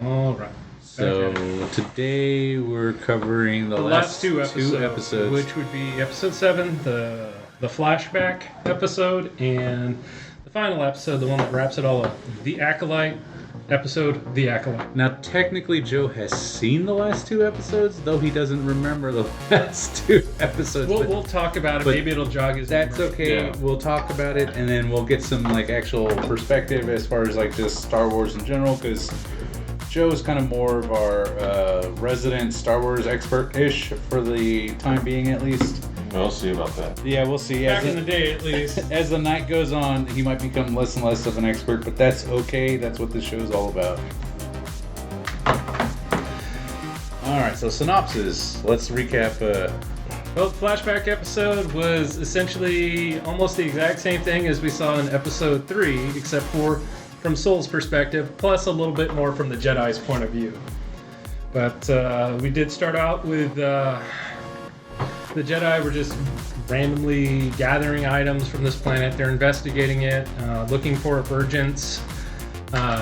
All right. So today we're covering the last two episodes, which would be episode 7, the flashback episode, and the final episode, the one that wraps it all up, the Acolyte episode, the Acolyte. Now, technically, Joe has seen the last 2 episodes, though he doesn't remember the last 2 episodes. We'll talk about it. Maybe it'll jog his memory. That's okay. Yeah. We'll talk about it, and then we'll get some actual perspective as far as just Star Wars in general, because Joe is kind of more of our resident Star Wars expert-ish for the time being, at least. We'll see about that. Yeah, we'll see. Back in the day, at least. As the night goes on, he might become less and less of an expert, but that's okay. That's what this show is all about. All right, so synopsis. Let's recap. Well, the flashback episode was essentially almost the exact same thing as we saw in episode 3, except for from Soul's perspective, plus a little bit more from the Jedi's point of view. But we did start out with the Jedi were just randomly gathering items from this planet. They're investigating it, looking for emergence.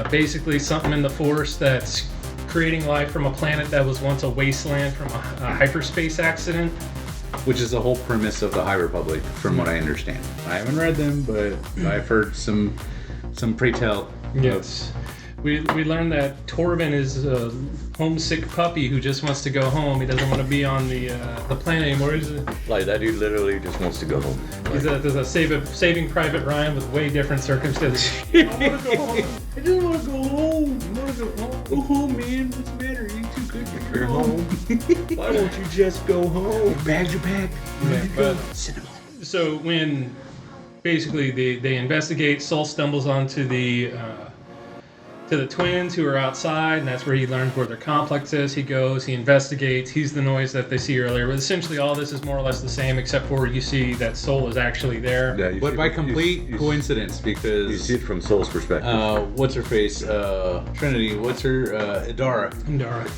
Basically something in the Force that's creating life from a planet that was once a wasteland from a hyperspace accident. Which is the whole premise of the High Republic, from what I understand. I haven't read them, but I've heard some pre-tell. Yes. We learned that Torvin is a homesick puppy who just wants to go home. He doesn't want to be on the planet anymore. Like, that dude literally just wants to go home. He's a Saving Private Ryan with way different circumstances. I want to go home. I just want to go home. I want to go home. Go home, man. What's the matter? You too good to go home. Why won't you just go home? Your bags are packed. Yeah, but so when basically they investigate, Soul stumbles onto the twins who are outside, and that's where he learns where their complex is. He goes, he investigates, he's the noise that they see earlier. But essentially all this is more or less the same, except for you see that Soul is actually there. Yeah, but by complete coincidence, because you see it from Soul's perspective. What's her face? Trinity. What's her? Indara.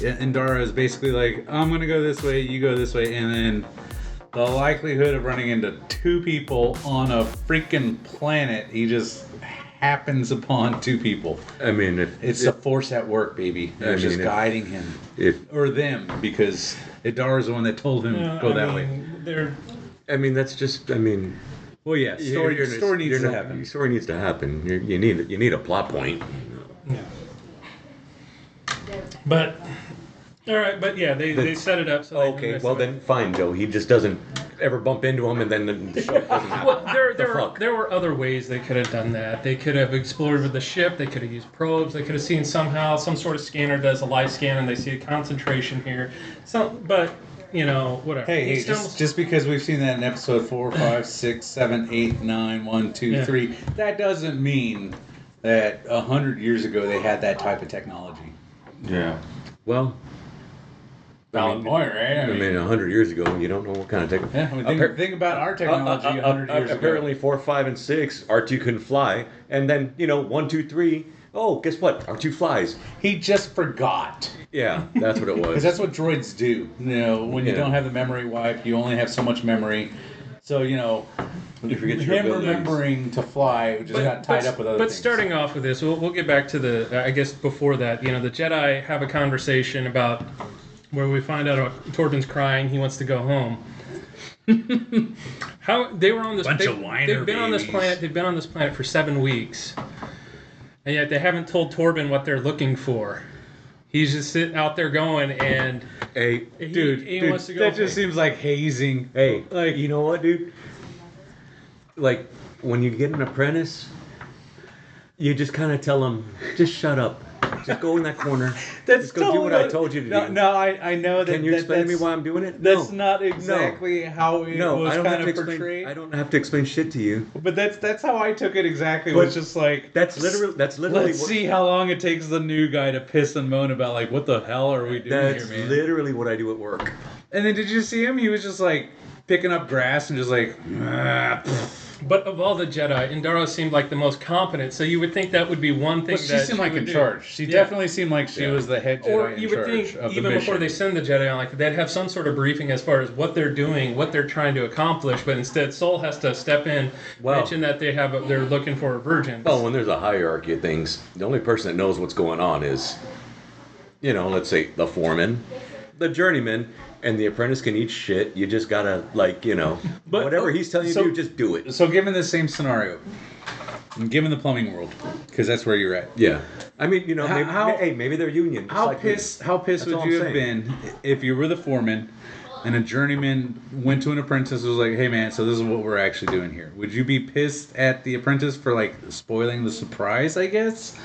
Yeah, Indara is basically like, I'm gonna go this way, you go this way, and then the likelihood of running into 2 people on a freaking planet, he just happens upon 2 people. I mean, it's the Force at work, baby. They're just guiding him, or them, because Idar is the one that told him to go that way. I mean, that's just. I mean, well, yeah. Story needs to happen. Story needs to happen. You need a plot point. Yeah. But all right, but yeah, they set it up. So okay, well then fine, Joe. He just doesn't ever bump into him, and then the show doesn't happen. Well, there were other ways they could have done that. They could have explored with the ship. They could have used probes. They could have seen somehow some sort of scanner does a live scan, and they see a concentration here. But whatever. Hey, just because we've seen that in episode 4, 5, 6, 7, 8, 9, 1, 2, 3, that doesn't mean that 100 years ago they had that type of technology. Yeah. Well. Valid point, right? I mean, 100 years ago, you don't know what kind of technology. Yeah, I mean, think about our technology 100 years ago. Apparently, 4, 5, and 6, R2 couldn't fly, and then 1, 2, 3. Oh, guess what? R2 flies. He just forgot. Yeah, that's what it was. Because that's what droids do. When you don't have the memory wipe, you only have so much memory. So you forget him remembering to fly just got tied up with other things. But starting off with this, we'll get back to I guess before that, the Jedi have a conversation about where we find out Torben's crying. He wants to go home. How they were on this? They've been on this planet. They've been on this planet for 7 weeks, and yet they haven't told Torben what they're looking for. He's just sitting out there going, and hey, dude, wants to go. That just seems like hazing. Hey, you know what, dude? Like when you get an apprentice, you just kind of tell him, just shut up. Just go in that corner. Just go do what I told you to do. No, I know that. Can you explain to me why I'm doing it? That's not exactly how it was kind of portrayed. I don't have to explain shit to you. But that's how I took it exactly. It was just like that's literally. Let's see how long it takes the new guy to piss and moan about what the hell are we doing here, man? That's literally what I do at work. And then did you see him? He was just picking up grass and just But of all the Jedi, Indara seemed like the most competent, so you would think that would be one thing she seemed like in charge. She definitely seemed like she was the head Jedi or you would think, even before they send the Jedi on, they'd have some sort of briefing as far as what they're doing, what they're trying to accomplish, but instead Soul has to step in, mention that they're looking for a virgin. Well, when there's a hierarchy of things, the only person that knows what's going on is let's say the foreman, the journeyman, and the apprentice can eat shit. You just gotta, whatever he's telling you to do, just do it. So given the same scenario, and given the plumbing world, because that's where you're at. Yeah. I mean, maybe they're union. How pissed would you have been if you were the foreman and a journeyman went to an apprentice and was like, hey man, so this is what we're actually doing here? Would you be pissed at the apprentice for spoiling the surprise, I guess?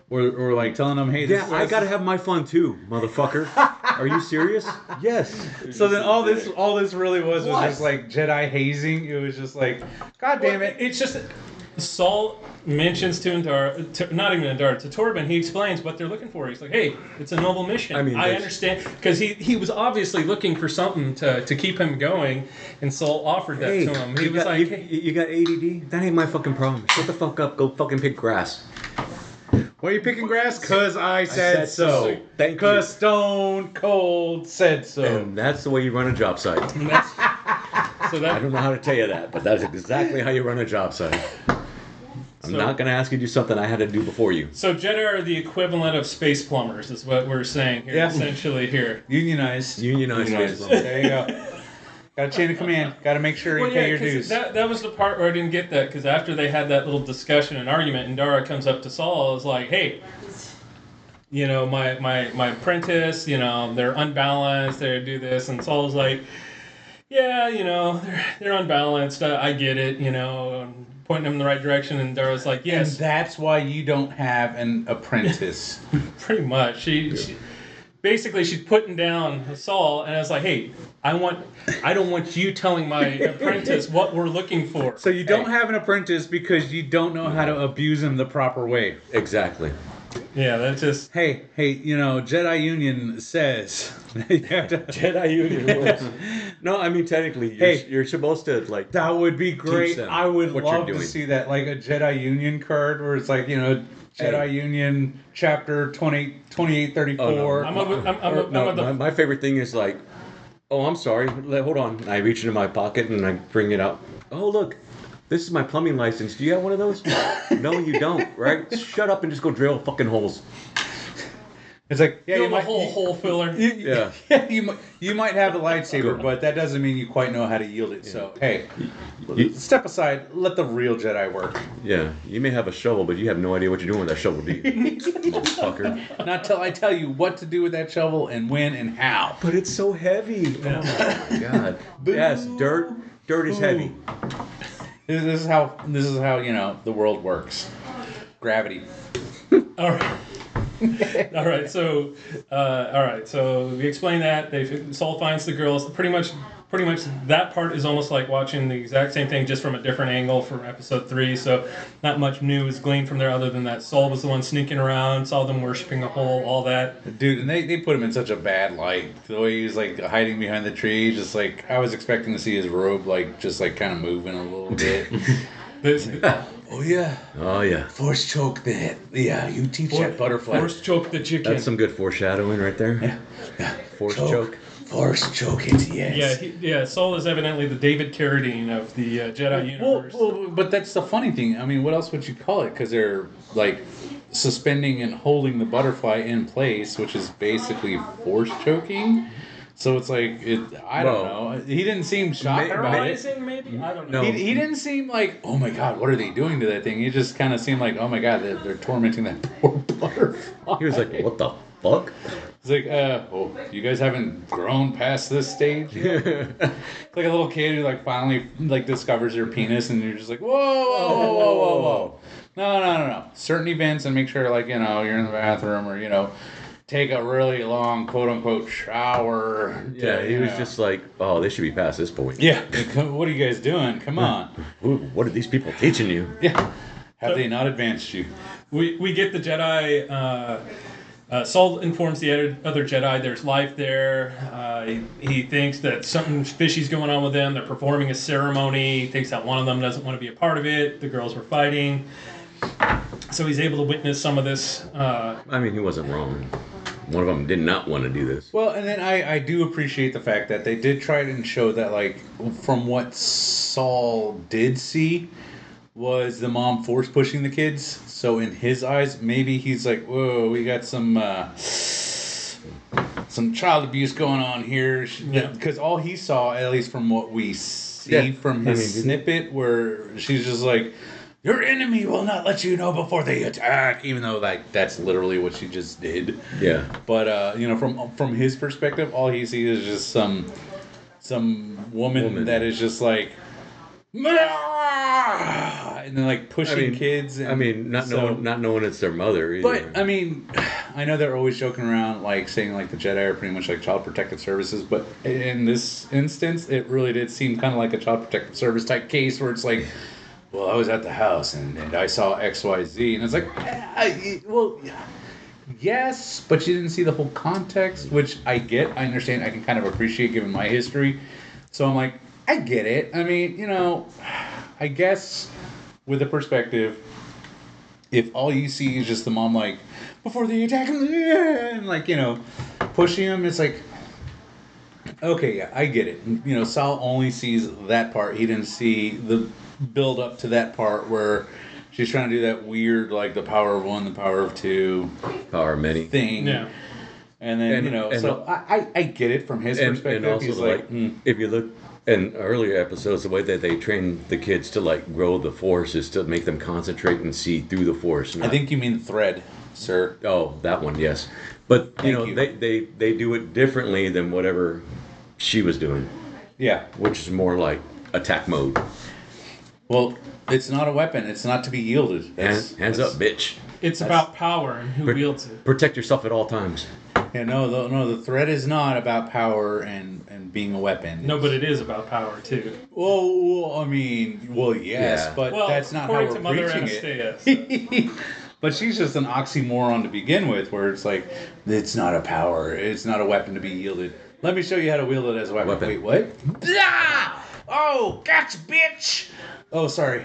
Or telling them, hey, I gotta have my fun too, motherfucker. Are you serious? Yes. So then all this really was just Jedi hazing. It was just God damn it. It's just Saul mentions to Endara, not even Endara, to Torben, he explains what they're looking for. He's like, hey, it's a noble mission. I understand. Because he was obviously looking for something to keep him going, and Saul offered that to him. He was you got ADD? That ain't my fucking problem. Shut the fuck up. Go fucking pick grass. Why are you picking grass? Because I said so. Thank you. Because Stone Cold said so. And that's the way you run a job site. I don't know how to tell you that, but that's exactly how you run a job site. I'm not going to ask you to do something I had to do before you. So Jedi are the equivalent of space plumbers, is what we're saying here, essentially here. Unionized Space plumbers. There you go. Got a chain of command. Got to make sure you pay your dues. That was the part where I didn't get that, because after they had that little discussion and argument, Endara comes up to Saul and is like, hey, my apprentice, they're unbalanced, they do this, and Saul's like, yeah, they're unbalanced, I get it, pointing them in the right direction, and Endara's like, yes. And that's why you don't have an apprentice. Pretty much. She basically, she's putting down Saul, and I was like, hey, I don't want you telling my apprentice what we're looking for. So you don't have an apprentice because you don't know how to abuse him the proper way. Exactly. Yeah, that's just... Hey, Jedi Union says... you have to... Jedi Union rules. No, I mean, technically, you're supposed to, That would be great. I would love to see that, a Jedi Union card where it's Jedi Union chapter 2834. My favorite thing is oh, I'm sorry. Hold on. And I reach into my pocket and I bring it out. Oh, look. This is my plumbing license. Do you have one of those? No, you don't, right? Shut up and just go drill fucking holes. It's you might hole filler. You might have the lightsaber, but that doesn't mean you quite know how to yield it. Yeah. So hey, step aside. Let the real Jedi work. Yeah, you may have a shovel, but you have no idea what you're doing with that shovel, do you? Motherfucker. Not till I tell you what to do with that shovel and when and how. But it's so heavy. Oh my god. Yes, dirt. Dirt is heavy. This is how the world works. Gravity. All right. All right, so we explain that. Saul finds the girls. Pretty much that part is almost like watching the exact same thing, just from a different angle from episode 3. So not much new is gleaned from there, other than that Saul was the one sneaking around, saw them worshiping a hole, all that. Dude, and they put him in such a bad light. The way he was hiding behind the tree, just I was expecting to see his robe kind of moving a little bit. Oh yeah. Force choke that. Yeah, you teach that butterfly. Force choke the chicken. That's some good foreshadowing right there. Yeah. Force choke. Force choke it, yes. Yeah, Saul is evidently the David Carradine of the Jedi universe. Well, but that's the funny thing. I mean, what else would you call it? Because they're suspending and holding the butterfly in place, which is basically force choking. So it's I don't know. He didn't seem shocked about it. Maybe? I don't know. He didn't seem oh my god, what are they doing to that thing? He just kind of seemed oh my god, they're tormenting that poor butterfly. He was like, what the fuck? It's you guys haven't grown past this stage yet? Like a little kid who finally discovers their penis, and you're just whoa. No. Certain events, and make sure you're in the bathroom, or take a really long quote-unquote shower. Yeah, he was just oh, they should be past this point. Yeah, what are you guys doing? Come on. What are these people teaching you? Yeah. Have they not advanced you? We get the Jedi... Saul informs the other Jedi there's life there. He thinks that something fishy's going on with them. They're performing a ceremony. He thinks that one of them doesn't want to be a part of it. The girls were fighting. So he's able to witness some of this. I mean, he wasn't wrong. One of them did not want to do this. Well, and then I do appreciate the fact that they did try and show that, from what Saul did see, was the mom force pushing the kids. So in his eyes, maybe he's whoa, we got some some child abuse going on here. Because all he saw, at least from what we see from his snippet, where she's just like, your enemy will not let you know before they attack, even though like that's literally what she just did. Yeah. But from his perspective, all he sees is just some woman that is just like, and then like pushing kids. And not knowing it's their mother either. But I know they're always joking around like saying like the Jedi are pretty much like child protective services, but in this instance, it really did seem kind of like a child protective service type case where it's like, well, I was at the house and I saw XYZ, and it's like, yes, but you didn't see the whole context, which I get. I understand. I can kind of appreciate given my history. So I'm like, I get it. I mean, I guess with the perspective, if all you see is just the mom like, before they attack him, and like, pushing him, it's like, okay, yeah, I get it. Sal only sees that part. He didn't see the build up to that part where she's trying to do that weird, like, the power of one, the power of two. Power of many. Thing. Yeah. And then, so I get it from his perspective. And also, he's like, if you look in earlier episodes, the way that they train the kids to, like, grow the Force is to make them concentrate and see through the Force. I think you mean thread, sir. Oh, that one, yes. But, they do it differently than whatever she was doing. Yeah. Which is more like attack mode. Well, it's not a weapon. It's not to be yielded. Hands up, bitch. It's about power and who wields it. Protect yourself at all times. Yeah, no, the threat is not about power and being a weapon. No, but it is about power, too. Yes, but that's not how we're preaching it. But she's just an oxymoron to begin with, where it's like, it's not a power. It's not a weapon to be yielded. Let me show you how to wield it as a weapon. Wait, what? Oh, gotcha, bitch! Oh, sorry.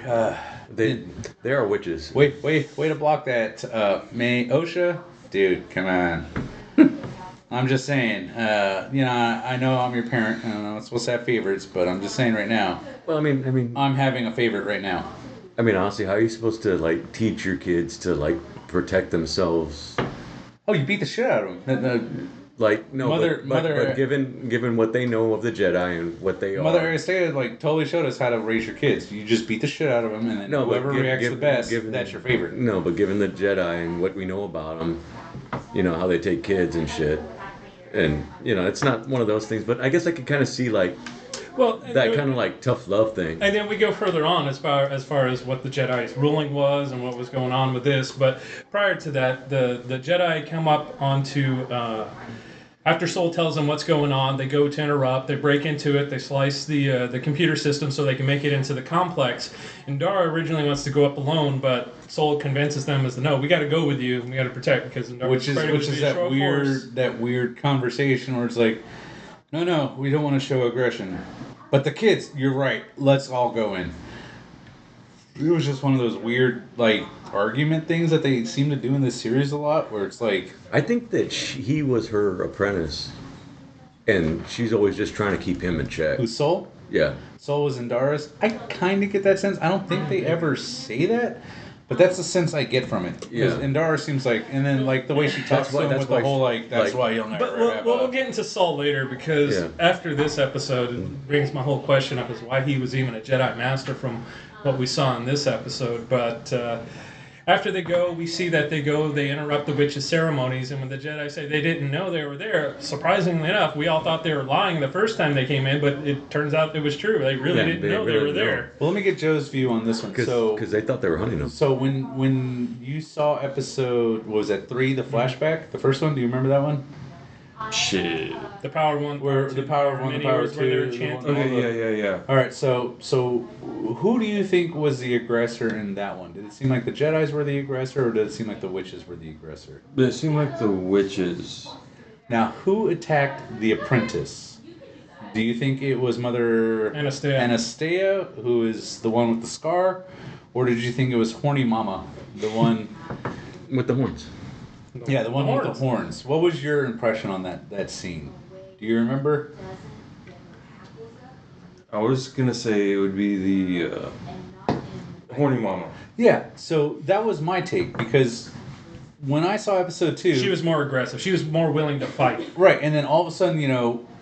They are witches. Wait to block that. OSHA? Dude, come on. I'm just saying, I know I'm your parent, and I'm supposed to have favorites, but I'm just saying right now. Well, I mean, I'm having a favorite right now. I mean, honestly, how are you supposed to, like, teach your kids to, like, protect themselves? Oh, you beat the shit out of them. Like, no, but given what they know of the Jedi and what they are. Mother Aristea, like, totally showed us how to raise your kids. You just beat the shit out of them, and then whoever reacts the best, that's your favorite. No, but given the Jedi and what we know about them, how they take kids and shit. And, it's not one of those things, but I guess I could kind of see, like, that kind of, like, tough love thing. And then we go further on as far as what the Jedi's ruling was and what was going on with this. But prior to that, the Jedi come up onto... after Sol tells them what's going on, they go to interrupt. They break into it. They slice the computer system so they can make it into the complex. And Dara originally wants to go up alone, but Sol convinces them as no, we got to go with you. We got to protect because which is that weird conversation where it's like, no, we don't want to show aggression, but the kids, you're right. Let's all go in. It was just one of those weird, like, argument things that they seem to do in this series a lot, where it's like... I think that he was her apprentice, and she's always just trying to keep him in check. Who's Sol? Yeah. Sol was Indara's. I kind of get that sense. I don't think they ever say that, but that's the sense I get from it. Yeah. Indara seems like... And then, like, the way she talks to him with the whole, like, that's why you'll never have we'll get into Sol later, because after this episode, it brings my whole question up as why he was even a Jedi Master from... what we saw in this episode, but after they go, we see that they interrupt the witches' ceremonies, and when the Jedi say they didn't know they were there, surprisingly enough, we all thought they were lying the first time they came in, but it turns out it was true. They really didn't know they were there. Well, let me get Joe's view on this one. Because they thought they were hunting them. So when you saw episode, what was that, 3, the flashback, the first one, do you remember that one? Shit. The power one, the power one, the power two. Okay, yeah. All right, so who do you think was the aggressor in that one? Did it seem like the Jedis were the aggressor, or did it seem like the witches were the aggressor? It seemed like the witches. Now, who attacked the Apprentice? Do you think it was Mother Aristea, who is the one with the scar, or did you think it was Horny Mama, the one with the horns? Yeah, the one with the horns. What was your impression on that scene? Do you remember? I was gonna say it would be the Horny Mama. Yeah, so that was my take, because when I saw episode 2, She was more aggressive. She was more willing to fight. right, and then all of a sudden,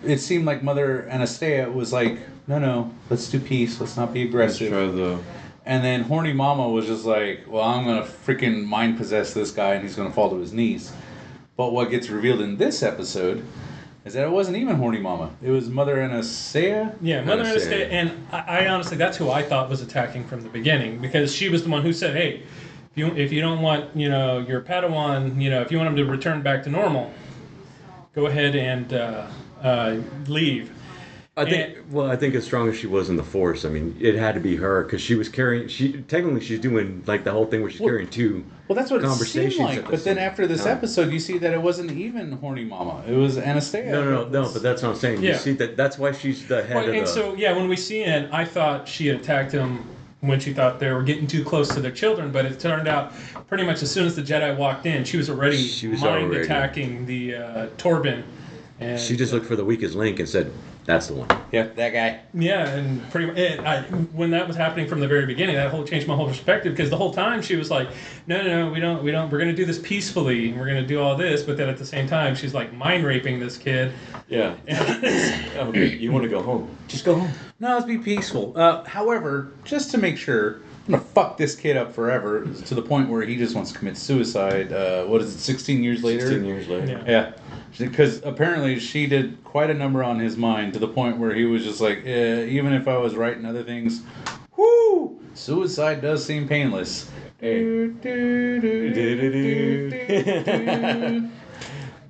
it seemed like Mother Anastasia was like, no, let's do peace. Let's not be Let's aggressive. try the. And then horny mama was just like, well, I'm going to freaking mind possess this guy and he's going to fall to his knees. But what gets revealed in this episode is that it wasn't even horny mama. It was Mother Anastasia. Yeah, Mother Anastasia. And I honestly, that's who I thought was attacking from the beginning, because she was the one who said, hey, if you don't want, your Padawan, if you want him to return back to normal, go ahead and leave. I think as strong as she was in the Force, I mean, it had to be her, because she was carrying. Technically she's doing like the whole thing where she's carrying two. Well, that's what it conversations seemed like. But then after this episode, you see that it wasn't even horny mama. It was Anastasia. No. But that's what I'm saying. Yeah. You see that's why she's the head of and so, when we see it, I thought she had attacked him when she thought they were getting too close to their children, but it turned out pretty much as soon as the Jedi walked in, she was already attacking the Torben. And she just looked for the weakest link and said, that's the one. Yeah, that guy. Yeah, and pretty much, when that was happening from the very beginning, that changed my whole perspective, because the whole time she was like, no, we don't, we're going to do this peacefully, and we're going to do all this, but then at the same time, she's like mind raping this kid. Yeah. Okay, you want to go home? Just go home. No, let's be peaceful. However, just to make sure, I'm going to fuck this kid up forever to the point where he just wants to commit suicide. What is it, 16 years later? 16 years later. Yeah. Because apparently she did quite a number on his mind to the point where he was just like, even if I was right in other things, whoo, suicide does seem painless.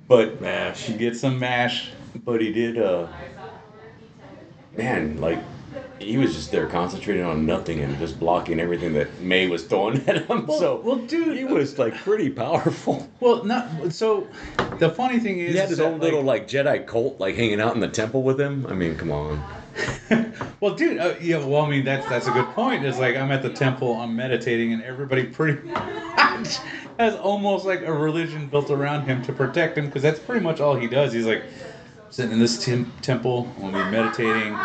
But mash. She gets some mash. But he did, man, like, he was just there concentrating on nothing and just blocking everything that May was throwing at him. Well, dude, He was like pretty powerful. well, not so. The funny thing is, He had his own little like Jedi cult like hanging out in the temple with him. I mean, come on. well, dude, yeah. Well, I mean, that's a good point. It's like I'm at the temple, I'm meditating, and everybody pretty much has almost like a religion built around him to protect him, because that's pretty much all he does. He's like sitting in this temple, when we're meditating.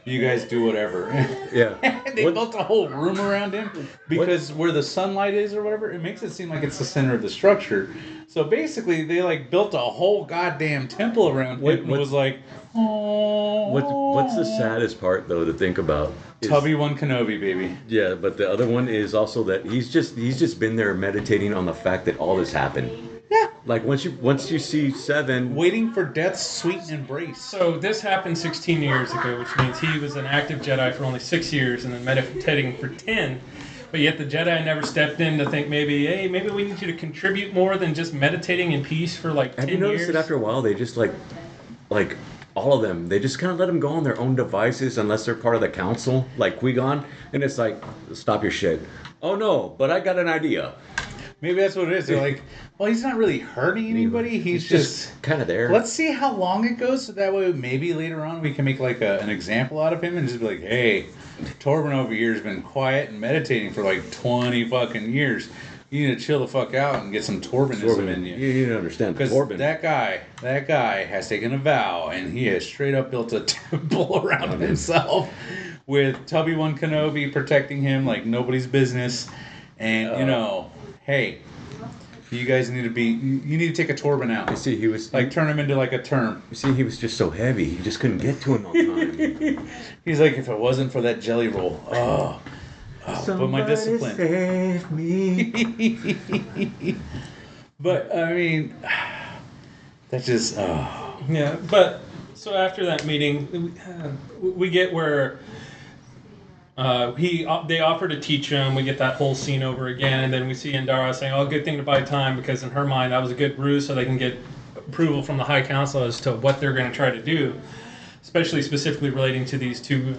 You guys do whatever. Yeah. They built a whole room around him because where the sunlight is or whatever, it makes it seem like it's the center of the structure. So basically, they like built a whole goddamn temple around him and was like, oh. What's the saddest part though to think about? Tubby one Kenobi, baby. Yeah, but the other one is also that he's just been there meditating on the fact that all this happened. Yeah. Like once you see Seven, Waiting for death's sweet embrace. So this happened 16 years ago, which means he was an active Jedi for only 6 years and then meditating for 10. But yet the Jedi never stepped in to think maybe we need you to contribute more than just meditating in peace for like 10 years. have you noticed that after a while they just like all of them, they just kind of let them go on their own devices unless they're part of the council, like Qui-Gon, and it's like, stop your shit. Oh no, but I got an idea. Maybe that's what it is. They're like, well, he's not really hurting anybody. He's just kind of there. Let's see how long it goes, so that way maybe later on we can make like an example out of him and just be like, hey, Torben over here has been quiet and meditating for like 20 fucking years. You need to chill the fuck out and get some Torbenism in you. You need to understand Because Torben. that guy has taken a vow, and he has straight up built a temple around himself with Tubby One Kenobi protecting him like nobody's business. And hey, you guys need to you need to take a Torben out. You see, he was like turn him into like a term. You see, he was just so heavy, he just couldn't get to him on time. He's like, if it wasn't for that jelly roll, but my discipline. Save me. But I mean, that's just Yeah, but so after that meeting, we get where they offer to teach him. We get that whole scene over again, and then we see Indara saying, "Oh, good thing to buy time," because in her mind that was a good ruse, so they can get approval from the High Council as to what they're going to try to do, specifically relating to these two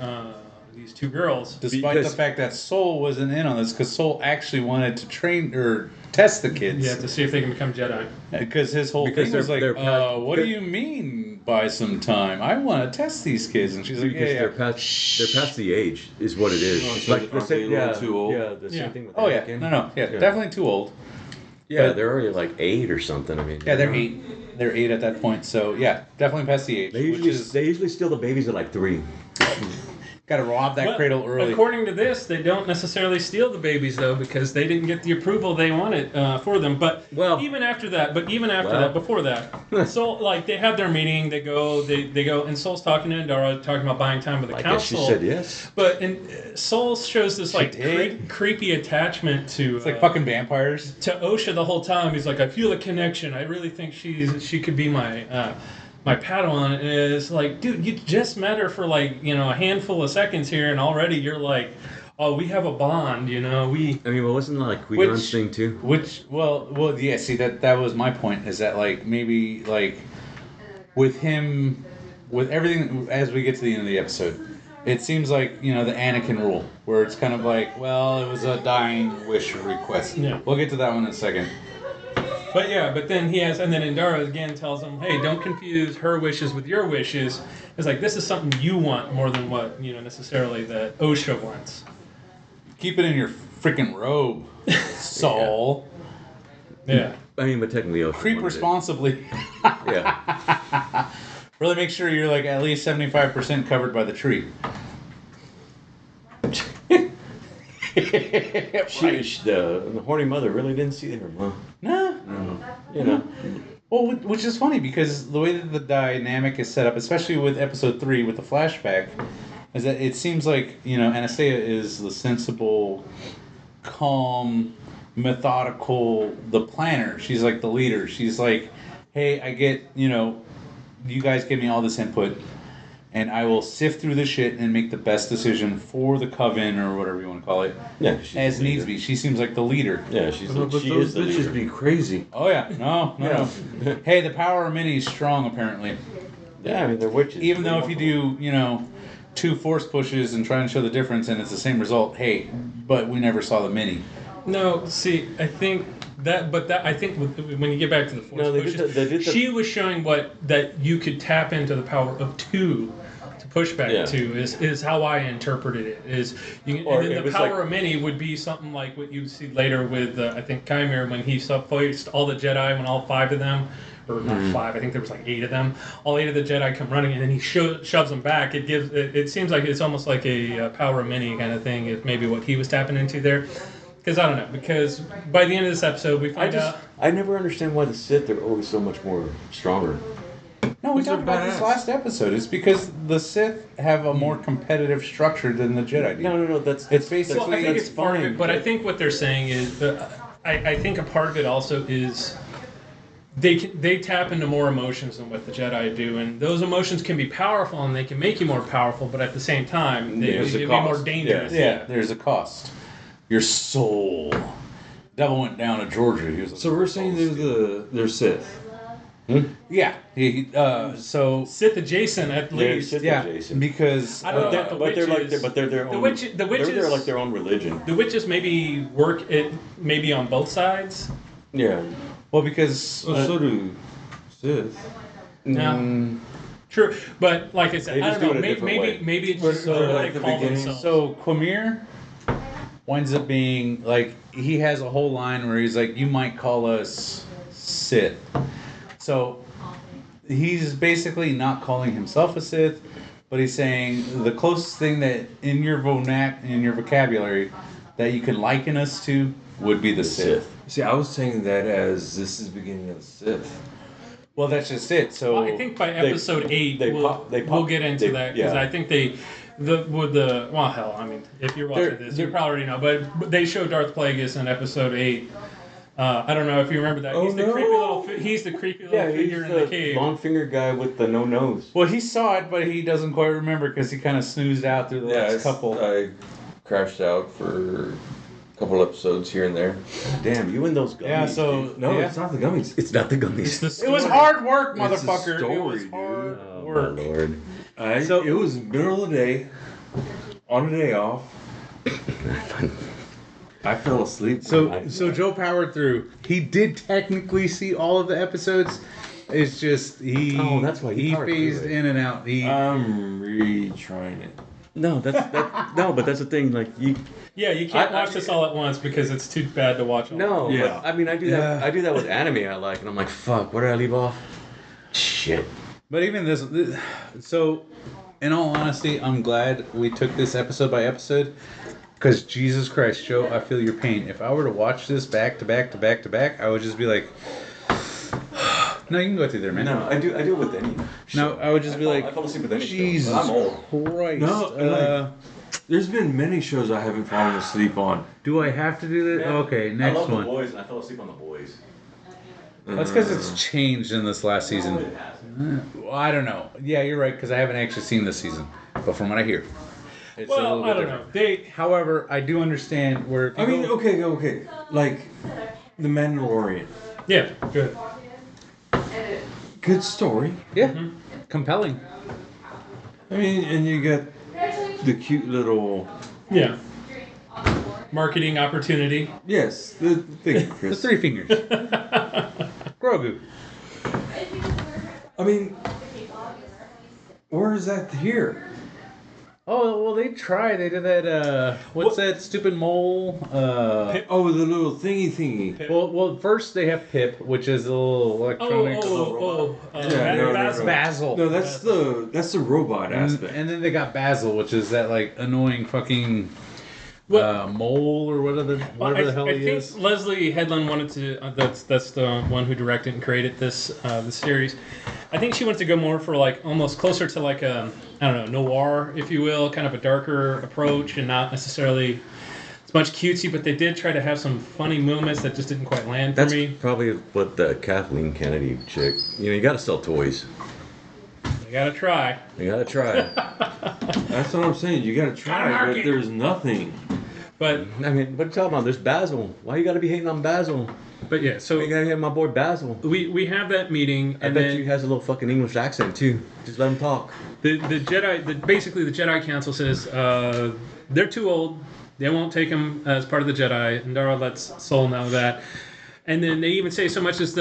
girls. Despite the fact that Soul wasn't in on this, because Soul actually wanted to train or test the kids. Yeah, to see if they can become Jedi. Because his whole thing was like, what do you mean buy some time? I want to test these kids. And she's like, they're past the age, is what it is. Oh, so aren't they a little too old? Yeah, the same thing with Oh, yeah. Anakin. No. Yeah, definitely too old. Yeah, But- they're already like 8 or something. I mean, Yeah, they're 8. They're 8 at that point. So, yeah, definitely past the age. They usually steal the babies at like 3. Got to rob that cradle early. According to this, they don't necessarily steal the babies though, because they didn't get the approval they wanted for them. But even after that, before that, so like they have their meeting, they go, and Soul's talking to Indara, talking about buying time with the council. Guess she said yes. But Soul shows this like creepy attachment to. It's like fucking vampires. To Osha the whole time. He's like, I feel a connection. I really think she could be my Padawan. And it's like, dude, you just met her for like, a handful of seconds here, and already you're like, oh, we have a bond, we... I mean, well, wasn't like Qui-Gon's thing too? Well, yeah, see, that was my point, is that like, maybe like, with him, with everything, as we get to the end of the episode, it seems like, the Anakin rule, where it's kind of like, well, it was a dying wish request. Yeah. We'll get to that one in a second. But then and then Indara again tells him, hey, don't confuse her wishes with your wishes. It's like, this is something you want more than what, necessarily that Osha wants. Keep it in your freaking robe, Saul. Yeah. I mean, but technically Osha Creep wanted responsibly. Yeah. Really make sure you're like at least 75% covered by the tree. The horny mother really didn't see her, huh? No. Well, which is funny because the way that the dynamic is set up, especially with episode 3 with the flashback, is that it seems like, Anastasia is the sensible, calm, methodical, the planner. She's like the leader. She's like, hey, I get, you guys give me all this input, and I will sift through the shit and make the best decision for the coven or whatever you want to call it. Yeah, as needs be. She seems like the leader. Yeah, she is the leader. Be crazy. Oh yeah, no. Hey, the power of many is strong apparently. Yeah, I mean they're witches. Even though if you do, 2 force pushes and try and show the difference and it's the same result, hey, but we never saw the mini. No, see, I think when you get back to the force pushes, she was showing that you could tap into the power of 2 to push back to is how I interpreted it. And then the power of many would be something like what you see later with I think Chimera when he faced all the Jedi, when all 5 of them, or not 5, I think there was like 8 of them. All 8 of the Jedi come running, and then he shoves them back. It seems like it's almost like a power of many kind of thing. Is maybe what he was tapping into there. Because I don't know. Because by the end of this episode, we find out. I never understand why the Sith are always so much more stronger. No, we talked about this last episode. It's because the Sith have a more competitive structure than the Jedi do. No. It's basically. Well, I think it's part of it, but I think what they're saying is, I think a part of it also is they tap into more emotions than what the Jedi do, and those emotions can be powerful and they can make you more powerful, but at the same time, they can be more dangerous. Yeah, there's a cost. Your soul. Devil went down to Georgia. He was So we're saying they're Sith. Yeah. So Sith adjacent at least. Sith yeah, adjacent. because I don't know. But they're their own. The witches, they're like their own religion. The witches maybe work it maybe on both sides. Yeah. well, because So do Sith. No. True, but like I said, They I just don't do know. it a different way. Maybe it's just But, what like they the call beginning, themselves. so Quamir winds up being like he has a whole line where he's like, "You might call us Sith." So he's basically not calling himself a Sith, but he's saying the closest thing that in your vocabulary that you can liken us to would be the Sith. See, I was saying that as this is the beginning of the Sith. Well, that's just it. So Well, I think by episode 8 we'll get into that because I think I mean, if you're watching this, you probably already know. But they show Darth Plagueis in episode 8. I don't know if you remember that. He's the creepy little figure in the cave. Long finger guy with the no nose. Well, he saw it, but he doesn't quite remember because he kind of snoozed out through the last couple. I crashed out for a couple episodes here and there. Damn, you and those gummies. Yeah, so No, yeah. it's not the gummies. It's not the gummies. It was hard work, It's a motherfucker. story, it was dude. hard Oh, work. my lord. It was middle of the day, on a day off. I fell asleep. So Joe powered through. He did technically see all of the episodes. It's just that's why he powered phased through it. in and out. I'm retrying it. No, but that's the thing. Like you can't watch this all at once because it's too bad to watch all. No, Yeah. but I mean I do that. I do that with anime I like, and I'm like, fuck, where did I leave off? Shit. But even this, so In all honesty, I'm glad we took this episode by episode. Because Jesus Christ, Joe, I feel your pain. If I were to watch this back to back to back to back, I would just be like, no, you can go through there, man. No, I do it with any show. No, I would just be like, I fall asleep with any Jesus show. I'm old. Christ. No, there's been many shows I haven't fallen asleep on. Do I have to do that? Man, Okay, I next love one. The Boys, and I fell asleep on The Boys. That's because it's changed in this last season. Well, I don't know. Yeah, you're right, because I haven't actually seen this season. But from what I hear, it's a little bit I don't different. know. However, I do understand where. I mean, okay. Like, The Mandalorian. Yeah, good. Good story. Yeah, compelling. I mean, and you got the cute little... Yeah. Marketing opportunity. Yes, the thing, The Chris. 3 fingers. Grogu. I mean, where is that here? Oh, well, they tried. They did that, what's that stupid mole? Oh, the little thingy. Well, first they have Pip, which is a little electronic. Yeah, no. Basil. No, that's the robot aspect. And then they got Basil, which is that, like, annoying fucking mole or whatever the hell he is. I think Leslie Headland wanted to. That's the one who directed and created this series. I think she wanted to go more for like almost closer to like a noir, if you will, kind of a darker approach, and not necessarily as much cutesy. But they did try to have some funny moments that just didn't quite land for me. That's probably what the Kathleen Kennedy chick. You got to sell toys. You gotta try. You got to try. That's what I'm saying. You gotta try, but there's nothing. But I mean, what are you talking about? There's Basil. Why you got to be hating on Basil? yeah, so You got to hate my boy Basil. we have that meeting, I and bet then you he has a little fucking English accent too. Just let him talk. the Jedi, basically the Jedi Council says they're too old. They won't take him as part of the Jedi. And Dara lets Sol know that. And then they even say so much as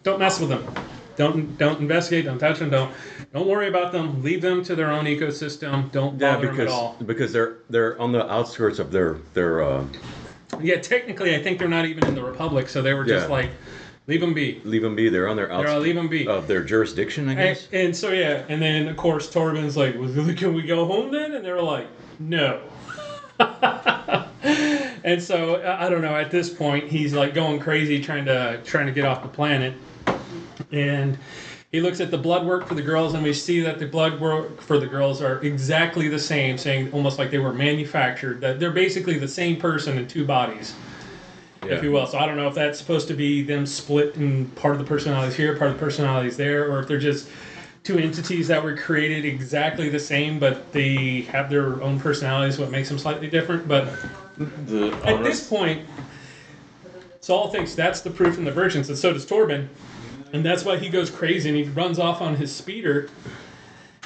don't mess with them. Don't investigate. Don't touch them. Don't worry about them. Leave them to their own ecosystem. Don't bother them at all. Because they're on the outskirts of their Yeah, technically, I think they're not even in the Republic, so they were just Yeah. like, leave them be. leave them be. They're on their They're all leave them be. of their jurisdiction, I guess. And so yeah, and then of course Torben's like, well, can we go home then? And they were like, no. And so I don't know. At this point, he's like going crazy, trying to get off the planet. And he looks at the blood work for the girls, and we see that the blood work for the girls are exactly the same, saying almost like they were manufactured. That they're basically the same person in two bodies, if you will. So I don't know if that's supposed to be them split in part of the personalities here, part of the personalities there, or if they're just two entities that were created exactly the same, but they have their own personalities, what makes them slightly different. But at this point, Saul thinks that's the proof in the virgins, and so does Torben. And that's why he goes crazy, and he runs off on his speeder.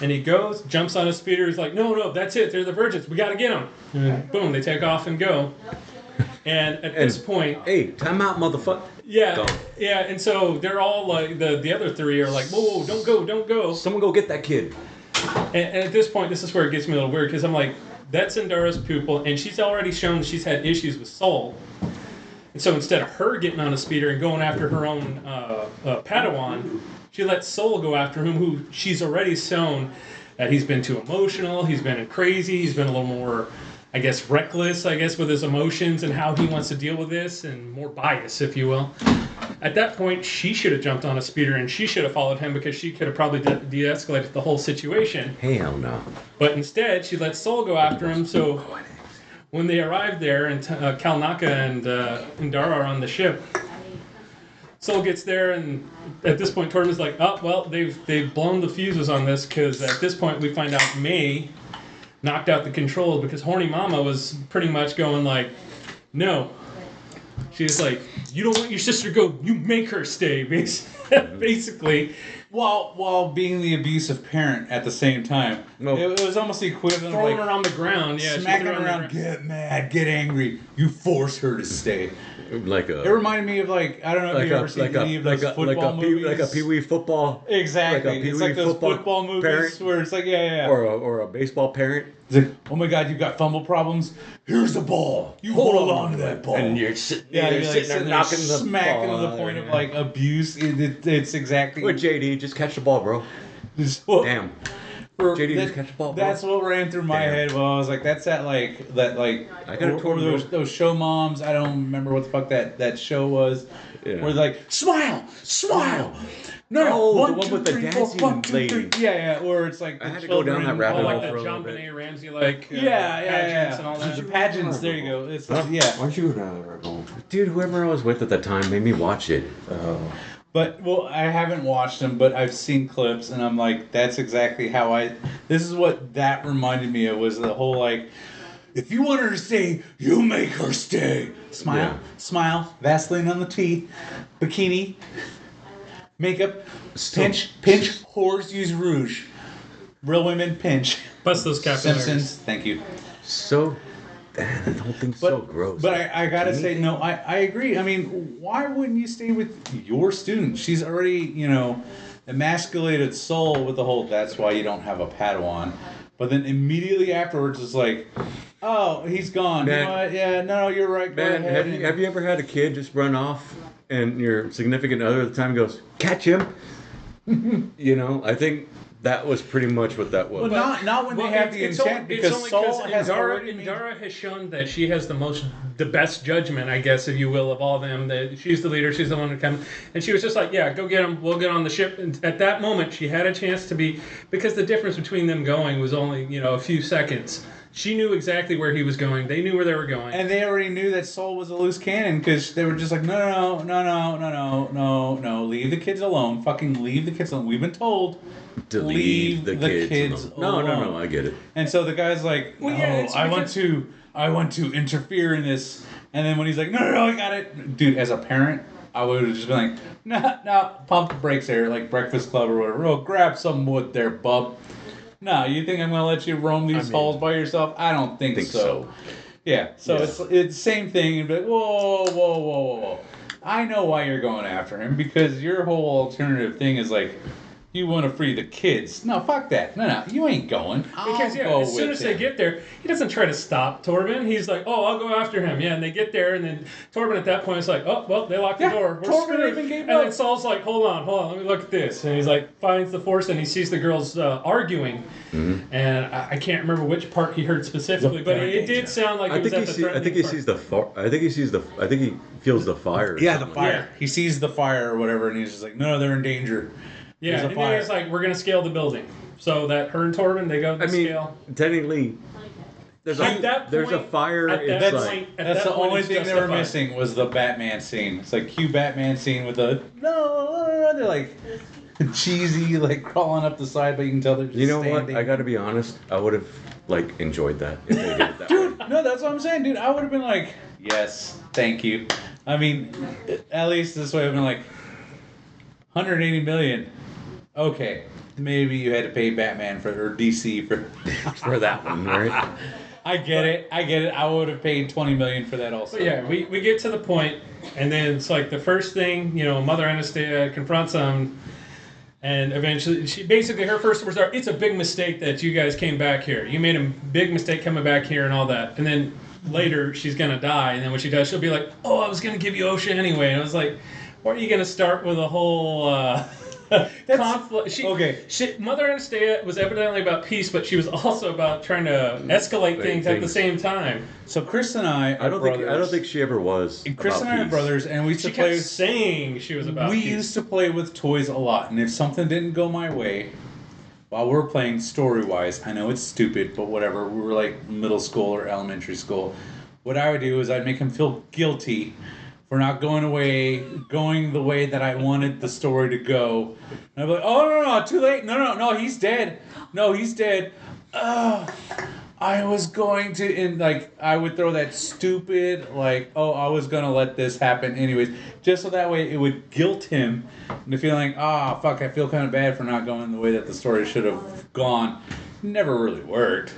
And he goes, jumps on his speeder. He's like, no, that's it. They're the virgins. We got to get them. And boom, they take off and go. And at this point... Hey, time out, motherfucker. Yeah, Go. yeah. And so they're all like, the other three are like, whoa, don't go. Someone go get that kid. And at this point, this is where it gets me a little weird, because I'm like, that's Endara's pupil, and she's already shown she's had issues with Soul. And so instead of her getting on a speeder and going after her own Padawan, she lets Soul go after him, who she's already shown that he's been too emotional, he's been crazy, he's been a little more, I guess, reckless, with his emotions and how he wants to deal with this, and more biased, if you will. At that point, she should have jumped on a speeder, and she should have followed him, because she could have probably de-escalated the whole situation. Hell no. But instead, she lets Soul go after him, so... When they arrive there, and Kalnaka and Dara are on the ship, Soul gets there, and at this point, Torben's like, oh, well, they've blown the fuses on this, because at this point, we find out May knocked out the controls, because Horny Mama was pretty much going like, no. She's like, you don't want your sister to go, you make her stay, basically. While being the abusive parent at the same time. No. It was almost the equivalent Throwing of her like on the ground, yeah. smacking her around, get mad, get angry. You force her to stay. Like a... It reminded me of like, I don't know if you've ever seen any of those football movies. Like a Pee-wee football. Exactly. Like a It's like those football movies parent. where it's like, yeah. Or a baseball parent. It's like, oh my God, you've got fumble problems. Here's the ball. You hold on to that ball. And you're sitting Yeah, there, you're sitting there knocking the smacking ball. to the point of like abuse. It's exactly. With JD, just catch the ball, bro. Well, Damn. JD just catch a ball. Bro. That's what ran through my head. Well, I was like, that's that like I got those show moms. I don't remember what the fuck that show was. Yeah. Where they're like, smile. No, the one with the dancing lady. Yeah. Or it's like I had to go down that rabbit hole like for the a John little bit. Benet Ramsey pageants and all that. The pageants. There you go. It's yeah. Why'd you go down that rabbit hole? Dude, whoever I was with at the time made me watch it. But I haven't watched them, but I've seen clips, and I'm like, that's exactly how this is what that reminded me of, was the whole like, if you want her to stay, you make her stay. Smile, Vaseline on the teeth, bikini, makeup, pinch, whores use rouge. Real women pinch. Bust those capillaries. Simpsons, thank you. So, the whole thing's so gross. But I gotta say, no, I agree. I mean, why wouldn't you stay with your student? She's already, emasculated Soul with the whole, that's why you don't have a Padawan. But then immediately afterwards, it's like, oh, he's gone. Man, you know what? Yeah, no, you're right. Go Man, ahead. have you ever had a kid just run off and your significant other at the time goes, catch him? I think that was pretty much what that was. Well, not when they have the intent, because Soul has already Indara has shown that she has the best judgment, I guess, if you will, of all of them. That she's the leader, she's the one to come, and she was just like, yeah, go get him, we'll get on the ship. And at that moment, she had a chance to be, because the difference between them going was only a few seconds. She knew exactly where he was going. They knew where they were going. And they already knew that Soul was a loose cannon, because they were just like, no, leave the kids alone. Fucking leave the kids alone. We've been told to leave the kids alone. No, I get it. And so the guy's like, no, I want to interfere in this. And then when he's like, no, I got it. Dude, as a parent, I would have just been like, no, pump the brakes there, like Breakfast Club or whatever. Oh, grab some wood there, bub. No, you think I'm going to let you roam these halls by yourself? I don't think so. Yeah, so it's the same thing. But whoa. I know why you're going after him, because your whole alternative thing is like, you want to free the kids. No, fuck that. No, you ain't going. Because as soon as they get there, he doesn't try to stop Torben. He's like, oh, I'll go after him. Yeah, and they get there, and then Torben at that point is like, oh, well, they locked the door. We're Torben screwed. even gave and up. then Saul's like, hold on, let me look at this. And he's like, finds the force, and he sees the girls arguing. Mm-hmm. And I can't remember which part he heard specifically, but it did sound like it was at the threatening I think he sees the I think he feels the fire. Yeah, the fire. Yeah. He sees the fire or whatever, and he's just like, no, they're in danger. Yeah, and then he's like, we're going to scale the building. So that her and Torben, they go to scale. Technically, there's a fire. That's the only thing they were missing was the Batman scene. It's like cue Batman scene with the, they're like cheesy, like crawling up the side, but you can tell they're just standing. What? I got to be honest. I would have enjoyed that if they did it that Dude, no, that's what I'm saying, dude. I would have been like, yes, thank you. I mean, at least this way I've been like, 180 million. Okay, maybe you had to pay Batman or DC for that one, right? I get it. I would have paid 20 million for that also. But yeah, we get to the point, and then it's like the first thing, Mother Anastasia confronts him, and eventually, her first words are, "It's a big mistake that you guys came back here. You made a big mistake coming back here and all that." And then later, she's gonna die, and then when she does, she'll be like, "Oh, I was gonna give you Osha anyway." And I was like, "Why are you gonna start with a whole?" Conflict. Mother Anastasia was evidently about peace, but she was also about trying to escalate things at the same time. So Chris and I don't think she ever was. Chris and I are brothers, and we used to play. Kept saying she was about. We peace. used to play with toys a lot, and if something didn't go my way, while we're playing story-wise, I know it's stupid, but whatever. We were like middle school or elementary school. What I would do is I'd make him feel guilty for not going the way that I wanted the story to go. And I'd be like, oh, no, too late. No, he's dead. No, he's dead. I was going to, and I would throw that stupid, I was going to let this happen anyways, just so that way it would guilt him into feeling, fuck, I feel kind of bad for not going the way that the story should have gone. Never really worked.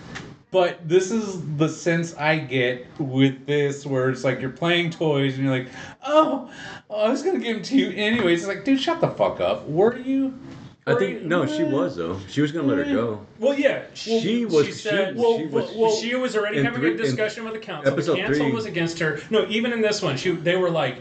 But this is the sense I get with this, where it's like you're playing toys and you're like, I was going to give them to you anyways. It's like, dude, shut the fuck up. Were you? She was, though. She was going to let her go. Well, yeah. She was already having a discussion with the council. The council was against her. No, even in this one, they were like,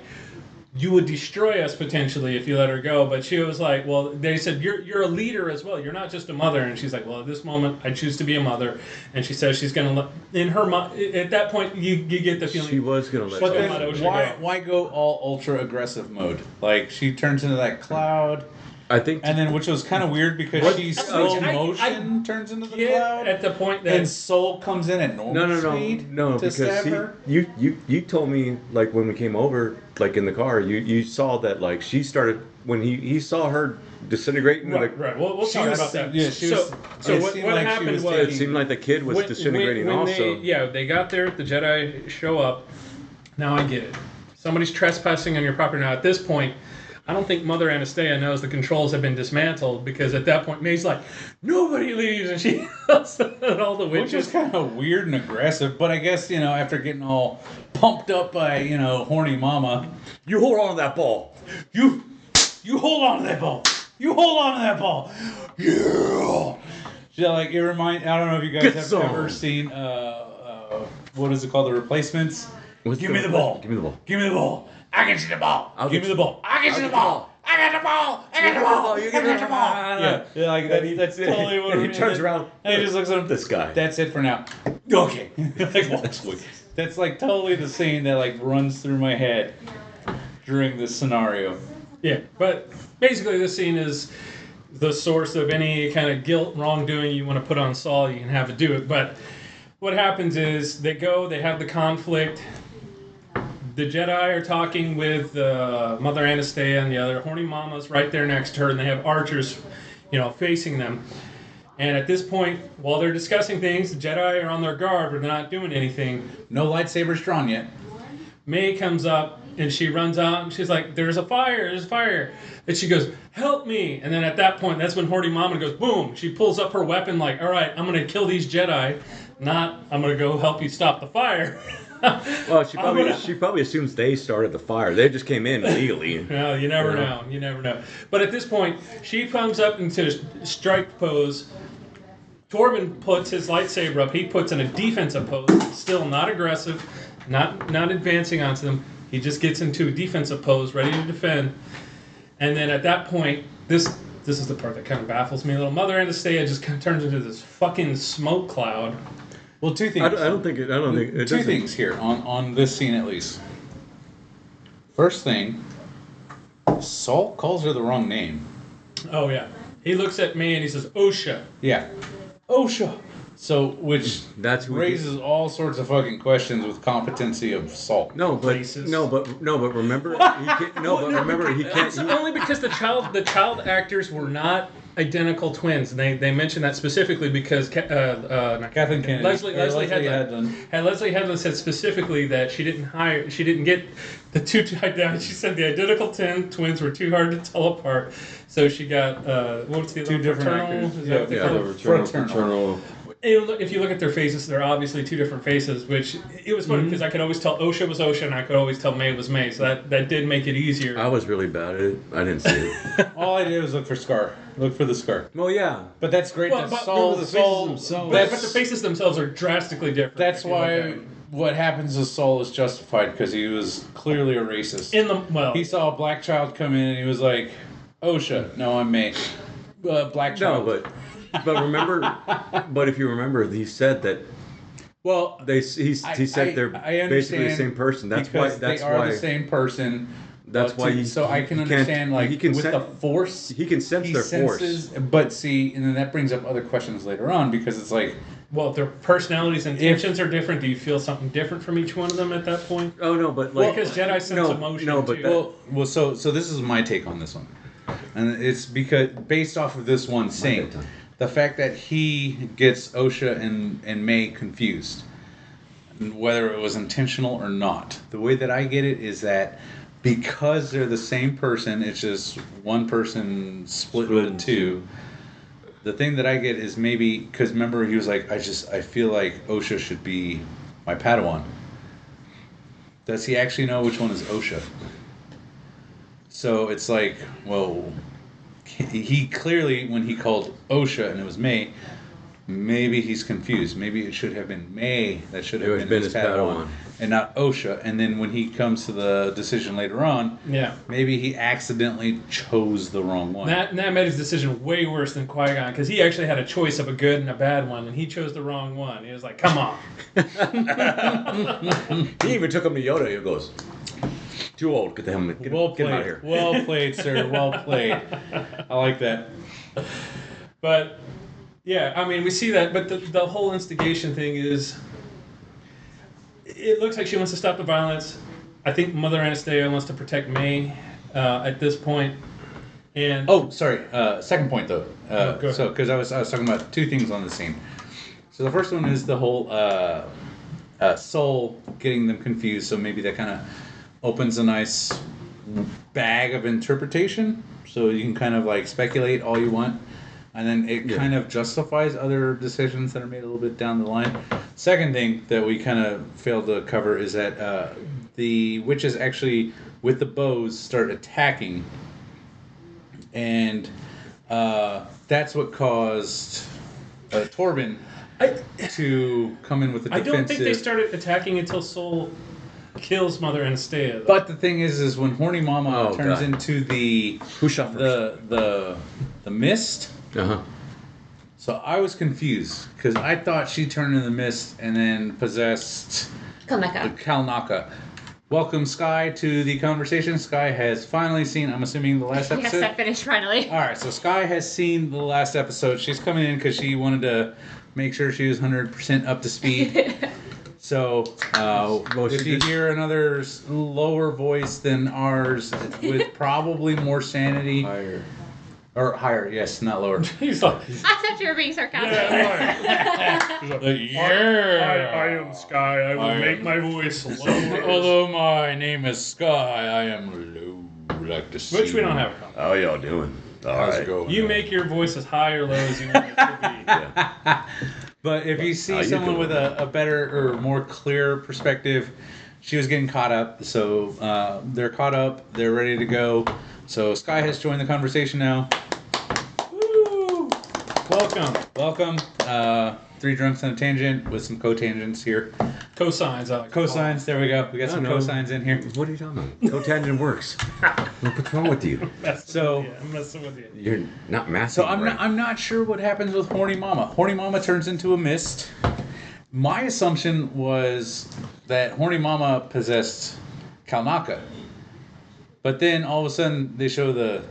you would destroy us potentially if you let her go. But she was like, well, they said, you're a leader as well. You're not just a mother. And she's like, well, at this moment, I choose to be a mother. And she says she's going to let, at that point, you get the feeling. She was going to let But go. then why go all ultra aggressive mode? Like, she turns into that cloud. I think, and then which was kind of weird because she slow motion turns into the cloud at the point that and Soul comes in at normal speed. No, to stab her. you told me like when we came over, like in the car, you saw that like she started when he saw her disintegrating. Right. We'll talk about that. Yeah, so what like happened was it seemed like the kid was disintegrating when also. they got there, the Jedi show up. Now I get it. Somebody's trespassing on your property. Now at this point, I don't think Mother Anastasia knows the controls have been dismantled because at that point May's like, nobody leaves, and she yells at all the witches. Which is kind of weird and aggressive, but I guess, after getting all pumped up by, horny mama, You hold on to that ball. You hold on to that ball. You hold on to that ball. Yeah. So, like, it reminds, I don't know if you guys have ever seen, what is it called, The Replacements? Give me the ball. Give me the ball. Give me the ball. I get you the ball. Give me the ball. I get you the ball. I got the ball. I got the ball. You give me the ball. Yeah, like that's totally what he turns around. And he just looks at him. This guy. That's it for now. Okay. Like walks away. That's like totally the scene that like runs through my head during this scenario. Yeah, but basically this scene is the source of any kind of guilt, wrongdoing you want to put on Saul. You can have it do it, but what happens is they have the conflict. The Jedi are talking with Mother Anastasia and the other horny mamas right there next to her, and they have archers, facing them. And at this point, while they're discussing things, the Jedi are on their guard, but they're not doing anything. No lightsabers drawn yet. May comes up, and she runs out, and she's like, there's a fire. And she goes, help me. And then at that point, that's when horny mama goes, boom. She pulls up her weapon like, all right, I'm going to kill these Jedi. Not, I'm going to go help you stop the fire. Well, she probably assumes they started the fire. They just came in legally. No, you never know. You never know. But at this point, she comes up into strike pose. Torben puts his lightsaber up. He puts in a defensive pose. Still not aggressive, not advancing onto them. He just gets into a defensive pose, ready to defend. And then at that point, this is the part that kind of baffles me a little. Mother Anastasia just kind of turns into this fucking smoke cloud. Well, two things. I don't think it. Two things here on this scene at least. First thing, Saul calls her the wrong name. Oh yeah, he looks at me and he says Osha. Yeah, Osha. So which raises all sorts of fucking questions with competency of Saul. No, but remember, he can't. It's only because the child actors were not identical twins. And they mentioned that specifically because Kathleen Kennedy. Leslie Headland said specifically that she didn't get the two. She said the identical twins were too hard to tell apart, so she got what's the other two different actors. Fraternal. If you look at their faces, they're obviously two different faces, which it was funny because I could always tell Osha was Osha and I could always tell May was May, so that did make it easier. I was really bad at it. I didn't see it. All I did was look for Scar. Look for the Scar. Well, yeah. But that's great. Well, that but Saul, the but the faces themselves are drastically different. That's why what happens to Saul is justified because he was clearly a racist. He saw a black child come in and he was like, Osha, no, I'm May. Black child. No, but remember, but if you remember, he said that. Well, he said they're basically the same person. That's why they are the same person. That's why so I can understand with the Force. He can sense their force. But see, and then that brings up other questions later on because it's like, well, if their personalities and intentions are different, do you feel something different from each one of them at that point? Oh no, but because Jedi sense emotion. No, but too. So this is my take on this one, and it's because based off of this one scene. The fact that he gets Osha and May confused, whether it was intentional or not. The way that I get it is that because they're the same person, it's just one person split into two. The thing that I get is maybe, because remember he was like, I feel like Osha should be my Padawan. Does he actually know which one is Osha? So it's like, well... He clearly, when he called Osha and it was May, maybe he's confused. Maybe it should have been May that should have been his Padawan. and not Osha. And then when he comes to the decision later on, maybe he accidentally chose the wrong one. That made his decision way worse than Qui-Gon, because he actually had a choice of a good and a bad one, and he chose the wrong one. He was like, come on. He even took him to Yoda. He goes, too old. Get him out of here. Well played, sir. Well played. I like that. But, yeah, I mean, we see that, but the whole instigation thing is, it looks like she wants to stop the violence. I think Mother Anastasia wants to protect May at this point. And second point though. So because I was talking about two things on the scene. So the first one is the whole soul getting them confused. So maybe that kind of opens a nice bag of interpretation. So you can kind of like speculate all you want. And then it kind of justifies other decisions that are made a little bit down the line. Second thing that we kind of failed to cover is that the witches actually, with the bows, start attacking. And that's what caused Torben to come in with the defensive. I don't think they started attacking until Soul kills Mother Anastasia. Though. But the thing is when Horny Mama turns into the... Who shot first? The mist... Uh-huh. So I was confused because I thought she turned into the mist and then possessed Kalnaka. Welcome, Sky, to the conversation. Sky has finally seen, I'm assuming, the last episode. Yes, I finished finally. All right, so Sky has seen the last episode. She's coming in because she wanted to make sure she was 100% up to speed. So, if you hear another lower voice than ours with probably more sanity... Or higher, yes, not lower. He's like, I thought you were being sarcastic. I am Sky. I will make my voice lower. Although my name is Sky, I am low like the sea. Which we don't have a comment. How y'all doing? How's it going? You make your voice as high or low as you want it to be. Yeah. But if you see someone with a better or more clear perspective, she was getting caught up. So they're caught up. They're ready to go. So Sky has joined the conversation now. Woo! Welcome. Three drunks on a tangent with some cotangents here. Cosines. Cosines. There we go. We got some cosines in here. What are you talking about? Cotangent works. What's wrong with you? I'm messing with you. You're not massive. So I'm not sure what happens with Horny Mama. Horny Mama turns into a mist. My assumption was that Horny Mama possessed Kalnaka. But then all of a sudden they show the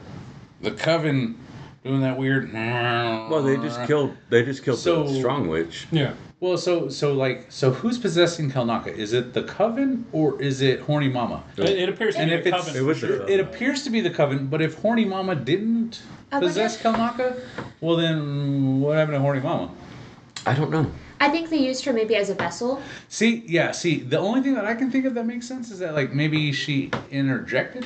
coven doing that weird. Well, they just killed the strong witch. Yeah. Well, so who's possessing Kalnaka? Is it the coven or is it Horny Mama? It appears to be the coven. It appears to be the coven, but if Horny Mama didn't possess Kalnaka, well then what happened to Horny Mama? I don't know. I think they used her maybe as a vessel. See, the only thing that I can think of that makes sense is that like maybe she interjected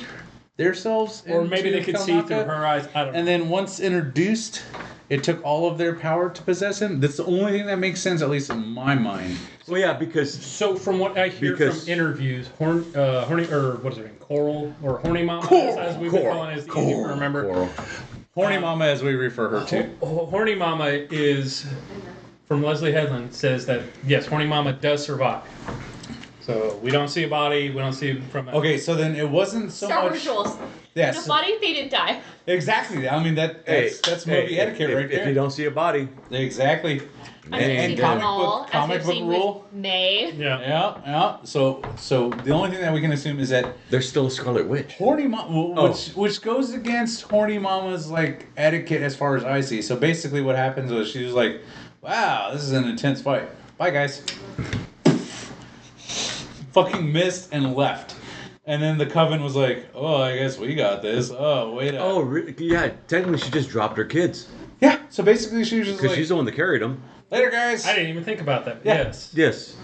themselves, or maybe they could see through her eyes. I don't know. And then once introduced, it took all of their power to possess him. That's the only thing that makes sense, at least in my mind. Well, yeah, because so from what I hear from interviews, Horny or what is her name, Coral or Horny Mama, as we've been calling it, is easy to remember. Coral. Horny Mama, as we refer her to. Horny Mama is. From Leslie Headland says that yes, Horny Mama does survive. So we don't see a body. We don't see from. Okay, so then it wasn't so Star much. Wars rules. Yes. The body, they didn't die. Exactly. I mean that's movie etiquette right there. If you don't see a body, exactly. And comic book rule. May. Yeah. So the only thing that we can assume is that there's still a Scarlet Witch. Horny Mama, which goes against Horny Mama's like etiquette as far as I see. So basically, what happens was she was like, "Wow, this is an intense fight. Bye, guys." Fucking missed and left. And then the coven was like, "Oh, I guess we got this. Oh, wait up." Oh, really? Yeah, technically she just dropped her kids. Yeah, so basically she was just like... Because she's the one that carried them. Later, guys. I didn't even think about that. Yeah. Yes.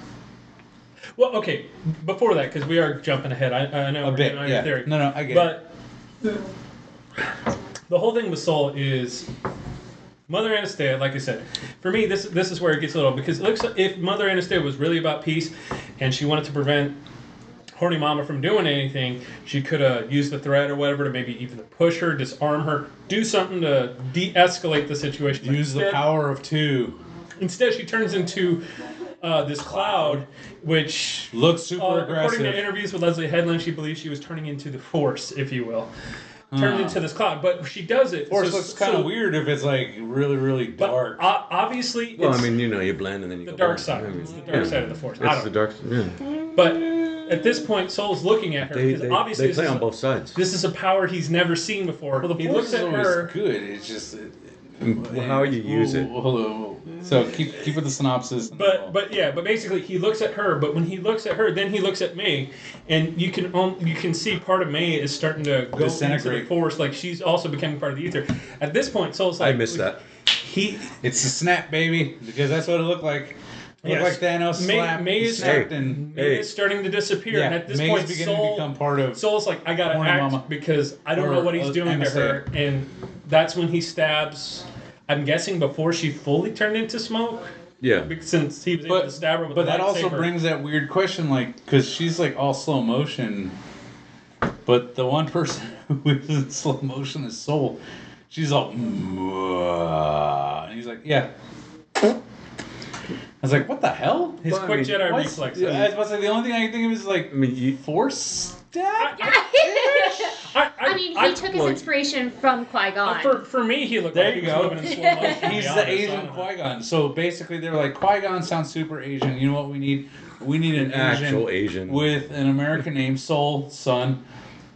Well, okay, before that, because we are jumping ahead. I know a bit, yeah. Theory. No, I get it. But the whole thing with Soul is... Mother Anastasia, like I said, for me, this is where it gets a little... Because it looks like if Mother Anastasia was really about peace and she wanted to prevent Horny Mama from doing anything, she could have used the threat or whatever to maybe even push her, disarm her, do something to de-escalate the situation. Use the power of two. Instead, she turns into this cloud, which looks super according to aggressive. interviews with Leslie Headland, she believes she was turning into the Force, if you will. Turned into this cloud, but she does it. Force looks kind of weird if it's like really, really dark. Obviously, Well, it's I mean, you blend and then you the go dark back. side. I mean, It's the dark side of the Force. It's the dark. Yeah. But at this point, Soul's looking at her because obviously they play on both sides. this is a power he's never seen before. Well, the he Force looks is at always her. good. It's just How you use it. So keep with the synopsis. But basically he looks at her. But when he looks at her, then he looks at May, and you can see part of May is starting to go into the Disintegrate. Force. Like she's also becoming part of the ether. At this point, Soul's like, I missed that. It's a snap, baby, because that's what it looked like. It looked like Thanos slapped, May is snapped, and May is starting to disappear, yeah, and at this May's point, beginning to become part of. Soul's like, I gotta Morning, act Mama. because I don't Or, know what he's doing to her, MSA. and that's when he stabs. I'm guessing before she fully turned into smoke. Yeah. Since he was able to stab her with But the that also lightsaber. brings that weird question, like, because she's like all slow motion, but the one person who is in slow motion is Soul. She's all, and he's like, yeah. I was like, what the hell? his Well, I quick mean, Jedi What's- reflex. I was about to say, the only thing I can think of is like, I mean, Force stab? I mean, he took his inspiration from Qui-Gon. For me, he looked There like you he was go. moving in slow motion. to He's be the honest. I Asian don't know. Qui-Gon. So basically, they're like, Qui-Gon sounds super Asian. You know what we need? We need an actual Asian. with an American name, Soul, Son,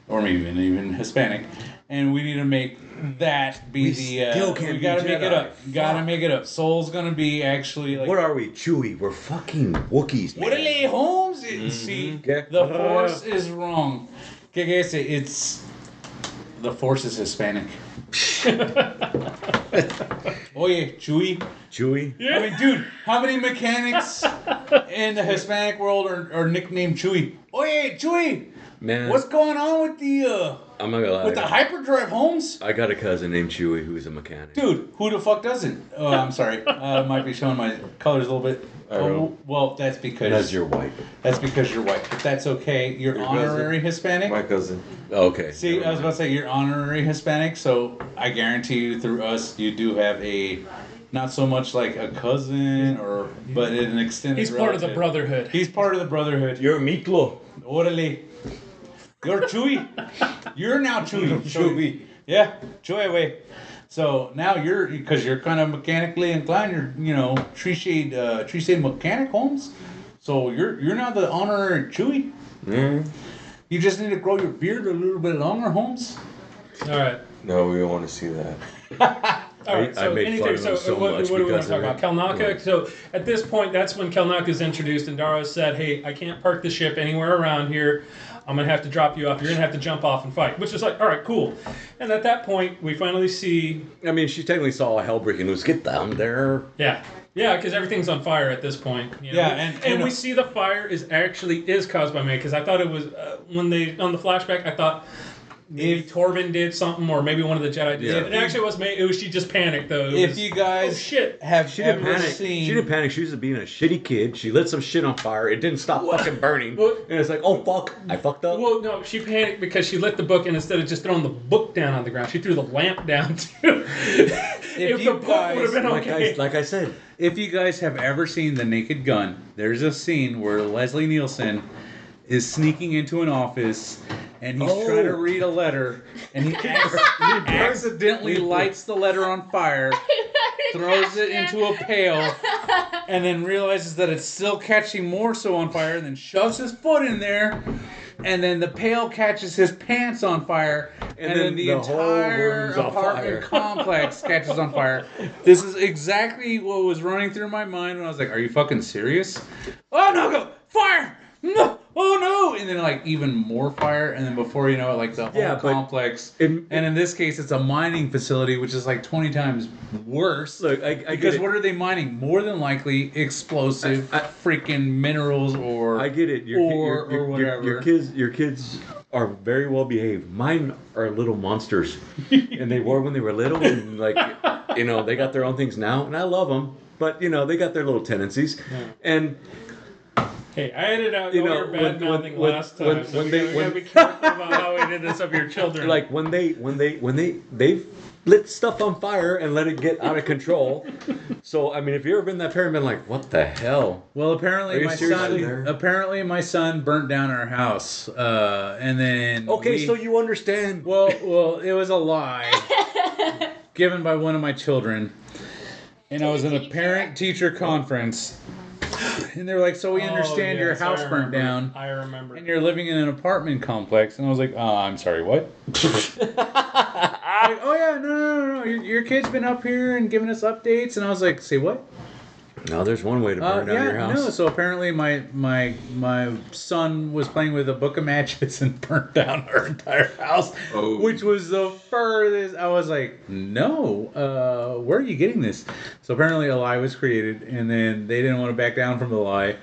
or maybe even Hispanic. And we need to make that be We the. still can't we be gotta make it Jedi. up. Gotta make it up. Soul's gonna be actually like. What are we? Chewie. We're fucking Wookiees, man. Orale Holmes. See, Yeah. the Force is wrong. Que say it's. The Force is Hispanic. Oye, Chewie. Chewie. I mean, dude, how many mechanics in the Hispanic world are nicknamed Chewie? Oye, Chewie. Man, What's going on with the I'm not gonna lie. with the hyperdrive, Holmes? I got a cousin named Chewie who's a mechanic. Dude, who the fuck doesn't? Oh, I'm sorry. Might be showing my colors a little bit. Oh, well, that's because Because you're white. that's because you're white. But that's okay. You're Your honorary Hispanic. My cousin. Okay. See, I was about to say you're honorary Hispanic, so I guarantee you through us, you do have a, not so much like a cousin or, but an extended. He's part of the relative. brotherhood. He's part of the brotherhood. You're Miklo. Orale. You're Chewy. You're now Chewy. Chewie. Yeah, Chewy away. So now because you're kind of mechanically inclined. You're tree shade mechanic, Holmes. So you're now the honorary Chewy. Mm. You just need to grow your beard a little bit longer, Holmes. All right. No, we don't want to see that. All right, I made fun of him so what much do we want because to talk of about? it. Kelnaka. So at this point, that's when Kelnaka is introduced, and Dara said, "Hey, I can't park the ship anywhere around here. I'm gonna have to drop you off. You're gonna have to jump off and fight." Which is like, all right, cool. And at that point, we finally see, I mean, she technically saw a hell breaking loose. Get down there. yeah, because everything's on fire at this point. You know? Yeah, and we see the fire is caused by May, because I thought it was when they on the flashback, I thought. Maybe Torben did something, or maybe one of the Jedi did. Yeah. It actually was May. It was she just panicked though. It If was, you guys oh shit. have She didn't ever panic. seen, She didn't panic. She was being a shitty kid. She lit some shit on fire. It didn't stop fucking burning. What? And it's like, oh fuck, I fucked up. Well, no, she panicked because she lit the book, and instead of just throwing the book down on the ground, she threw the lamp down too. if you the book guys- would have been like, okay. like I said, if you guys have ever seen The Naked Gun, there's a scene where Leslie Nielsen is sneaking into an office and he's trying to read a letter and he accidentally lights the letter on fire, throws it into a pail, and then realizes that it's still catching more so on fire, and then shoves his foot in there, and then the pail catches his pants on fire, and then the whole entire room's on apartment fire. complex catches on fire. This is exactly what was running through my mind when I was like, are you fucking serious? Oh no, go fire! No! Oh no! And then like even more fire, and then before you know it, like the whole but complex. in- and in this case, it's a mining facility, which is like 20 times worse. look, I Because get it. what are they mining? More than likely explosive I- freaking minerals or I get it. or whatever. Your kids are very well behaved. Mine are little monsters, and they were when they were little, and like, they got their own things now, and I love them, but they got their little tendencies, and Hey, I edited out You all know, your bad mouthing when- last time. when- So when we they- gotta when- be careful about how we did this of your children. Like when they lit stuff on fire and let it get out of control. So I mean, if you ever been that parent, been like, what the hell? Well, Are apparently you my seriously son. there? Apparently my son burnt down our house, and then. Okay, so you understand. Well, it was a lie given by one of my children, and I was in a parent-teacher conference, and they were like, "So we understand your yes, house I burnt remember. down, I remember. and you're living in an apartment complex." And I was like, "Oh, I'm sorry, what?" Like, oh yeah, no. Your kid's been up here and giving us updates, and I was like, "Say what?" No, there's one way to burn down your house. No. So apparently, my son was playing with a book of matches and burnt down our entire house, which was the furthest. I was like, no, where are you getting this? So apparently, a lie was created, and then they didn't want to back down from the lie,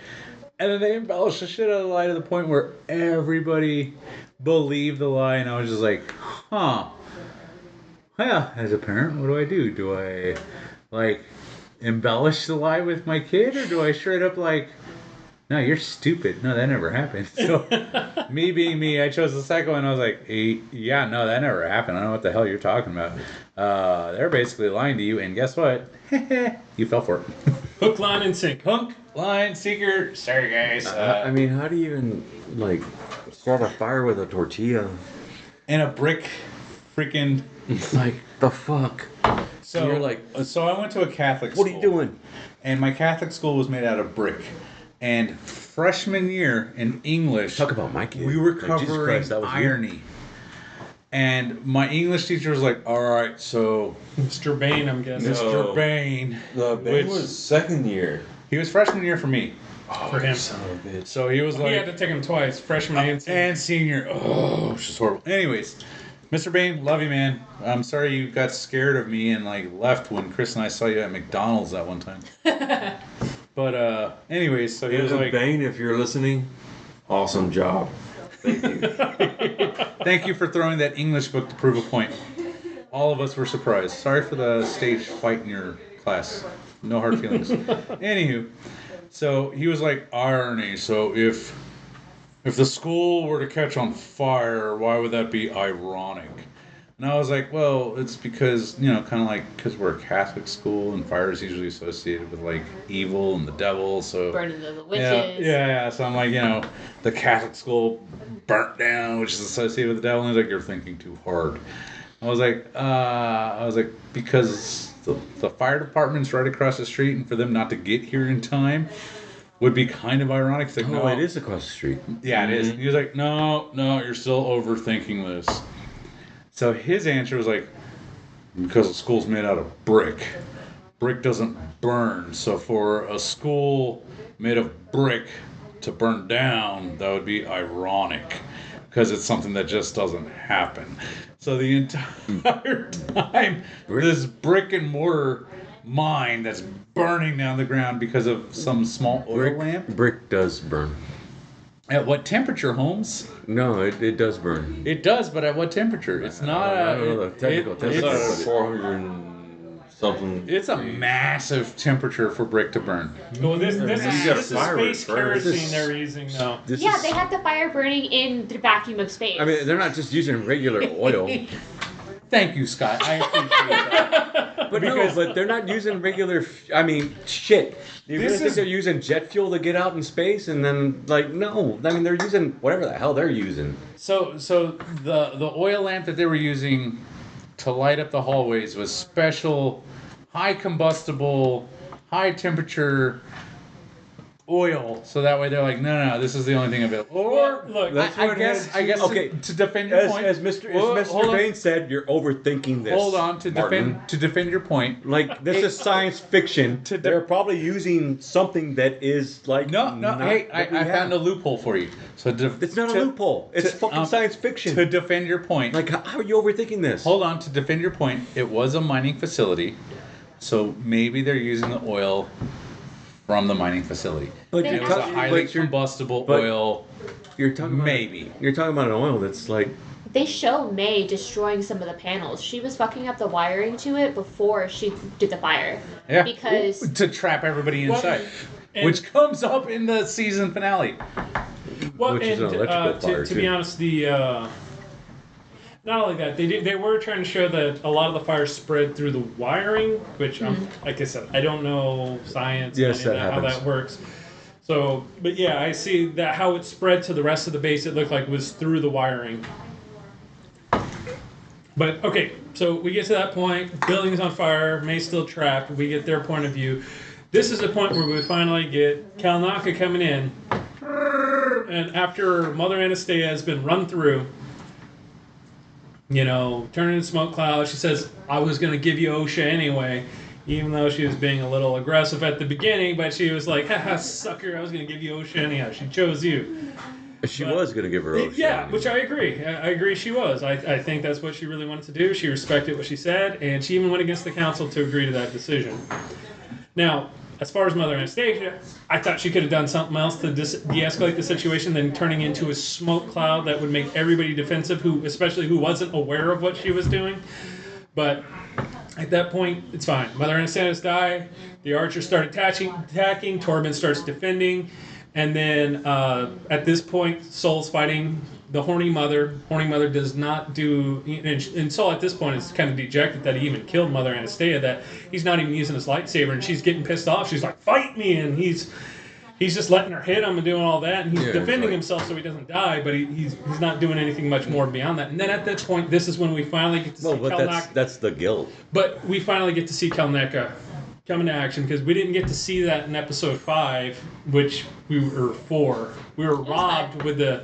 and then they embellished the shit out of the lie to the point where everybody believed the lie, and I was just like, huh. Yeah, as a parent, what do? Do I embellish the lie with my kid, or do I straight up like, no, you're stupid. No, that never happened. So, me being me, I chose the second one. I was like, yeah, no, that never happened. I don't know what the hell you're talking about. They're basically lying to you, and guess what? You fell for it. Hook, line, and sinker. Hook, line, seeker. Sorry, guys. I mean, how do you even like start a fire with a tortilla? And a brick, freaking. Like the fuck. So you're like, so I went to a Catholic school. What are you doing? And my Catholic school was made out of brick. And freshman year in English, Talk about my kid. we were Like, Jesus covering Christ, that was you. irony. And my English teacher was like, all right, so Mr. Bain, I'm guessing. No. Mr. Bain, The which Ben was second year. he was freshman year for me. For him. Son of a bitch. So he was He had like, to take him twice, freshman and senior. and senior. Oh, it's just horrible. Anyways, Mr. Bain, love you, man. I'm sorry you got scared of me and like left when Chris and I saw you at McDonald's that one time. But anyways, so he was like, Bane, if you're listening, awesome job. Thank you. thank you for throwing that English book to prove a point. All of us were surprised. Sorry for the stage fight in your class. No hard feelings. Anywho, so he was like, irony. So if the school were to catch on fire, why would that be ironic? And I was like, well, it's because, kind of like, because we're a Catholic school and fire is usually associated with like evil and the devil. So Burning the witches. yeah. So I'm like, the Catholic school burnt down, which is associated with the devil. And he's like, you're thinking too hard. I was like, because the fire department's right across the street, and for them not to get here in time would be kind of ironic. He's like, Oh, no, it is across the street. Yeah, it is. He was like, no, you're still overthinking this. So his answer was like, because the school's made out of brick. Brick doesn't burn. So for a school made of brick to burn down, that would be ironic. Because it's something that just doesn't happen. So the entire time, this brick and mortar mine that's burning down the ground because of some small oil lamp. Brick does burn. At what temperature, Holmes? No, it does burn. It does, but at what temperature? It's not. I don't know the technical temperature. It's, It's- 400 and something. it's a massive temperature for brick to burn. Well, this gotta is fire it space first. kerosene they're using now. This Yeah, is- they have the fire burning in the vacuum of space. I mean, they're not just using regular oil. Thank you, Scott. I appreciate that. But they're not using regular. Shit. You really think they're using jet fuel to get out in space, and then no. I mean, they're using whatever the hell they're using. So the oil lamp that they were using to light up the hallways was special, high combustible, high temperature oil. So that way they're like, no, this is the only thing available. Or Look, I guess Okay, to defend your point, As Mr. Hold on. Bain said, you're overthinking this. Hold on Martin. to defend your point. Like this is science fiction. They're probably using something that is like No. not Hey, I what we found a have. loophole for you. So It's not a loophole. It's fucking science fiction. To defend your point, Like how are you overthinking this? hold on. To defend your point, it was a mining facility, so maybe they're using the oil from the mining facility. But They It was a actually- highly combustible but- oil. You're talking about Maybe. You're talking about an oil that's like They show May destroying some of the panels. She was fucking up the wiring to it before she did the fire. Yeah. Because To trap everybody inside. which comes up in the season finale. Well, Which is an electrical fire, to be too. honest, not only that, they were trying to show that a lot of the fire spread through the wiring, which, like I said, I don't know science Yes, and that how happens. that works. So, but yeah, I see that how it spread to the rest of the base, it looked like was through the wiring. But, okay, so we get to that point, building's on fire, May's still trapped, we get their point of view. This is the point where we finally get Kalnaka coming in, and after Mother Anastasia has been run through, turning into smoke cloud, she says, I was going to give you Osha anyway, even though she was being a little aggressive at the beginning, but she was like, haha, sucker, I was going to give you Osha anyhow. She chose you. She was going to give her Osha. Yeah, which I agree. I agree she was. I think that's what she really wanted to do. She respected what she said, and she even went against the council to agree to that decision. Now, as far as Mother Anastasia, I thought she could have done something else to de-escalate the situation than turning into a smoke cloud that would make everybody defensive, especially who wasn't aware of what she was doing. But at that point, it's fine. Mother Anastasia's die. The archers start attacking. Torben starts defending. And then at this point, Soul's fighting the Horny Mother. Horny Mother does not do... And Soul at this point is kind of dejected that he even killed Mother Anastasia, that he's not even using his lightsaber, and she's getting pissed off. She's like, fight me! And he's just letting her hit him and doing all that, and he's defending himself so he doesn't die, but he's not doing anything much more beyond that. And then at that point, this is when we finally get to see Kalnaka. That's the guilt. But we finally get to see Kalnaka come into action, because we didn't get to see that in episode 5, which we were 4. We were robbed with the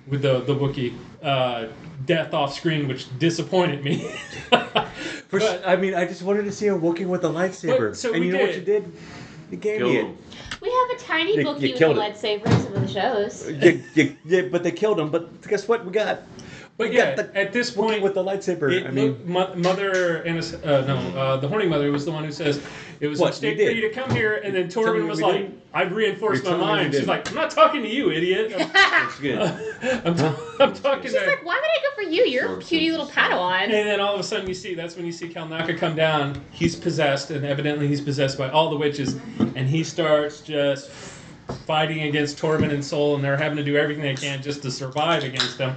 Wookiee death off screen, which disappointed me. I just wanted to see a Wookiee with a lightsaber. So and we you know what you did? You gave me it. We have a tiny You Wookiee with a killed it. lightsaber in some of the shows. Yeah, but they killed him. But guess what? We got. But we yeah, got the at this Wookiee point, with the lightsaber. the Horny Mother was the one who says it was a mistake for you to come here, and then Torben was like, "I've reinforced my mind." She's like, "I'm not talking to you, idiot. I'm talking She's to." like, why would I go for you? You're a cutie little Padawan. And then all of a sudden that's when you see Kalnaka come down. He's possessed, and evidently he's possessed by all the witches, and he starts just fighting against Torben and Soul, and they're having to do everything they can just to survive against them.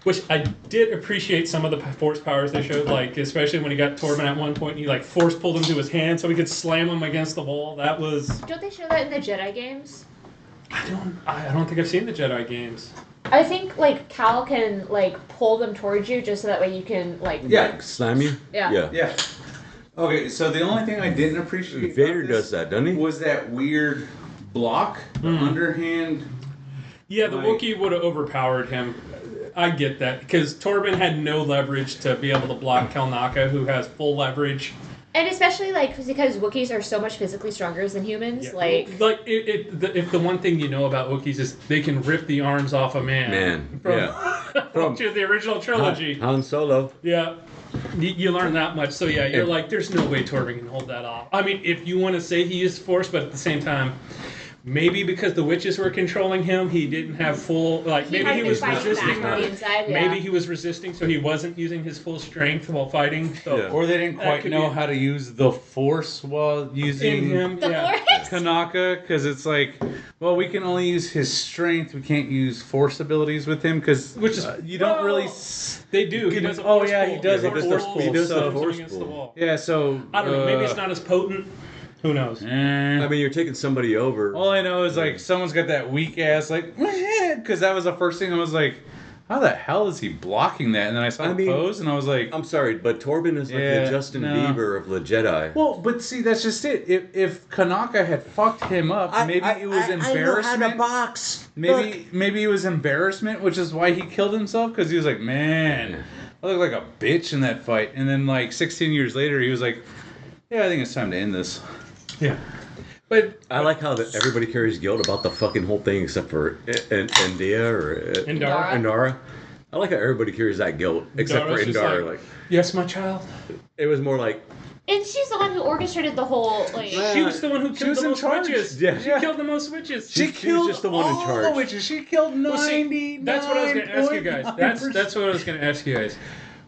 Which I did appreciate some of the force powers they showed, like especially when he got Torben at one point, he like force pulled him to his hand so he could slam him against the wall. That was. Don't they show that in the Jedi games? I don't think I've seen the Jedi games. I think like Cal can like pull them towards you just so that way you can like Slam you. Yeah. Okay, so the only thing I didn't appreciate Vader does that, doesn't he? was that weird block, the underhand. Yeah, the Wookiee would have overpowered him. I get that, because Torben had no leverage to be able to block Kalnaka, who has full leverage. And especially like because Wookiees are so much physically stronger than humans, if the one thing you know about Wookiees is they can rip the arms off a man. From to the original trilogy. Han Solo. Yeah. You learn that much, so yeah, you're like, there's no way Torben can hold that off. I mean, if you want to say he used force, but at the same time, maybe because the witches were controlling him, he didn't have full, maybe he was resisting them. Maybe he was resisting, so he wasn't using his full strength while fighting. So Or they didn't quite know how to use the force while using him. Kanaka, because it's like, well, we can only use his strength. We can't use force abilities with him, because you don't really. They do. He does. He does a force pull. He does a a force against the wall. Yeah, so I don't know. Maybe it's not as potent. Who knows? I mean, you're taking somebody over. All I know is like someone's got that weak ass because that was the first thing I was like, how the hell is he blocking that? And then I saw the pose and I was like, I'm sorry, but Torben is like the Justin Bieber of the Jedi. Well, but see, that's just it. If Kanaka had fucked him up, maybe it was embarrassment. I know how to box. Maybe it was embarrassment, which is why he killed himself, because he was like, man, I look like a bitch in that fight. And then like 16 years later, he was like, yeah, I think it's time to end this. Yeah. But I like how everybody carries guilt about the fucking whole thing except for India or Indara. I like how everybody carries that guilt except for Indara. Like, yes, my child. It was more like. And she's the one who orchestrated the whole She was the one who killed the most witches. Yeah. She killed the most witches. She was just the one in charge. All the witches. She killed 99. That's what I was going to ask you guys. That's what I was going to ask you guys.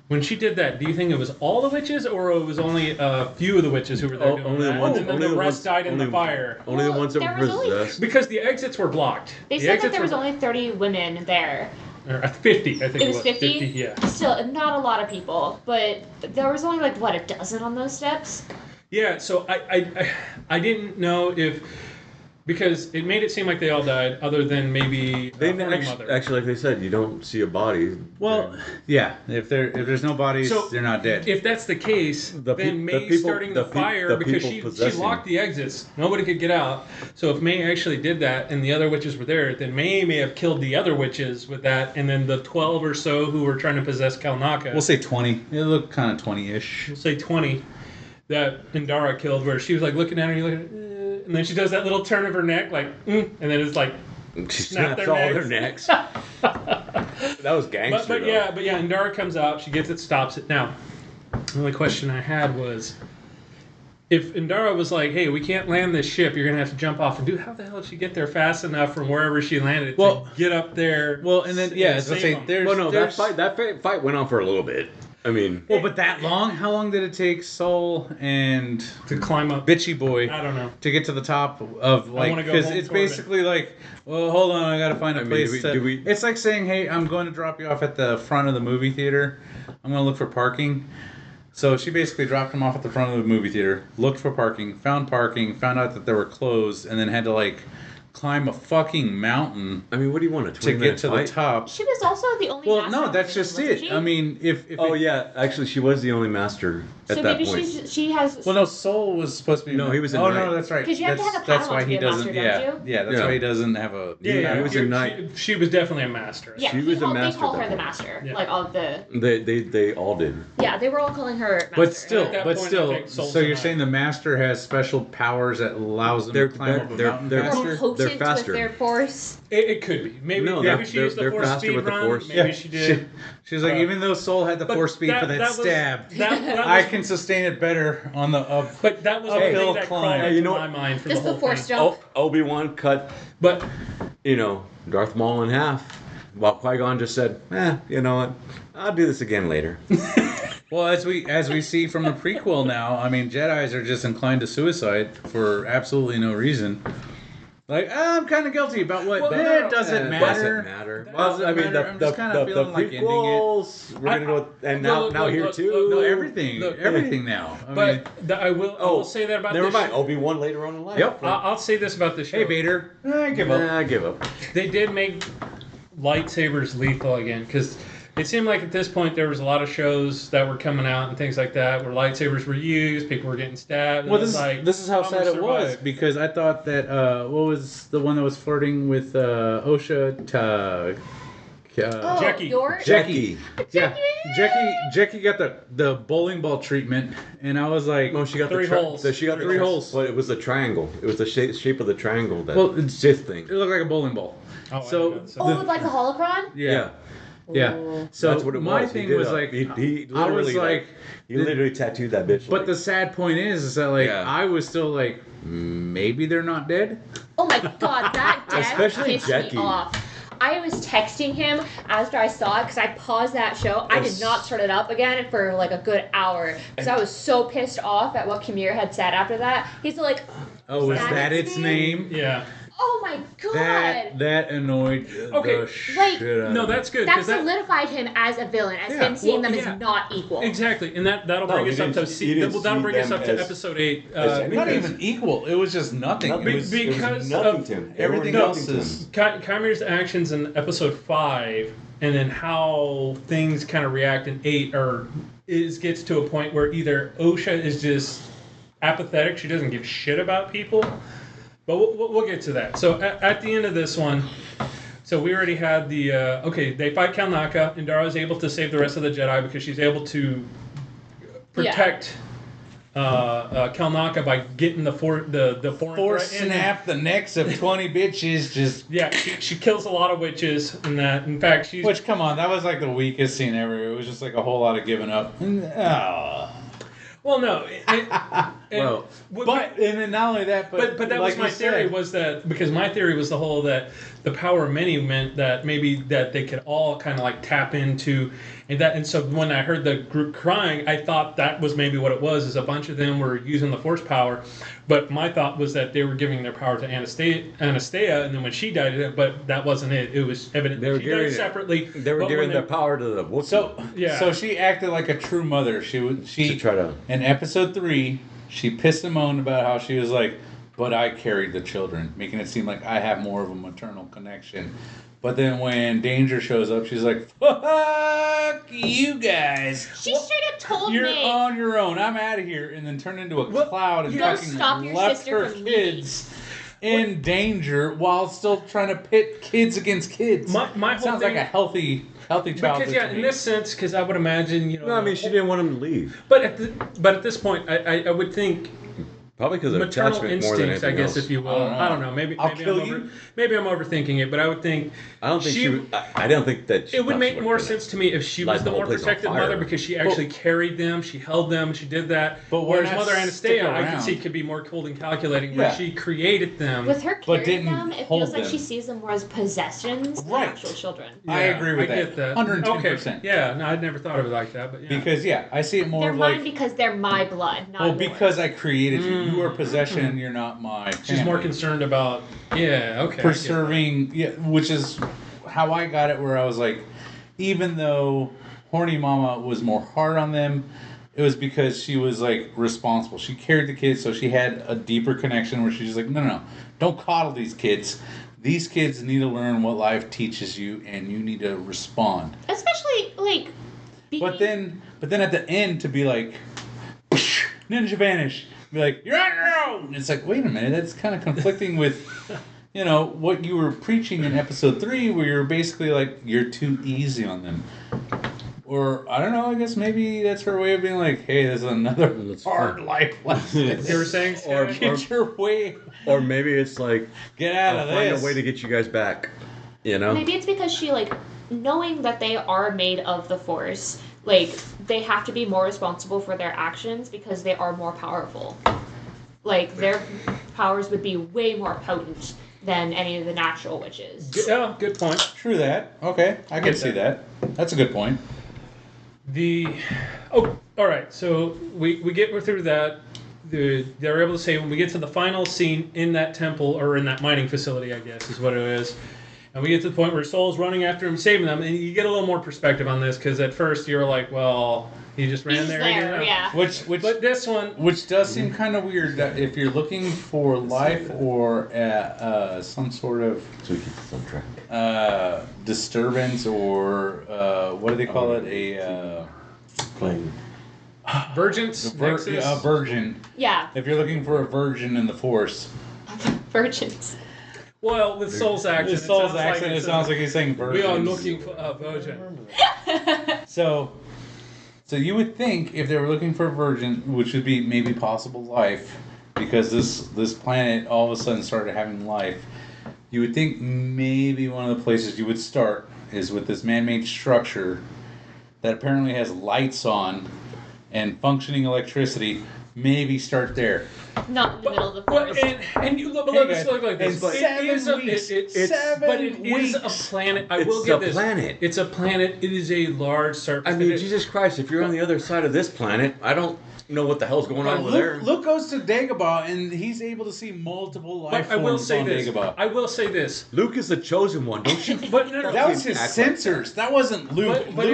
When she did that, do you think it was all the witches, or it was only a few of the witches who were there doing only the that, ones- and then only the the rest ones- died in the only- fire? Only the Well, ones that there were was only- possessed. Because the exits were blocked. They The said that exits there was were- only 30 women there. or 50, I think It was 50? yeah. Still, not a lot of people, but there was only like, what, a dozen on those steps? Yeah, so I didn't know if, because it made it seem like they all died, other than maybe They Holy Mother. actually, like they said, you don't see a body. Well, yeah. If there's no bodies, So, they're not dead. If that's the case, then May starting the fire because she locked the exits. Nobody could get out. So if May actually did that and the other witches were there, then May have killed the other witches with that, and then the 12 or so who were trying to possess Kalnaka. We'll say 20. It looked kind of 20-ish. We'll say 20 that Indara killed, where she was like looking at her, and then she does that little turn of her neck, like, and then it's like, She snap snaps their all their necks. That was gangster. but yeah, Indara comes out, she gets it, stops it. Now, the only question I had was, if Indara was like, hey, we can't land this ship, you're going to have to jump off, and how the hell did she get there fast enough from wherever she landed to get up there? Well, and then, yeah, as I say, there's... Well, no, there's, that fight went on for a little bit. I mean... Well, but that long? How long did it take Soul and to climb up Bitchy Boy I don't know. to get to the top of, like... Because it's basically like, well, hold on, I gotta find a place to... It's like saying, hey, I'm going to drop you off at the front of the movie theater. I'm going to look for parking. So she basically dropped him off at the front of the movie theater, looked for parking, found out that they were closed, and then had to, like, climb a fucking mountain. I mean, what do you want, to get to the top? She was also the only Well, master no, of that's women, just wasn't it. she? I mean, if yeah, actually, she was the only master at so that maybe point. she has... Well, no, Soul was supposed to be... No, he was a Oh, knight. no, that's right. 'Cause you have to have a That's Padawan why to he be a master, doesn't... don't Yeah, you? yeah, that's why he doesn't have a... Yeah, he was a knight. She was definitely a master. Yeah, She was a they master call at her that the point. master. Yeah. Like, all the... They all did. Yeah, they were all calling her master. But still, At that point, I think Soul's so a you're knight. saying the master has special powers that allows them They're- to climb up a they're- mountain they're- faster? More potent They're faster. with their force. It could be. Maybe No, maybe she used the they're force faster speed with the run. force. Maybe she did. She's like, even though Soul had the But force speed for that was- stab, that I was- can sustain it better on the up. But that was the uphill thing that climb. crawled Hey, into you know my what? mind for Just the the whole force thing. jump. Obi-Wan cut, But Darth Maul in half, while Qui-Gon just said, you know what? I'll do this again later. Well, as we see from the prequel now, I mean, Jedis are just inclined to suicide for absolutely no reason. Like, I'm kind of guilty about what. It doesn't matter. Doesn't matter. Doesn't I mean, matter. I'm just kind of feeling like ending it. prequels, we're gonna go, and now here too. No, everything now. I mean, But I will say that about Never this mind. show. Obi-Wan later on in life. Yep. I'll say this about the show. hey, Vader, give up. I give up. They did make lightsabers lethal again, because it seemed like at this point there was a lot of shows that were coming out and things like that where lightsabers were used, people were getting stabbed. Well, and it was like, this is how I'm sad gonna it was, survive. because I thought that what was the one that was flirting with Osha? Oh, Jackie. Jackie. Yeah, Jackie got the bowling ball treatment, and I was like, No, she got Three holes. She got Three holes. But it was the triangle. It was the shape of the triangle. That Well, it's- Sith thing. it looked like a bowling ball. Oh, I So- know, so- Oh, like the holocron? Yeah. Ooh. So That's what it my was. thing He did was a- like, he I was literally like, he literally tattooed that bitch. but the sad point is that like Yeah. I was still like, maybe they're not dead. Oh my god, that death Especially pissed Jackie. me off. I was texting him after I saw it because I paused that show. I did not start it up again for like a good hour because I was so pissed off at what Kimir had said after that. He's like, Oh, is That that its its name? yeah. oh my god. That annoyed Okay, the shit like- out of No, me. that's good. That 'cause that, solidified him as a villain, as Yeah. him seeing Well, them yeah. as not equal. exactly, and that'll No, bring you us up didn't- to you didn't that'll see bring us them up to as- episode 8. as not because- even equal. It was just nothing. Nothing. It was, because it was nothing of- to him. everything They were else nothing to is- him. Chimir's actions in episode 5, and then how things kind of react in 8, gets to a point where either Osha is just apathetic, she doesn't give shit about people, but we'll get to that. So at the end of this one, so we already had the they fight Kalnaka, and Dara is able to save the rest of the Jedi because she's able to protect Kalnaka by getting the foreign force threat in. snap the necks of 20 bitches. Just Yeah, she kills a lot of witches in that. In fact, she's which come on, that was like the weakest scene ever. It was just like a whole lot of giving up. well, no, Well, But and then not only that, but that like was my you theory said, was that because my theory was the whole that the power of many meant that maybe that they could all kind of like tap into and so when I heard the group crying, I thought that was maybe what it was is a bunch of them were using the force power, but my thought was that they were giving their power to Anastasia, and then when she died, but that wasn't it. It was evident They were that she died giving it- separately. they were but giving when their power to the Wookiee. So Yeah. so she acted like a true mother. to She try to. in episode 3, she pissed and moaned about how she was like, but I carried the children, making it seem like I have more of a maternal connection. But then when Danger shows up, she's like, fuck you guys. She straight up told You're me. on your own. I'm out of here. And then turned into a Well, cloud and you don't fucking stop your left sister her from kids in danger while still trying to pit kids against kids. My whole Sounds thing, like a healthy childhood because yeah, to in me. this sense, because I would imagine No, I mean she didn't want him to leave. But at this point, I would think Probably because of maternal attachment more than instincts, I anything guess, else. if you will. I don't know. Maybe I'll kill maybe I'm overthinking it, but I would think I don't think she. I don't think that. She it would thought she make would've more done sense to me if she Light was the the whole more place on protective fire. mother because she actually carried them, she held them, she did that. But why whereas not Mother stick Anastasia, I around? could see could be more cold and calculating, where Yeah. she created them. With her But carrying didn't them, it hold feels like them. she sees them more as possessions than Right. actual children. I agree with I that. get that. 110%. Okay. Yeah, no, I'd never thought of it like that, but yeah. Because I see it more They're of mine like, because they're my blood, not well, yours. because I created you. You are possession. You're not my. she's more family. concerned about okay. I get that. Preserving, which is how I got it. Where I was like, even though Horny Mama was more hard on them, it was because she was like responsible. She carried the kids, so she had a deeper connection. Where she's like, no, don't coddle these kids. These kids need to learn what life teaches you, and you need to respond. Especially like. But then at the end to be like, ninja vanish. Be like, you're on your own. It's like, wait a minute, that's kind of conflicting with, what you were preaching in episode 3, where you're basically like, you're too easy on them. Or I don't know. I guess maybe that's her way of being like, hey, this is another hard life lesson. You were saying, Or- Get your way. Or maybe it's like Get out I'll of find this. a way to get you guys back. Maybe it's because she knowing that they are made of the Force, they have to be more responsible for their actions because they are more powerful. Their powers would be way more potent than any of the natural witches. Yeah, good point. True that. Okay, I can Get see that. That's a good point. All right. So we're through that. They're able to say when we get to the final scene in that temple or in that mining facility, I guess is what it is, and we get to the point where Soul's running after him, saving them, and you get a little more perspective on this because at first you're like, well, he just ran He's there. there, yeah. But this one, Which does seem kind of weird that if you're looking for life or some sort of so we keep this on track. disturbance or what do they call it? A Playing. Virgins, Nexus. a virgin. Yeah, If you're looking for a virgin in the Force, virgins. Well, with Soul's accent, his soul's accent, it sounds like he's saying virgin. we are looking for a virgin. So you would think if they were looking for a virgin, which would be maybe possible life, because this planet all of a sudden started having life, you would think maybe one of the places you would start is with this man-made structure that apparently has lights on and functioning electricity. Maybe start there. Not in the middle of the But forest. and you look, Hey, let this guys, look like this. in But 7 it is a, weeks. but it is a planet. I will It's give a this. planet. It's a planet. It is a large surface. I mean, It is- Jesus Christ! If you're on the other side of this planet, I don't know what the hell's going on over there. Luke goes to Dagobah and he's able to see multiple life But I will forms say on this. Dagobah. I will say this. Luke is the chosen one. Don't you? But no, That was his Act like sensors. That wasn't Luke. But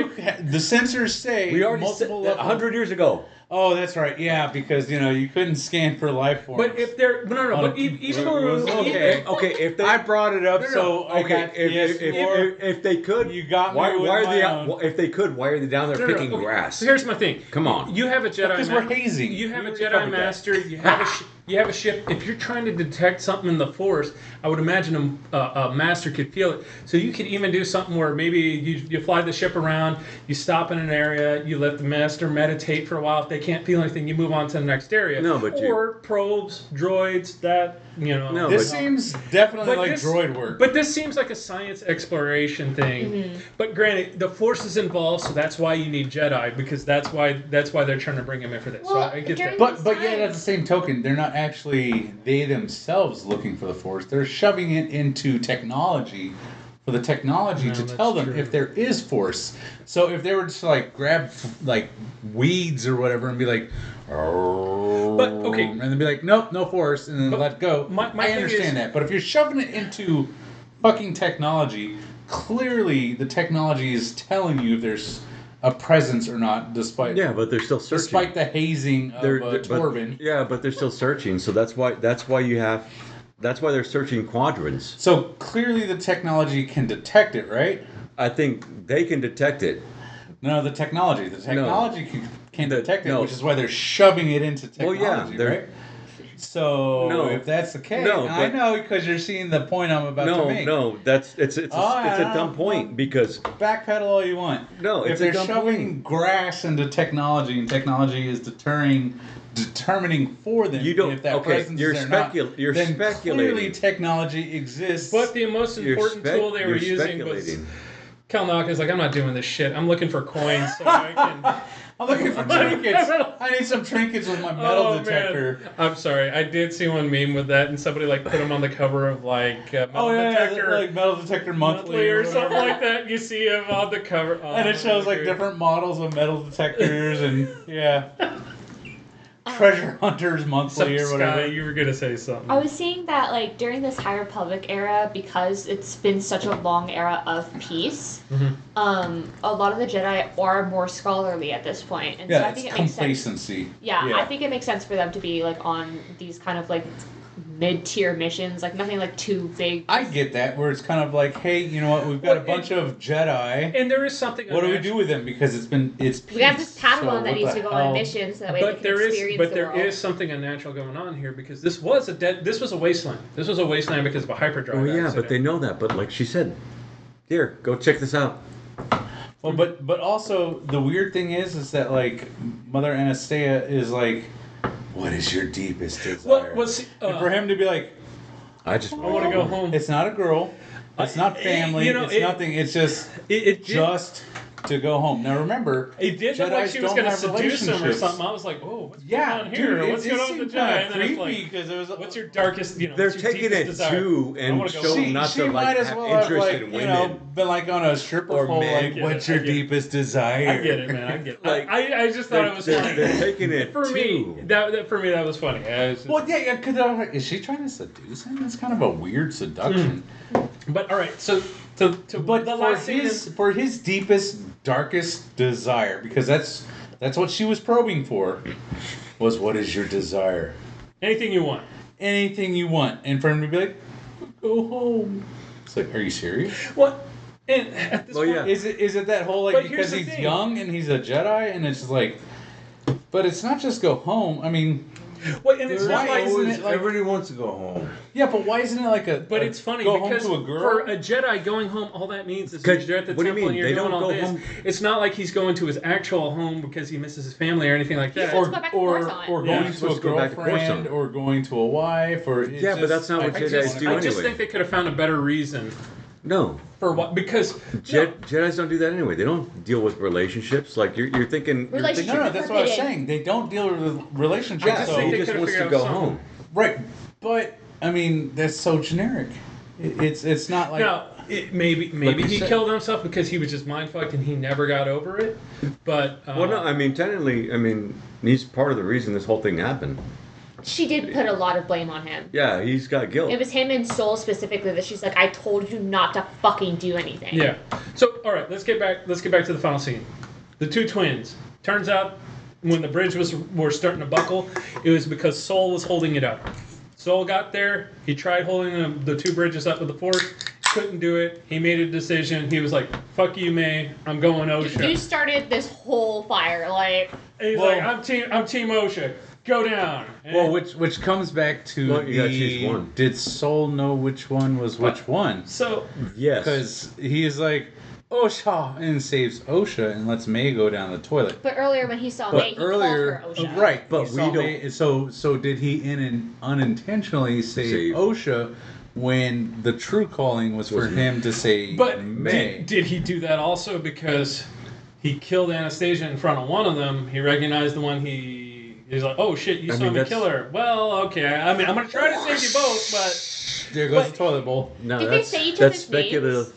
The sensors say We already said multiple that 100 years ago. Oh, that's right. Yeah, because you couldn't scan for life forms. But if they're no. On But a- even Okay, if they I brought it up, No, no, so I okay, got if they could, You got me why, with why are my they own. if they could, why are they down there no, picking okay. grass? So here's my thing. Come on. You have a Jedi. Because we're hazing. You have We a already Jedi covered that. master. you have a ship. If you're trying to detect something in the Force, I would imagine a master could feel it. So you could even do something where maybe you fly the ship around, you stop in an area, you let the master meditate for a while. If they can't feel anything, you move on to the next area. No, but or probes, droids, that No, This but- seems definitely like this, droid work. But this seems like a science exploration thing. But granted, the Force is involved, so that's why you need Jedi, because that's why they're trying to bring him in for this. Well, so I get during that. But yet, at the same token, they're not actually they themselves looking for the Force. They're shoving it into technology for the technology No, to that's tell them true. if there is Force. So if they were just to like grab like weeds or whatever and be like, But, okay. and then be like, nope, no Force, and then But let go. my I thing understand is- that. But if you're shoving it into fucking technology, clearly the technology is telling you if there's a presence or not, despite Yeah, but they're still searching. despite the hazing of Torben. Yeah, but they're still searching. So that's why they're searching quadrants. So clearly the technology can detect it, right? I think they can detect it. No, the technology. The technology can detect it, no. which is why they're shoving it into Well, technology, yeah, they're- right? So No. if that's the case, No, I but- know because you're seeing the point I'm about to make. No, it's a dumb point because Backpedal all you want. No, if it's a they're dumb shoving grass into technology and technology is determining for them You don't- if that okay, presence you're is there or not, you're then speculating. clearly technology exists. But the most important tool they were you're using was speculating. Kalnaka is like, I'm not doing this shit. I'm looking for coins so I can. I'm looking for trinkets. I need some trinkets with my metal detector. Man. I'm sorry. I did see one meme with that, and somebody like put them on the cover of like Metal Detector like Metal Detector Monthly or whatever. something like that. You see him on the cover, And it shows like dude. different models of metal detectors and yeah. Treasure Hunters Monthly or whatever. Sky, you were gonna say something. I was seeing that like during this High Republic era, because it's been such a long era of peace, a lot of the Jedi are more scholarly at this point, and so Yeah, I it's think it makes sense. complacency. Yeah, I think it makes sense for them to be like on these kind of like mid-tier missions, like nothing like too big. I get that, where it's kind of like, hey, you know what? We've got a bunch of Jedi. And there is something. What do we do with them? Because it's peace. We have this Padawan so that what needs the to go on a hell? mission so that way But they can there is, experience but the there world. is something unnatural going on here because this was a wasteland. This was a wasteland because of a hyperdrive. Oh yeah, accident. but they know that. But like she said, here, go check this out. Well, but also the weird thing is that like Mother Anastasia is like, what is your deepest desire? Well, see, and for him to be like, I just I want to go home. it's not a girl, it's not family, you know, it's nothing. It's just It just to go home. Now remember, It did look like Jedis she was don't going to have seduce him or relationships. something. I was like, oh, what's Yeah, going on here? dude, What's it going on with seemed the Jedi? kind And of then it's creepy like, because it was. what's your darkest, they're what's your taking deepest it desire? too I and wanna go showing home. not she to might like as have well have interest like in you know women. been like on a stripper Or pole men. like, Yeah, what's I your get it. deepest desire? I get it, man. I get it. Like, I just thought it was funny. They're taking it For me, too. for me, that was funny. I was just- Well, yeah, because I was like, is she trying to seduce him? That's kind of a weird seduction. but all right, so to But the for last scene for his deepest, darkest desire, because that's what she was probing for, was what is your desire? anything you want. Anything you want, and for him to be like, go home. It's like, are you serious? What? And at this Well, point, yeah. Is it that whole like But here's because the he's thing. young and he's a Jedi, and it's just like, but it's not just go home. I mean, well, and it's Why not like isn't it like? Everybody wants to go home. Yeah, but why isn't it like a? But a it's funny go because home to a girl. for a Jedi going home, all that means is 'Cause- you're at the what do you temple mean? and you're They doing don't all go this. home- It's not like he's going to his actual home because he misses his family or anything like that. Let's go back to Coruscant. or Yeah. going to a Supposed to go back to girlfriend Coruscant. or going to a wife or it's Yeah, but that's not what I Jedis just- do I just anyway. think they could have found a better reason No, for what because Jedis don't do that anyway. They don't deal with relationships. Like you're thinking. Relationship. No, that's what I was Forbidden. saying. They don't deal with relationships. I just so, think he they just could've wants to figured go out something. home. right, but I mean that's so generic. It's not like now maybe you he said- killed himself because he was just mind fucked and he never got over it. But Well, no, I mean technically, he's part of the reason this whole thing happened. She did put a lot of blame on him. Yeah, he's got guilt. It was him and Soul specifically that she's like, I told you not to fucking do anything. yeah. So all right, let's get back to the final scene. The two twins. Turns out when the bridge were starting to buckle, it was because Soul was holding it up. Soul got there. He tried holding the two bridges up with the Force. Couldn't do it. He made a decision. He was like, "Fuck you, May. I'm going You OSHA." started this whole fire, like. He's like, I'm Team OSHA. Go down. Well, which comes back to Well, you gotta choose one. Did Soul know which one was which one? So Yes. Because he's like OSHA and saves OSHA and lets May go down the toilet. But earlier when he saw May, he called her OSHA. Right? But he we saw don't- May, so did he unintentionally save OSHA when the true calling was for him to save But May? did he do that also because he killed Anastasia in front of one of them? He recognized the one he's like, oh shit, you saw me kill her. Well, okay. I mean, I'm gonna try to save you both, but There goes the toilet bowl. No, Did that's, they say each of that's his speculative. names?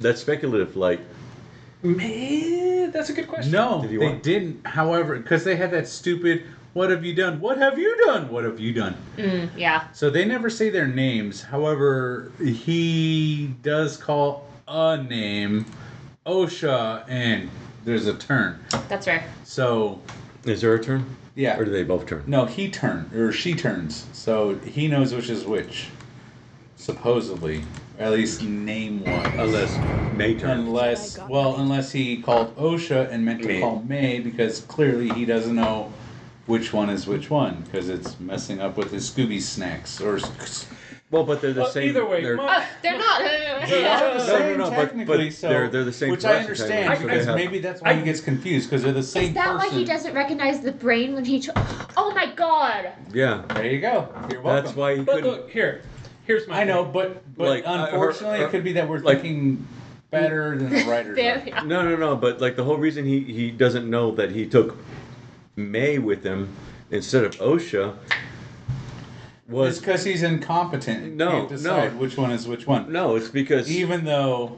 That's speculative. Like, man, that's a good question. No, Did he they what? didn't. However, because they had that stupid, what have you done? What have you done? What have you done? Yeah. So they never say their names. However, he does call a name, OSHA, and there's a turn. That's right. So, is there a turn? yeah. Or do they both turn? No, he turns, or she turns. So he knows which is which. Supposedly. At least name-wise. Unless May turns. Unless he called OSHA and meant to May. call May, because clearly he doesn't know which one is which one, because it's messing up with his Scooby snacks. Or Well, but they're the same. Either way, they're, They're not. they are the same, no, but technically, so, they're the same which I person, understand, technically, so they because have- maybe that's why he gets confused, because they're the same Is that person. why he doesn't recognize the brain when he? Oh my god! Yeah. There you go. You're welcome. That's why he But couldn't. look, here's my I know, thing. but Like, unfortunately, it could be that we're like- thinking better than the writers There, are. No. But like the whole reason he doesn't know that he took May with him instead of OSHA It's was because he's incompetent. He No, can't decide no. which one is which one. no. It's because Even though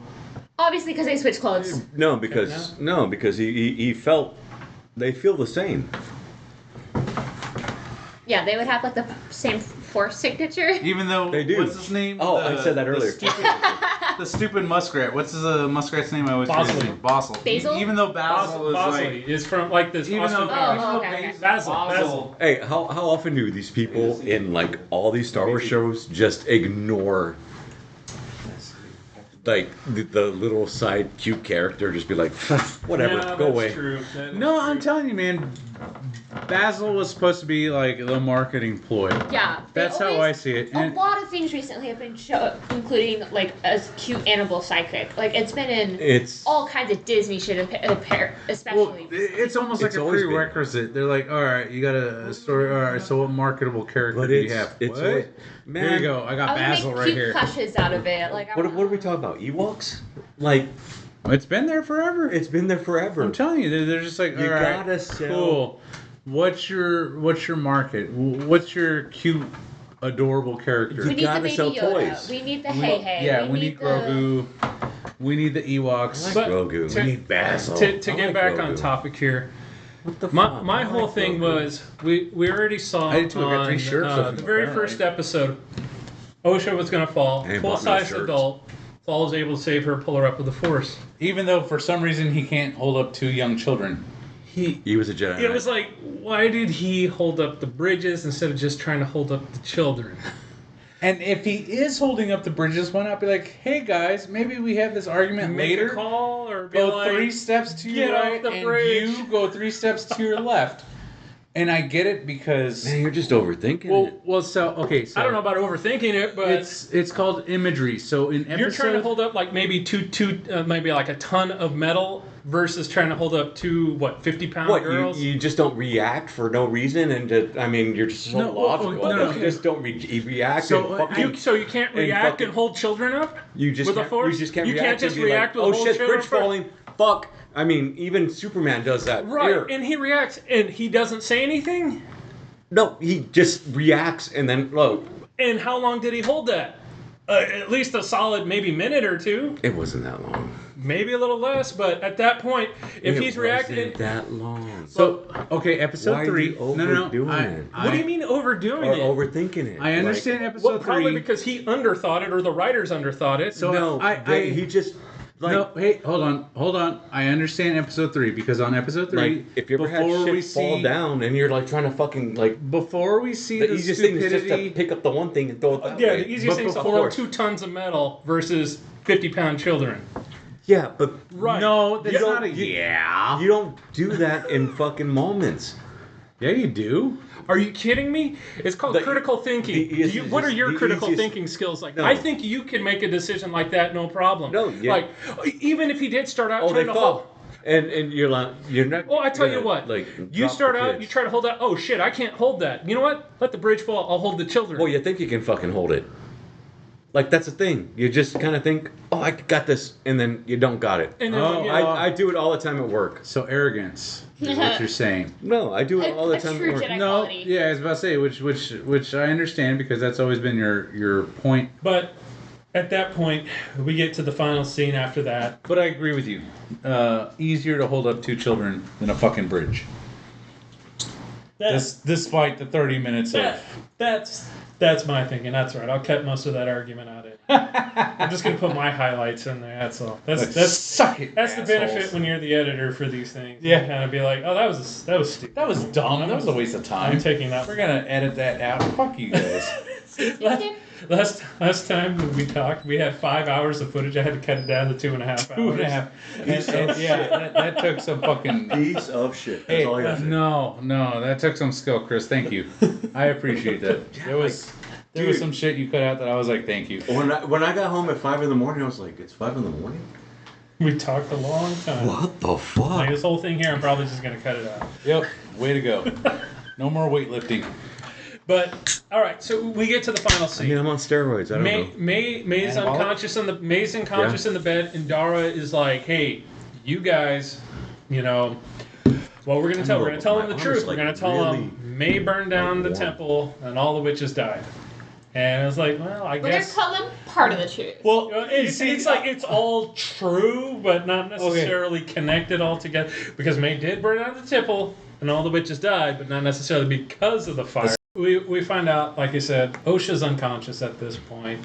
obviously because they switch clothes. because he felt they feel the same. Yeah, they would have like the same force signature. Even though They do. What's his name? Oh, I said that earlier. The stupid muskrat. What's his muskrat's name? I always forget his Bosley. name. Basil. Basil? Even though Basil is Bosley like, is from like this even Austin though, Powers. Oh, even though okay. Basil. Hey, how often do these people in like all these Star Wars shows just ignore like the little side cute character, just be like, whatever, Yeah, go that's away. True. That is No, true. I'm telling you, man. Basil was supposed to be like the marketing ploy. Yeah. they That's how I always- see it. A And lot of things recently have been shown, including like a cute animal sidekick. Like it's been in It's all kinds of Disney shit, well, especially. it's almost like It's a always been. prerequisite. They're like, all right, you got a story. All right, so what marketable character but do you it's have? it's What? always, man. Here you go. I got I would Basil make right cute here. plushes out of it. Like What are we talking about? Ewoks? Like It's been there forever. it's been there forever. I'm telling you, they're just like, You all right, gotta sell- cool. What's your market? What's your cute, adorable character? we need the gotta baby sell Yoda. toys. We need the Hey Hey. Yeah, we need Grogu. We need the Ewoks. But Grogu. to- We need Basil. To I get like back on Grogu. topic here, What the my fuck? my I whole like thing Grogu. was we already saw I did too. I got on 3 shirts of the them, very apparently. first episode, OSHA was gonna fall. I ain't Full bought no size shirts. adult. Saul was able to save her, pull her up with the Force. Even though for some reason he can't hold up 2 young children. He was a Jedi. It was like, why did he hold up the bridges instead of just trying to hold up the children? And if he is holding up the bridges, why not be like, hey guys, maybe we have this argument Make a later. call or be Go like, 3 steps to your "Get off right, the and bridge." you go 3 steps to your left. And I get it because Man, you're just overthinking it. so I don't know about overthinking it, but it's called imagery. So in episode, you're trying to hold up like maybe maybe like a ton of metal versus trying to hold up 50-pound What, girls. you just don't react for no reason, and I mean, you're just so No, well, logical. no, that you just don't react. So, and fucking, So you can't and react fucking- and hold children up you just with a can't, Force. You just can't You react. can't just and be react like, with oh whole shit, children bridge first." falling. Fuck. I mean, even Superman does that. Right, Here. and he reacts and he doesn't say anything. No, he just reacts and then look. And how long did he hold that? At least a solid maybe minute or two, It wasn't that long. maybe a little less. But at that point, if It he's wasn't reacting, that long. So episode Why are 3. you overdoing it? what do you mean overdoing Or it? overthinking it. I understand Like, episode Well, probably 3. because he underthought it or the writers underthought it. So no, he just like. no, hey, hold on. I understand episode 3 because on episode 3, Like, if you ever had shit fall down and you're like trying to fucking like before we see the the easiest thing is just to stupidity, pick up the one thing and throw it that Yeah, way. the easiest But thing is to before- hold 2 tons of metal versus 50-pound children. Yeah, but Right. No, that's You don't- not a yeah. you don't do that in fucking moments. Yeah, you do. Are you kidding me? It's called The- critical thinking. the Do you, easiest- what are your the critical easiest- thinking skills like? No. I think you can make a decision like that, no problem. No, yeah. Like, even if he did start out Oh, they trying to hold. fall. And you're not. Well, I tell you gonna, what. Like, you drop start the out, kids. you try to hold that. Oh shit, I can't hold that. You know what? Let the bridge fall. I'll hold the children. Well, you think you can fucking hold it. Like, that's the thing. You just kind of think, oh, I got this, and then you don't got it. And then, Oh, you know, I do it all the time at work. So arrogance is what you're saying. No, I do it all the A time true at work. Jedi No, quality. yeah, I was about to say which I understand because that's always been your point. but at that point, we get to the final scene after that. But I agree with you. Easier to hold up 2 children than a fucking bridge. Despite the 30 minutes of. That's my thinking. That's right. I'll cut most of that argument out of it. I'm just gonna put my highlights in there. That's all. That's suck it. That's the assholes. benefit when you're the editor for these things. Yeah. You kind of be like, oh, that was stupid. That was dumb. That was a waste of time. I'm taking that. We're gonna edit that out. Fuck you guys. Last time we talked, we had 5 hours of footage. I had to cut it down to 2.5 hours. 2.5. And yeah, that took some fucking. Piece of shit. That's Hey, all I got to say. no, that took some skill, Chris. Thank you. I appreciate that. There was some shit you cut out that I was like, thank you. When I got home at 5 a.m, I was like, it's 5 a.m. We talked a long time. What the fuck? Like this whole thing here, I'm probably just gonna cut it out. Yep. Way to go. No more weightlifting. But all right, so we get to the final I scene. mean, I'm on steroids. I don't know. May's Anabolic? unconscious in the bed, and Dara is like, "Hey, you guys, you know, well, we're gonna tell them the truth. We're gonna tell them May burned down the warm. temple, and all the witches died." And I was like, "Well, I But guess." they're telling part of the truth. Well, it's like it's all true, but not necessarily connected all together. Because May did burn down the temple, and all the witches died, but not necessarily because of the fire. We find out, like I said, Osha's unconscious at this point,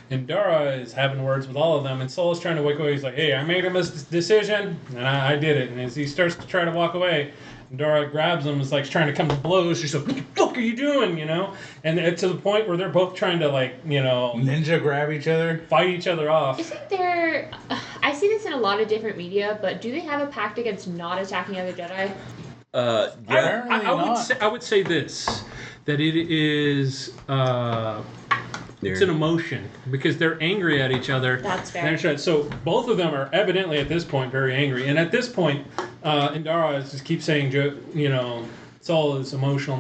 and Dara is having words with all of them, and Sol is trying to wake away. He's like, "Hey, I made a decision, and I did it." And as he starts to try to walk away, Dara grabs him, is like trying to come to blows. She's like, "What the fuck are you doing?" You know, and it's to the point where they're both trying to Ninja grab each other. fight each other off. Isn't there? I see this in a lot of different media, but do they have a pact against not attacking other Jedi? Yeah. Apparently not. I would say this, that it is it's an emotion because they're angry at each other. That's fair. And they're trying- so both of them are evidently at this point very angry, and at this point, Indara just keeps saying, you know, Saul is emotional.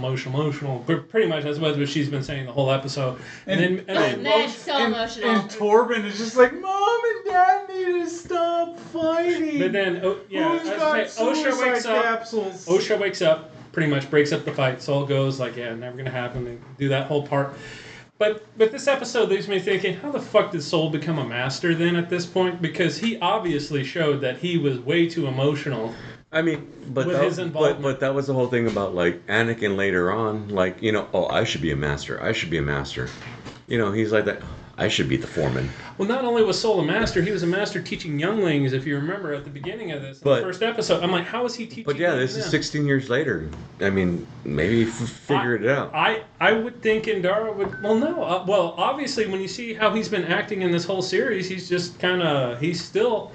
But pretty much that's what she's been saying the whole episode. And then So emotional. And Torben is just like, Mom and Dad need to stop fighting. but then Who's got Osha wakes suicide up. capsules? Osha wakes up, pretty much breaks up the fight. Saul goes like, yeah, never gonna happen. They do that whole part. But this episode leaves me thinking, how the fuck did Saul become a master then at this point? Because he obviously showed that he was way too emotional. I mean, but With his involvement. but that was the whole thing about like Anakin later on, like, you know, oh, I should be a master. You know, he's like that. I should be the foreman. Well, not only was Saul a master, he was a master teaching younglings, if you remember at the beginning of this, in the first episode. I'm like, how is he teaching But yeah, this them? is 16 years later. I mean, maybe figured it out. I would think Indara would. Well, no. Well, obviously, when you see how he's been acting in this whole series, he's just he's still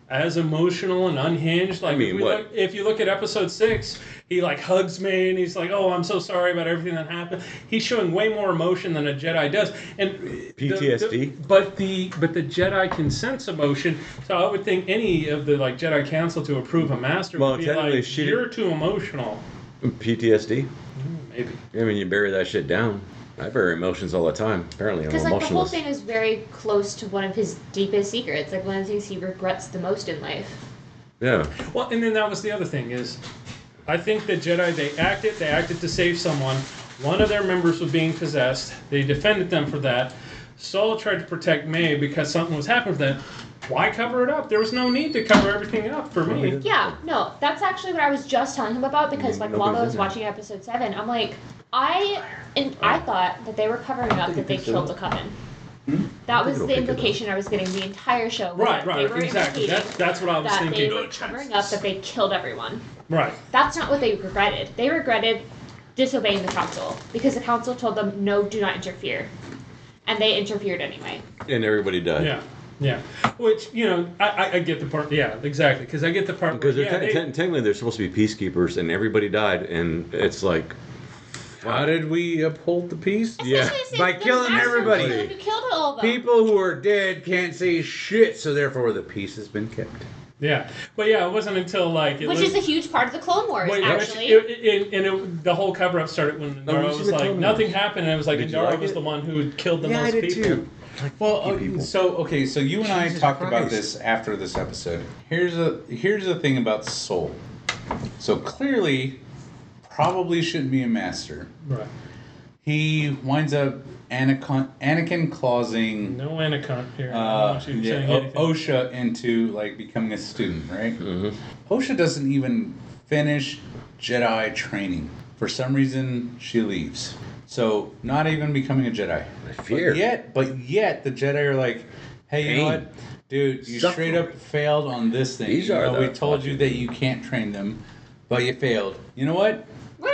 as emotional and unhinged. Like, I mean, if you look at episode 6, he like hugs me and he's like, "Oh, I'm so sorry about everything that happened." He's showing way more emotion than a Jedi does, and PTSD. but the Jedi can sense emotion, so I would think any of the like Jedi Council to approve a master Well, would be technically, like, she "You're too emotional." PTSD. Maybe. I mean, you bury that shit down. I bury emotions all the time. Apparently, I'm Because like the whole emotionless. thing is very close to one of his deepest secrets, like one of the things he regrets the most in life. Yeah. Well, and then that was the other thing is, I think the Jedi, they acted to save someone. One of their members was being possessed. They defended them for that. Saul tried to protect May because something was happening to them. Why cover it up? There was no need to cover everything up for me. Yeah, no, that's actually what I was just telling him about because like while I was watching episode 7, I'm like, I thought that they were covering up that they killed the Coven. That was the implication I was getting the entire show. was that they were Exactly. implicating That's what I was that thinking. they were covering up that they killed everyone. Right. That's not what they regretted. They regretted disobeying the council because the council told them, no, do not interfere. And they interfered anyway. And everybody died. Yeah. Yeah, which I get the part. Yeah, exactly. Because I get the part. Because where, technically they're supposed to be peacekeepers, and everybody died, and it's like, How did we uphold the peace? Yeah. By killing everybody. Who killed all of them? People who are dead can't say shit, so therefore the peace has been kept. yeah, but yeah, it wasn't until like Which is a huge part of the Clone Wars, actually. The whole cover up started when Indara you was should like tell me. nothing happened, and it was like Did you Indara like was it? the one who had killed the yeah, I most did people. too. Well, people. so you and I Jesus talked Christ. about this after this episode. Here's the thing about Soul. So clearly, probably shouldn't be a master. Right. He winds up Anakin clausing No Anakin here. I don't want you saying anything. OSHA into like becoming a student, right? Mm-hmm. OSHA doesn't even finish Jedi training. For some reason, she leaves. So not even becoming a Jedi. Fear. But yet the Jedi are like, hey, you know Pain. what? Dude, you Suffering. straight up failed on this thing. These You are know, the we told you that you can't train them, but you failed. You know what? We're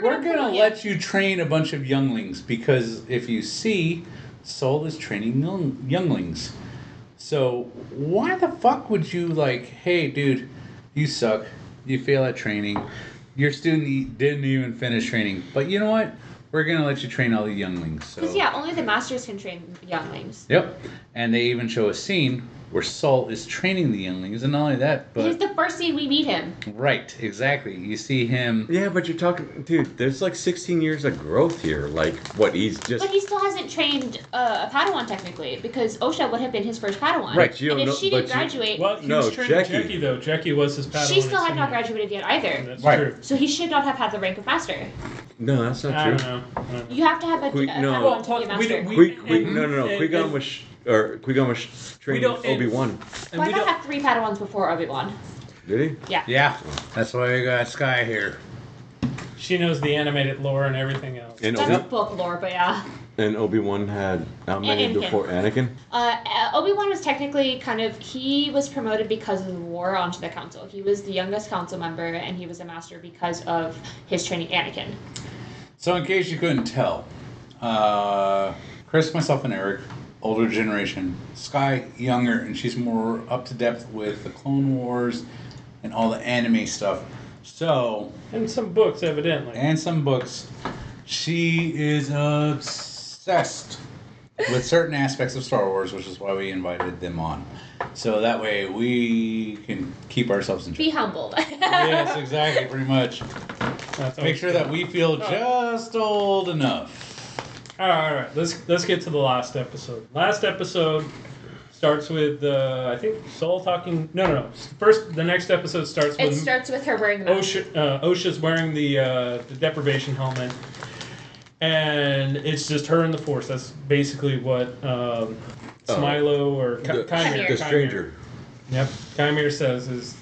gonna promote let you train a bunch of younglings because if you see, Soul is training younglings. So why the fuck would you like, hey dude, you suck, you fail at training, your student didn't even finish training, but you know what? We're gonna let you train all the younglings. So. Because only the masters can train younglings. Yep, and they even show a scene where Saul is training the younglings, and not only that, but He's the first scene we meet him. right, exactly. You see him. Yeah, but you're talking, dude. There's like 16 years of growth here. Like, what he's just. But he still hasn't trained a Padawan technically, because Osha would have been his first Padawan. Right, you and don't if know- she but didn't you- graduate, Well, he No, was training Jackie. Jackie though. Jackie was his Padawan. she still had at not senior. graduated yet either. That's Right. true. So he should not have had the rank of master. No, that's not I true. don't know. You have to have a, Qui- a no. Padawan Well, to plus, be a master. No. Qui-Gon was Qui-Gon was training don't- and- Obi-Wan. And we Qui-Gon don't. had 3 Padawans before Obi-Wan. Did he? Yeah. Yeah, that's why we got Sky here. She knows the animated lore and everything else. And That's book lore, but yeah. And Obi-Wan had how many Anakin. before Anakin? Obi-Wan was technically he was promoted because of the war onto the council. He was the youngest council member, and he was a master because of his training Anakin. So in case you couldn't tell, Chris, myself, and Eric, older generation. Sky, younger, and she's more up to depth with the Clone Wars and all the anime stuff. So, And some books, evidently. and some books. She is obsessed with certain aspects of Star Wars, which is why we invited them on. So that way we can keep ourselves in check. Be humbled. Yes, exactly, pretty much. That's Make sure that we feel just old enough. All right. Let's get to the last episode. Last episode starts with I think Soul talking. No. First, the next episode starts It with starts with her wearing the mask. OSHA's wearing the deprivation helmet, and it's just her and the Force. That's basically what Smilo or Chimera. The stranger. Yep, Chimera says is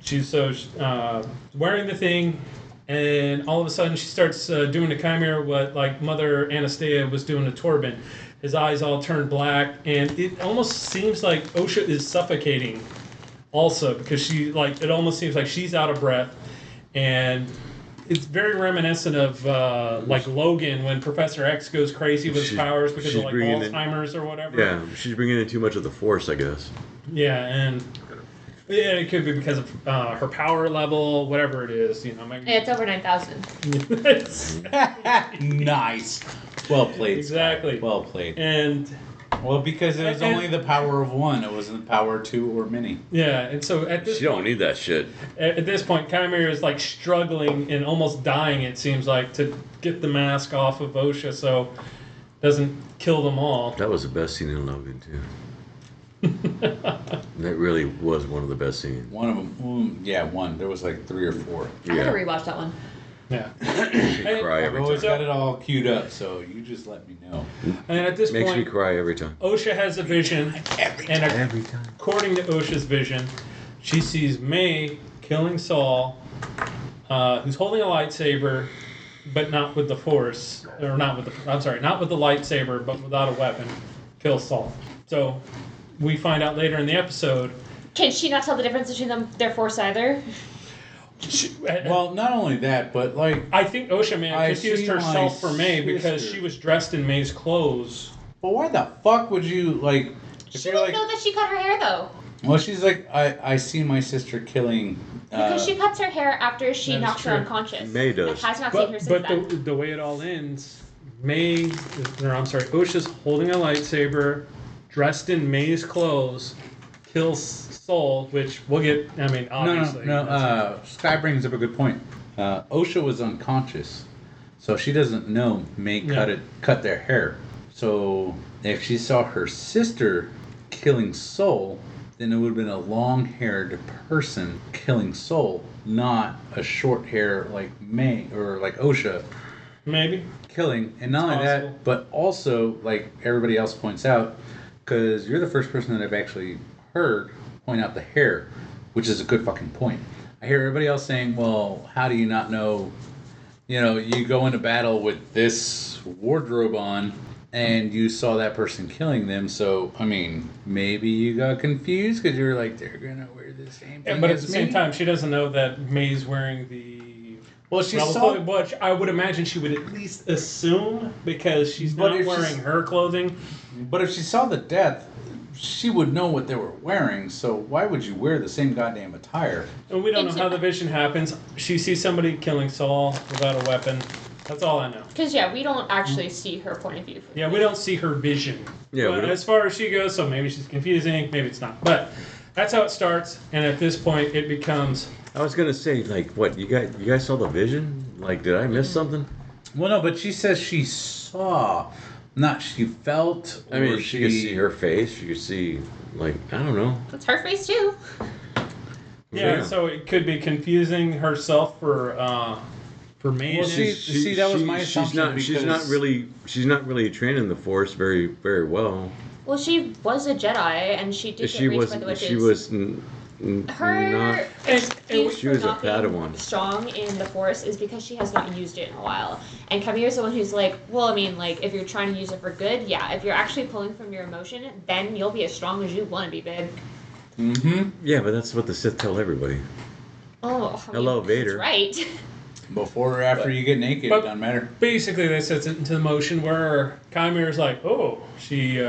she's wearing the thing, and all of a sudden she starts doing to Chimera what like Mother Anastasia was doing to Torben. His eyes all turn black, and it almost seems like OSHA is suffocating. Also, because it almost seems like she's out of breath, and it's very reminiscent of like Logan when Professor X goes crazy with his powers because she's of like bringing in- Alzheimer's or whatever. Yeah, she's bringing in too much of the Force, I guess. Yeah, and it could be because of her power level, whatever it is. Maybe. It's over 9,000. Nice. Well played. Exactly. Well played. And Well, because it was And- only the power of one. It wasn't the power of two or many. yeah, and so at this She don't need that shit. at this point, Chimera is like struggling and almost dying. It seems like to get the mask off of OSHA, so doesn't kill them all. That was the best scene in Logan too. That really was one of the best scenes. One of them. One. There was like 3 or 4. I gotta Yeah, rewatch that one. Yeah. cry I've every always time. got it all queued up, so you just let me know. And at this Makes me point, cry every time. OSHA has a vision, and Every time. according to OSHA's vision, she sees May killing Saul, who's holding a lightsaber, but not with the Force, or not with the lightsaber, but without a weapon, kills Saul. So we find out later in the episode. Can she not tell the difference between their Force either? Well, not only that, but like, I think OSHA I confused see my herself for May because sister. she was dressed in May's clothes. But why the fuck would you, like... If She you're didn't know that she cut her hair, though. Well, she's like, I see my sister killing... Because she cuts her hair after she That is knocks her true. unconscious. May does. And has not seen her since But then. the way it all ends, Osha's holding a lightsaber, dressed in May's clothes, kills Soul, which we'll get. I mean, obviously. No. Sky brings up a good point. Osha was unconscious, so she doesn't know May cut their hair. So if she saw her sister killing Soul, then it would have been a long-haired person killing Soul, not a short hair like May or like Osha Maybe. killing. And not only possible. that, but also, like everybody else points out, because you're the first person that I've actually heard point out the hair, which is a good fucking point. I hear everybody else saying, well, how do you not know, you go into battle with this wardrobe on and you saw that person killing them, so, I mean, maybe you got confused because you were like, they're gonna wear the same thing Yeah, but at as the same me? time, she doesn't know that May's wearing the. Well, she rebel saw... clothing, which I would imagine she would at least assume because she's But not if wearing she's- her clothing. But if she saw the death, she would know what they were wearing, so why would you wear the same goddamn attire? And we don't know how the vision happens. She sees somebody killing Saul without a weapon. That's all I know. Because, we don't actually see her point of view. Yeah, we don't see her vision. Yeah, we But don't- as far as she goes, so maybe she's confusing, maybe it's not. But that's how it starts, and at this point, it becomes. I was gonna say, like, what you guys saw the vision? Like, did I miss something? Well, no, but she says she saw, not she felt. I mean, or she could see her face. She could see, like, I don't know. That's her face, too. Yeah, so it could be confusing herself for me. Well, see, that was my assumption. She's not really trained in the Force very, very well. Well, she was a Jedi, and she did get raised by the witches. She was Her not. excuse She for was a not being Padawan. strong in the Force is because she has not used it in a while. And Kamir is the one who's like, well, I mean, like, if you're trying to use it for good, yeah. If you're actually pulling from your emotion, then you'll be as strong as you want to be, babe. Mm-hmm. Yeah, but that's what the Sith tell everybody. Oh, Hello, Vader. That's right. Before or after you get naked, it but- doesn't matter. Basically, they set it into motion where Kymir's like, oh, she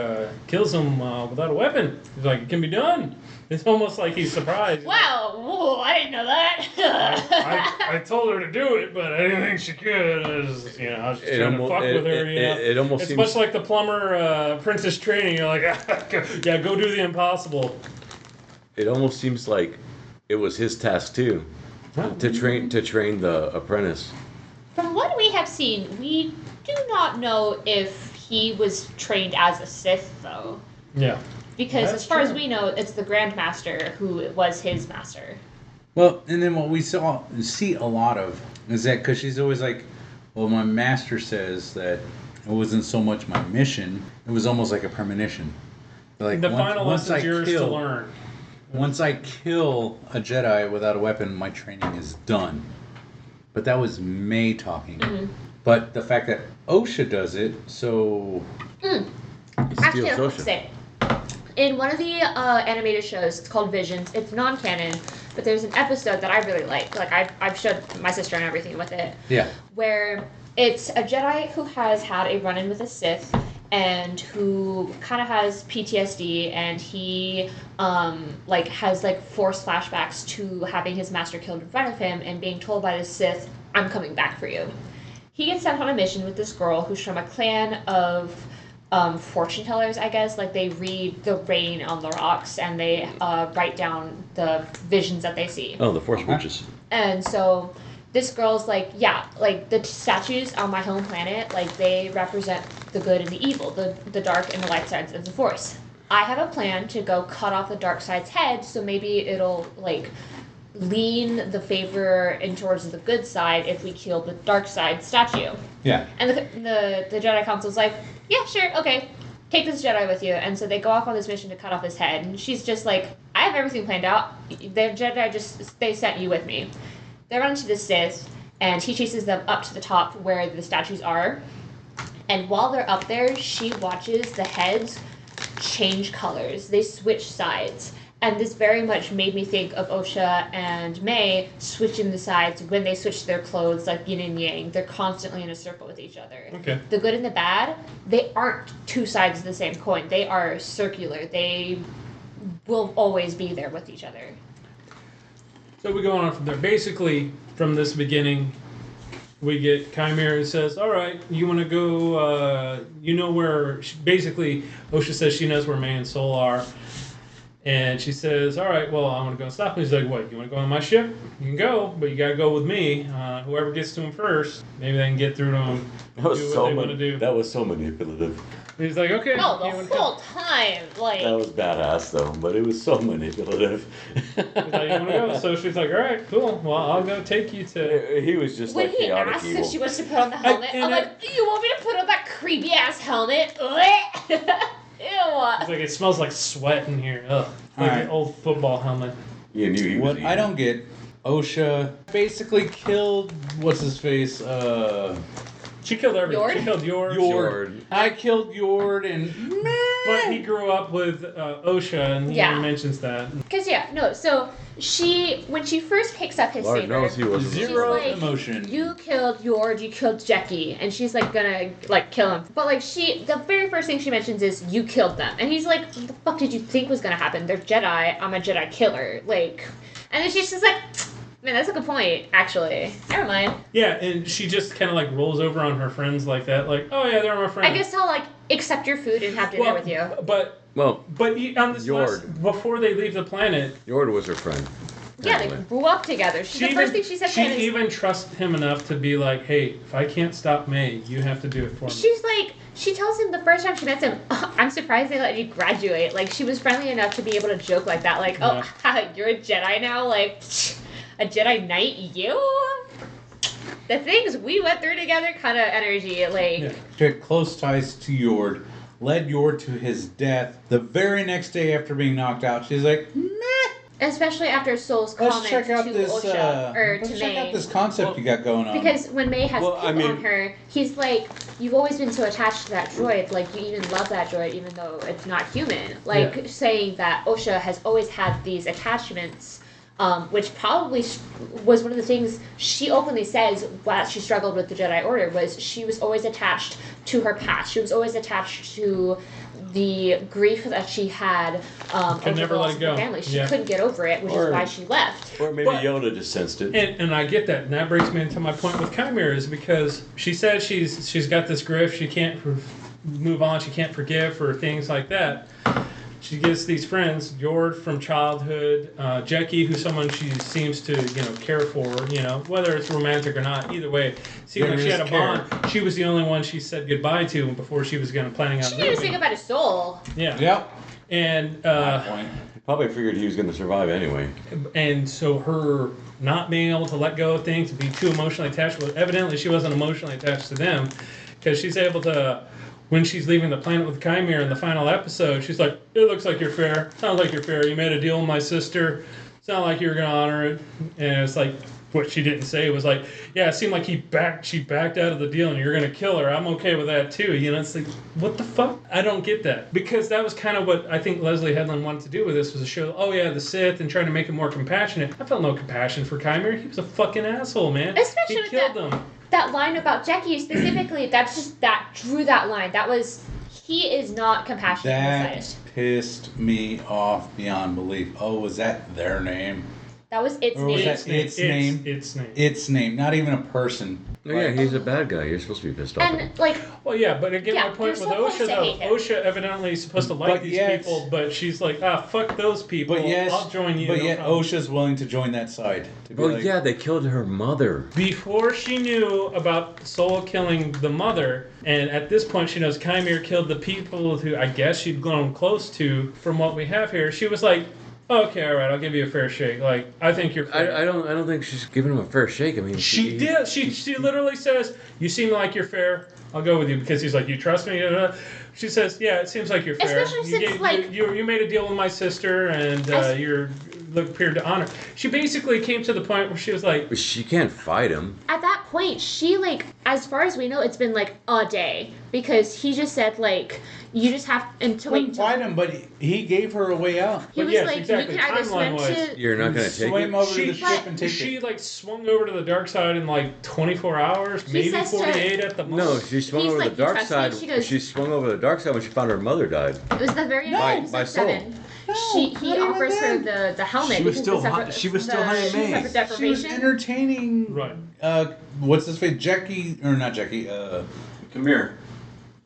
kills him without a weapon. He's like, it can be done. It's almost like he's surprised. Wow, whoa, I didn't know that. I told her to do it, but I didn't think she could. I was just trying to fuck with her. It almost It's seems much like the Plumber Apprentice training. You're like, yeah, go do the impossible. It almost seems like it was his task too, to train the apprentice. From what we have seen, we do not know if he was trained as a Sith, though. Yeah. Because That's as far as true. we know, it's the Grandmaster who was his master. Well, and then what we see a lot of is that because she's always like, well, my master says that it wasn't so much my mission; it was almost like a premonition. Like The final lesson's yours to learn. Once I kill a Jedi without a weapon, my training is done. But that was May talking. Mm-hmm. But the fact that Osha does it, so Actually, I have to say, in one of the animated shows, it's called Visions. It's non-canon, but there's an episode that I really like. Like I've showed my sister and everything with it. yeah. Where it's a Jedi who has had a run-in with a Sith and who kind of has PTSD, and he has Force flashbacks to having his master killed in front of him and being told by the Sith, "I'm coming back for you." He gets sent on a mission with this girl who's from a clan of fortune tellers, I guess. Like, they read the rain on the rocks and they write down the visions that they see. Oh, the Force witches. And so this girl's like, yeah, like, the statues on my home planet, like, they represent the good and the evil, the dark and the light sides of the Force. I have a plan to go cut off the dark side's head, so maybe it'll, like, lean the favor in towards the good side if we kill the dark side statue. Yeah. And the Jedi Council's like, yeah, sure, okay. Take this Jedi with you. And so they go off on this mission to cut off his head. And she's just like, I have everything planned out. The Jedi they sent you with me. They run into the Sith, and he chases them up to the top where the statues are. And while they're up there, she watches the heads change colors. They switch sides. And this very much made me think of Osha and May switching the sides when they switch their clothes, like yin and yang. They're constantly in a circle with each other. Okay. The good and the bad, they aren't two sides of the same coin. They are circular. They will always be there with each other. So we go on from there. Basically, from this beginning, we get Chimera says, all right, you want to go, you know where, basically, Osha says she knows where May and Soul are. And she says, all right, well, I'm going to go stop him. He's like, what, you want to go on my ship? You can go, but you got to go with me. Whoever gets to him first, maybe they can get through to him. That was do what so they want to do. That was so manipulative. He's like, okay. Oh, you the wanna whole come? time, like. That was badass though, but it was so manipulative. He's like, you want to go? So she's like, all right, cool. Well, I'll go take you to... He was just When like he chaotic asked evil. if she wants to put on the helmet, and I'm like, do you want me to put on that creepy ass helmet? Ew. He's like, it smells like sweat in here. Ugh. Like Alright. an old football helmet. You knew he was What evil. I don't get, Osha basically killed what's his face. She killed everything. Yord? She killed Yord. Yord. I killed Yord and But he grew up with Osha, and he Yeah. mentions that. Because, so when she first picks up his Lord saber, knows he wasn't zero like, emotion. you killed Yord, you killed Jackie, and she's like gonna like kill him. But like the very first thing she mentions is you killed them, and he's like, what the fuck did you think was gonna happen? They're Jedi. I'm a Jedi killer. Like, and then she's just like, man, that's a good point. Actually, never mind. Yeah, and she just kind of like rolls over on her friends like that, like, oh yeah, they're my friends. I guess I'll like accept your food and have dinner with you. But Well, on this Yord. before they leave the planet, Yord was her friend. Yeah, they apparently. grew up together. The first thing she said to him is, even trusts him enough to be like, hey, if I can't stop May, you have to do it for me. she's like, she tells him the first time she met him, oh, I'm surprised they let you graduate. Like, she was friendly enough to be able to joke like that. Like, oh, you're a Jedi now? Like, a Jedi Knight? You? The things we went through together kind of energy. Like, Yeah. She had close ties to Yord, led Yord to his death. The very next day after being knocked out, she's like, meh. especially after Soul's Let's comment check out to this. Osha, or Let's to check May. out this concept you got going on. Because when May has Well, I pip on mean- her, he's like, you've always been so attached to that droid. Like, you even love that droid even though it's not human. Like, saying that Osha has always had these attachments, which probably was one of the things she openly says while she struggled with the Jedi Order, was she was always attached to her past. She was always attached to the grief that she had over never the let loss it of go. her family. She Yeah. couldn't get over it, which Or- is why she left. Or maybe But- Yoda just sensed it. And I get that, and that brings me into my point with Chimera, is because she says she's got this grief, she can't move on, she can't forgive for things like that. She gets these friends, Yord from childhood, Jackie, who's someone she seems to, care for, whether it's romantic or not. Either way, seemed like she had a bond. She was the only one she said goodbye to before she was planning on She didn't say moving. goodbye to Soul. Yeah. Yep. And My point. Probably figured he was going to survive anyway. and so her not being able to let go of things, to be too emotionally attached, well, evidently she wasn't emotionally attached to them, because she's able to, when she's leaving the planet with Chimera in the final episode, she's like, it looks like you're fair. Sounds like you're fair. You made a deal with my sister. Sound like you were going to honor it. And it's like, what she didn't say was like, yeah, it seemed like she backed out of the deal and you're going to kill her. I'm okay with that too. It's like, what the fuck? I don't get that. Because that was kind of what I think Leslie Headland wanted to do with this, was to show, oh yeah, the Sith, and trying to make it more compassionate. I felt no compassion for Chimera. He was a fucking asshole, man. Especially he with killed that- them. That line about Jackie specifically, that drew that line. That was, he is not compassionate in the That slightest. pissed me off beyond belief. Oh, was that their name? That was its Or was name. that its name? Its name. Its name, not even a person. Oh, yeah, he's a bad guy. You're supposed to be pissed off at him. And like, Well, yeah, but again, Yeah, my point you're with supposed Osha, to hate though, him. Osha evidently is supposed to like But these yet- people, but she's like, fuck those people. But yes, I'll join you. But no yet problem." Osha's willing to join that side. To be Well, like, yeah, they killed her mother. Before she knew about Soul killing the mother, and at this point she knows Chimera killed the people who I guess she'd grown close to from what we have here, she was like, okay, all right, I'll give you a fair shake. Like, I think you're fair. I don't think she's giving him a fair shake. I mean, She did. She literally says, "You seem like you're fair. I'll go with you," because he's like, "You trust me." She says, "Yeah, it seems like you're fair. Especially since, you made a deal with my sister, and you're appeared to honor." She basically came to the point where she was like, But she can't fight him. At that point, she, like, as far as we know, it's been, like, a day. Because he just said, like, you just have to wait Couldn't fight him, but he gave her a way out. He was yes, like, exactly. you can either swim Timeline-wise, to... You're not gonna take Swim it. over to the ship and take she it. like swung over to the dark side in like 24 hours, maybe says to- 48 at the most. No, she swung He's over like, the "You dark trust me?" side. She goes- She swung over the dark side when she found her mother died. It was the very No. end of By episode soul. 7. No, He not even offers her then. the helmet. She was because still the hot- she was still hunting May. separate She was deprivation. entertaining. Right. What's his face? Jackie or not Jackie? Come here.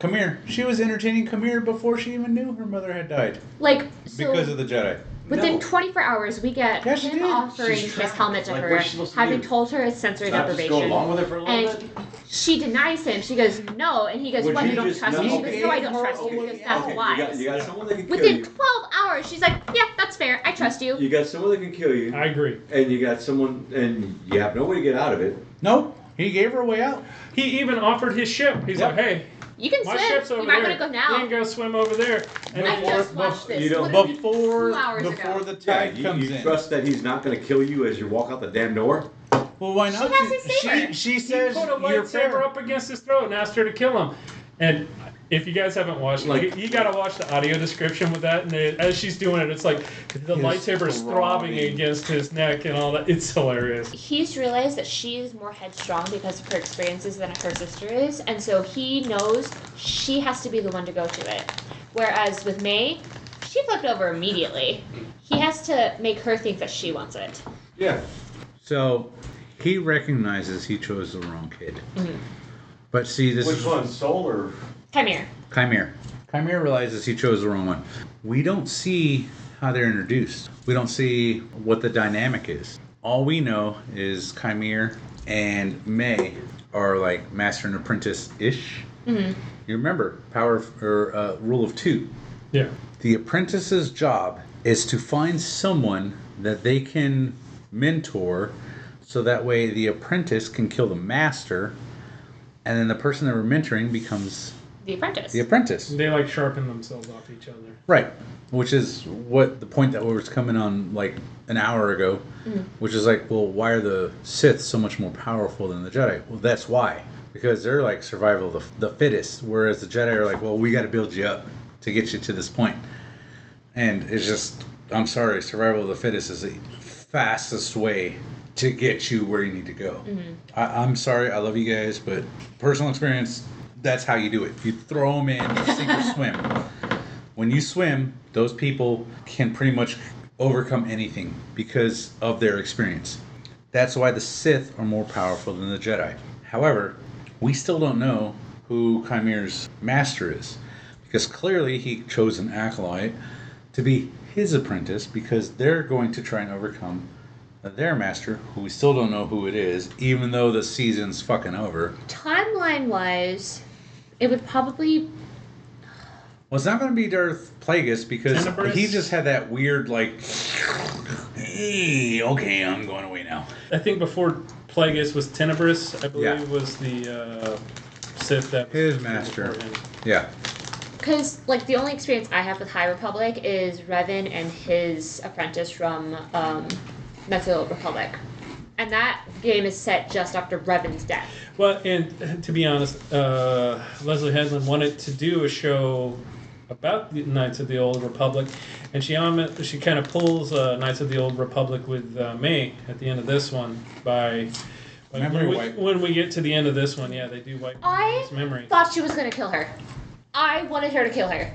Kamir. She was entertaining Kamir before she even knew her mother had died Like, so because of the Jedi. within No. 24 hours, we get Yeah, she him did. offering She's his trapped. helmet to Like, her, what's she supposed to having do? told her it's sensory Not just deprivation. go along with it for a little And bit? she denies him. She goes, no. And he goes, Would what, you you don't just trust me? not- She goes, no, I don't Okay, trust you. He goes, okay, that's okay, lies. You got someone that can kill Within you. 12 hours, she's like, yeah, that's fair. I trust you. You got someone that can kill you, I agree. and you got someone, and you have no way to get out of it. Nope. He gave her a way out. He even offered his ship. He's Yep. like, "Hey, You can my swim. ship's over You might there. want to go You now. can go swim over there." And I just watched this. you don't- literally Before 2 hours before ago. the Yeah, tide comes you in. trust that he's not going to kill you as you walk out the damn door? Well, why not? has his saber. She he says put a you're lightsaber fair. up against his throat and asked her to kill him. And if you guys haven't watched, Like- you gotta watch the audio description with that. And as she's doing it, it's like the His lightsaber's throbbing throbbing. against his neck and all that. It's hilarious. He's realized that she is more headstrong because of her experiences than her sister is, and so he knows she has to be the one to go to it. Whereas with May, she flipped over immediately. He has to make her think that she wants it. Yeah. So he recognizes he chose the wrong kid. But see, this Which is one, Soul or? Come here. Chimera. Chimera realizes he chose the wrong one. We don't see how they're introduced. We don't see what the dynamic is. All we know is Chimera and May are like master and apprentice-ish. You remember rule of 2. Yeah. The apprentice's job is to find someone that they can mentor so that way the apprentice can kill the master and then the person they were mentoring becomes The apprentice. the apprentice. They like sharpen themselves off each other. Right. Which is what the point that was coming on like an hour ago, which is like, well, why are the Sith so much more powerful than the Jedi? Well, that's why. Because they're like survival of the fittest, whereas the Jedi are like, well, we got to build you up to get you to this point. And it's just, I'm sorry, survival of the fittest is the fastest way to get you where you need to go. I'm sorry, I love you guys, but personal experience, that's how you do it. You throw them in, you sink or swim. When you swim, those people can pretty much overcome anything because of their experience. That's why the Sith are more powerful than the Jedi. However, we still don't know who Chimera's master is, because clearly he chose an Acolyte to be his apprentice because they're going to try and overcome their master, who we still don't know who it is, even though the season's fucking over. Timeline-wise, it would probably... Well, it's not going to be Darth Plagueis because Tenebrous? he just had that weird, like, hey, okay, I'm going away now. I think before Plagueis was Tenebrous, I believe Yeah. was the Sith that was His master. before him. Yeah. Because, like, the only experience I have with High Republic is Revan and his apprentice from Knights of the Old Republic. And that game is set just after Revan's death. Well, and to be honest, Leslie Headland wanted to do a show about the Knights of the Old Republic, and she kind of pulls Knights of the Old Republic with May at the end of this one by Memory wipe. when we get to the end of this one. Yeah, they do wipe I his memory. thought she was going to kill her. I wanted her to kill her.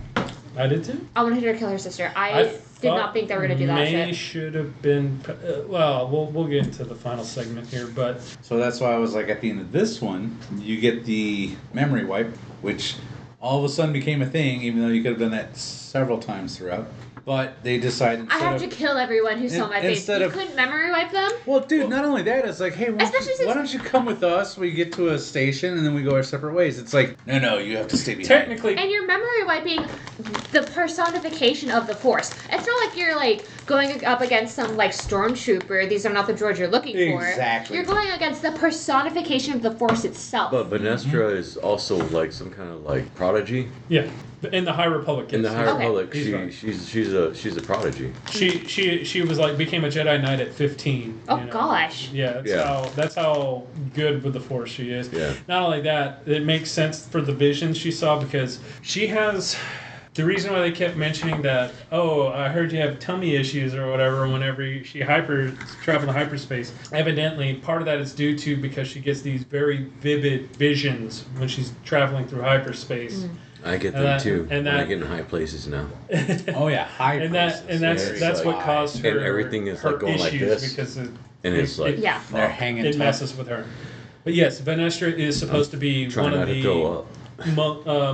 I did too. I wanted her to kill her sister. I did not think they were going to do that May shit. should have been. Well, we'll get into the final segment here, but So that's why I was like, at the end of this one, you get the memory wipe, which all of a sudden became a thing, even though you could have done that several times throughout. But they decided I instead have of... to kill everyone who saw my face. instead You of- couldn't memory wipe them? Well, dude, not only that, it's like, hey, Especially since- why don't you come with us? We get to a station and then we go our separate ways. It's like, no, you have to stay behind. technically, And you're memory wiping the personification of the Force. It's not like you're like going up against some like stormtrooper. These are not the droids you're looking for. Exactly. You're going against the personification of the Force itself. But Venestra is also like some kind of like prodigy. Yeah, in the High Republic. In the High Okay. Republic, He's right. she's a prodigy. She was like became a Jedi Knight at 15. Oh gosh. Yeah, that's how good with the Force she is. Yeah. Not only that, it makes sense for the visions she saw because she has. The reason why they kept mentioning that, oh, I heard you have tummy issues or whatever whenever she travel to hyperspace. Evidently, part of that is due to because she gets these very vivid visions when she's traveling through hyperspace. I get them too. and when I that- get in high places now. Oh yeah, high. That's It's what like- caused her and everything is her like going like issues this. because And it's like Yeah. They're hanging. it tough. messes with her. But yes, Venestra is supposed to be trying one of not to the throw up.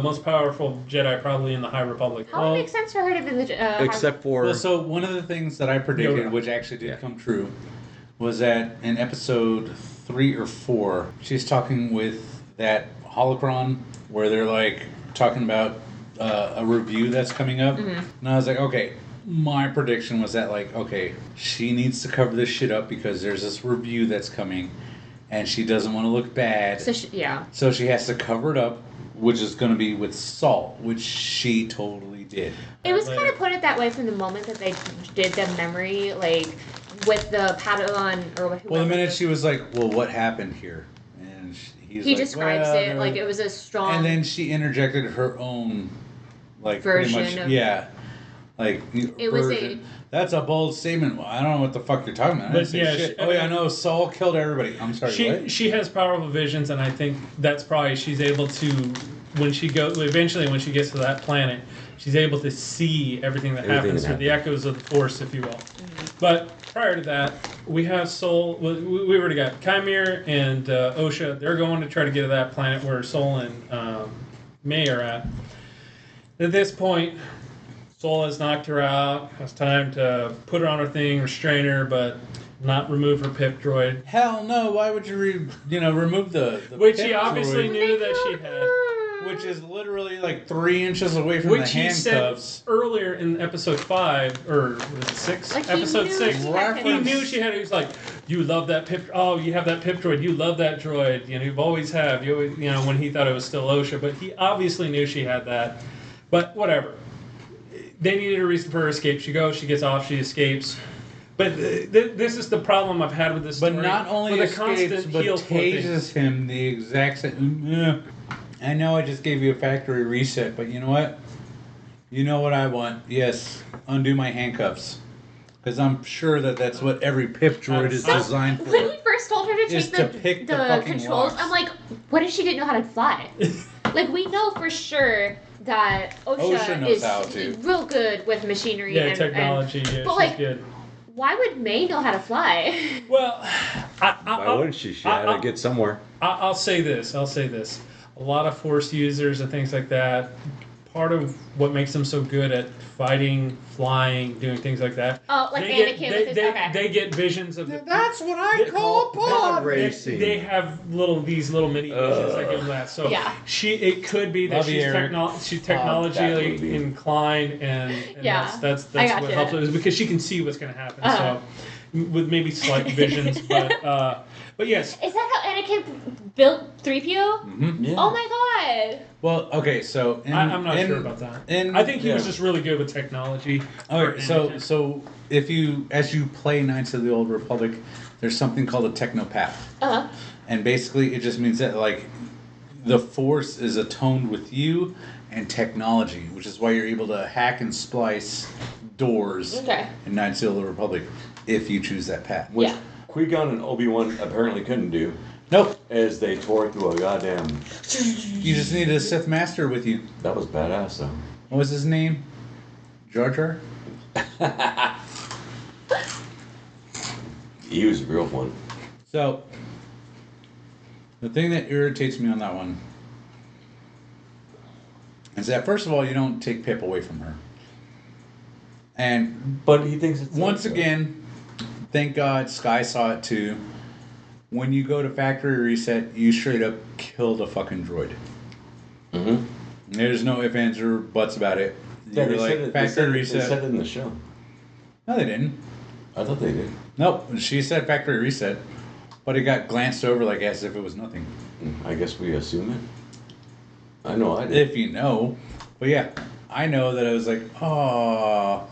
most powerful Jedi probably in the High Republic. How would it make sense for her to be the Except for Well, so one of the things that I predicted, Yoda. which actually did come true, was that in episode 3 or 4, she's talking with that holocron where they're like talking about a review that's coming up, and I was like, okay. My prediction was that like, okay, she needs to cover this shit up because there's this review that's coming, and she doesn't want to look bad. So So she has to cover it up, which is going to be with Saul, which she totally did. It was kind of put it that way from the moment that they did the memory, like with the Padawan or whoever. Well, the minute she was like, "Well, what happened here?" and he's he like, describes "Well, it there like was-" it was a strong. and then she interjected her own, like pretty Version much, of- yeah, like It was version. That's a bold statement. Well, I don't know what the fuck you're talking about. I But didn't say yeah, shit. she- Oh yeah, no, Saul killed everybody. I'm sorry. what? She has powerful visions, and I think that's probably she's able to when she gets to that planet, she's able to see everything that Everything happens that through the echoes of the Force, if you will. But prior to that, we have Sol. We already got Chimere and Osha. They're going to try to get to that planet where Sol and May are at. At this point, Sol has knocked her out. It's time to put her on her thing, restrain her, but not remove her pip droid. Hell no! Why would you remove the Which pip he obviously droid, knew that she had. which is literally like 3 inches away from Which the he said handcuffs. earlier in episode 5, or was it 6? Like, he Episode knew 6. she had He pip. knew she had it. He was like, you love that pip. Oh, you have that pip droid. You love that droid. You know, you've always have. You always, when he thought it was still Osha. But he obviously knew she had that. But whatever. They needed a reason for her escape. She goes, she gets off, she escapes. But this is the problem I've had with this story. But not only For escapes, but heel flipping. tases him the exact same. I know I just gave you a factory reset, but you know what? You know what I want? Yes, undo my handcuffs. Because I'm sure that that's what every pip droid is designed for. When he first told her to Is take to pick the fucking controls, locks. I'm like, what if she didn't know how to fly? Like, we know for sure that Osha Osha knows is how to. real good with machinery Yeah, and technology. Yeah, but, she's like, good. why would May know how to fly? Well, why wouldn't she? She had to get somewhere. I'll say this. A lot of Force users and things like that, part of what makes them so good at fighting, flying, doing things like that. Oh, like they Anakin get, with his... okay. they get visions of That's what I call a pod pod. racing. They have these little mini visions that give them that. So Yeah. it could be that Love you, she's Eric. she's that technologically would be- inclined, and Yeah, that's I what gotcha. helps her, is because she can see what's going to happen. Uh-huh. So with maybe slight visions, but yes. Is that how Anakin built 3PO? Yeah. Oh my god! Well, okay, so I'm not sure about that. I think he was just really good with technology. Okay, for so Anakin. if as you play Knights of the Old Republic, there's something called a technopath, Uh-huh. and basically it just means that like the Force is atoned with you and technology, which is why you're able to hack and splice doors Okay. in Knights of the Old Republic if you choose that path. Which Yeah. Qui-Gon and Obi-Wan apparently couldn't do, Nope, as they tore through a goddamn... you just need a Sith Master with you. That was badass, though. What was his name? Jar Jar? He was a real one. So, the thing that irritates me on that one is that, first of all, you don't take Pip away from her. And But he thinks it's... once again, thank God Sky saw it too. When you go to factory reset, you straight up killed a fucking droid. Mm-hmm. There's no ifs, ands, or buts about it. Yeah, You're they said it, factory they reset. said it in the show. No, they didn't. I thought they did. Nope. She said factory reset, but it got glanced over like as if it was nothing. I guess we assume it. I know I did. If you know. But yeah, I know that I was like, oh,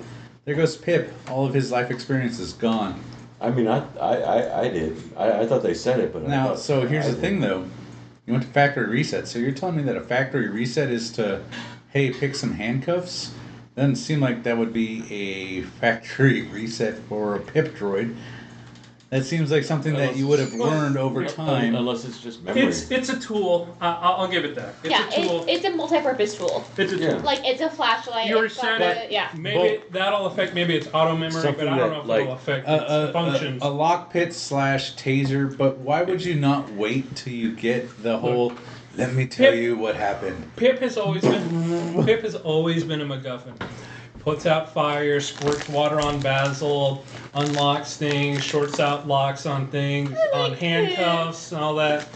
there goes Pip. All of his life experience is gone. I mean, I did. I thought they said it, but Now, so here's the thing, though. You went to factory reset. So you're telling me that a factory reset is to, hey, pick some handcuffs? Doesn't seem like that would be a factory reset for a Pip droid. That seems like something that you would have learned over time. Unless it's just memory. It's a tool. I'll give it that. It's a tool. It's a multi-purpose tool. It's a tool. Like, it's a flashlight. You reset it. Yeah. Maybe that'll affect. Maybe it's auto memory, but I don't know if it'll affect its functions. A lockpit / taser. But why would you not wait till you get the whole? Let me tell you what happened. Pip has always been a MacGuffin. Puts out fire, squirts water on Basil, unlocks things, shorts out locks on things, on handcuffs and all that.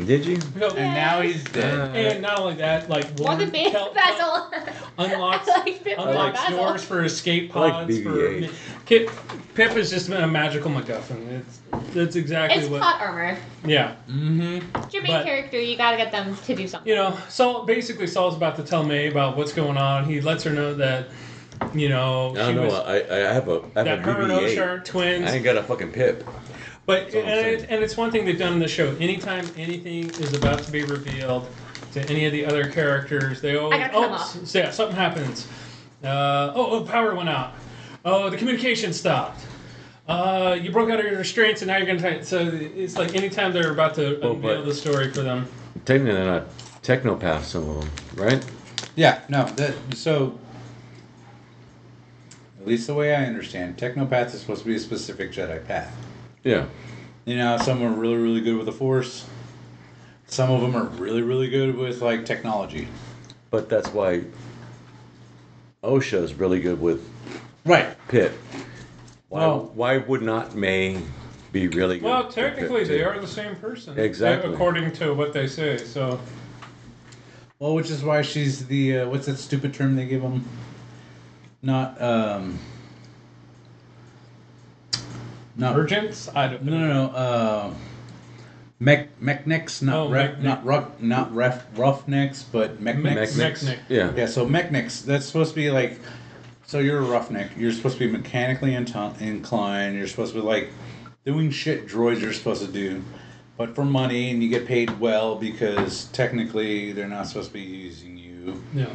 Did you? And now he's dead. And not only that, like More than Basil. unlocks Basil. doors for escape pods. BB-8. Pip has just been a magical MacGuffin. That's exactly It's what. plot armor. Yeah. It's your main character. You gotta get them to do something. You know, basically Saul's about to tell May about what's going on. He lets her know that, you know, I don't know. I have a that her and BB-8. Osha are twins. I ain't got a fucking Pip. But and it's one thing they've done in the show. Anytime anything is about to be revealed to any of the other characters, they always something happens. Power went out. Oh, the communication stopped. You broke out of your restraints and now you're gonna. So it's like anytime they're about to unveil the story for them. Technically, they're not technopaths, some of them, right? Yeah. No. So. At least the way I understand, technopath is supposed to be a specific Jedi path. Yeah. You know, some are really, really good with the Force. Some of them are really, really good with, like, technology. But that's why Osha's really good with Pip. Why would not May be really good? Well, technically, they are the same person. Exactly. According to what they say. So. Well, which is why she's the what's that stupid term they give them? Not Urgents? I don't know. No. Mechnics, not roughnecks, but mechnics. Mechnic. Yeah. Yeah, so mechnics, that's supposed to be like, so you're a roughneck, you're supposed to be mechanically inclined, you're supposed to be like doing shit droids are supposed to do, but for money, and you get paid well because technically they're not supposed to be using you. Yeah.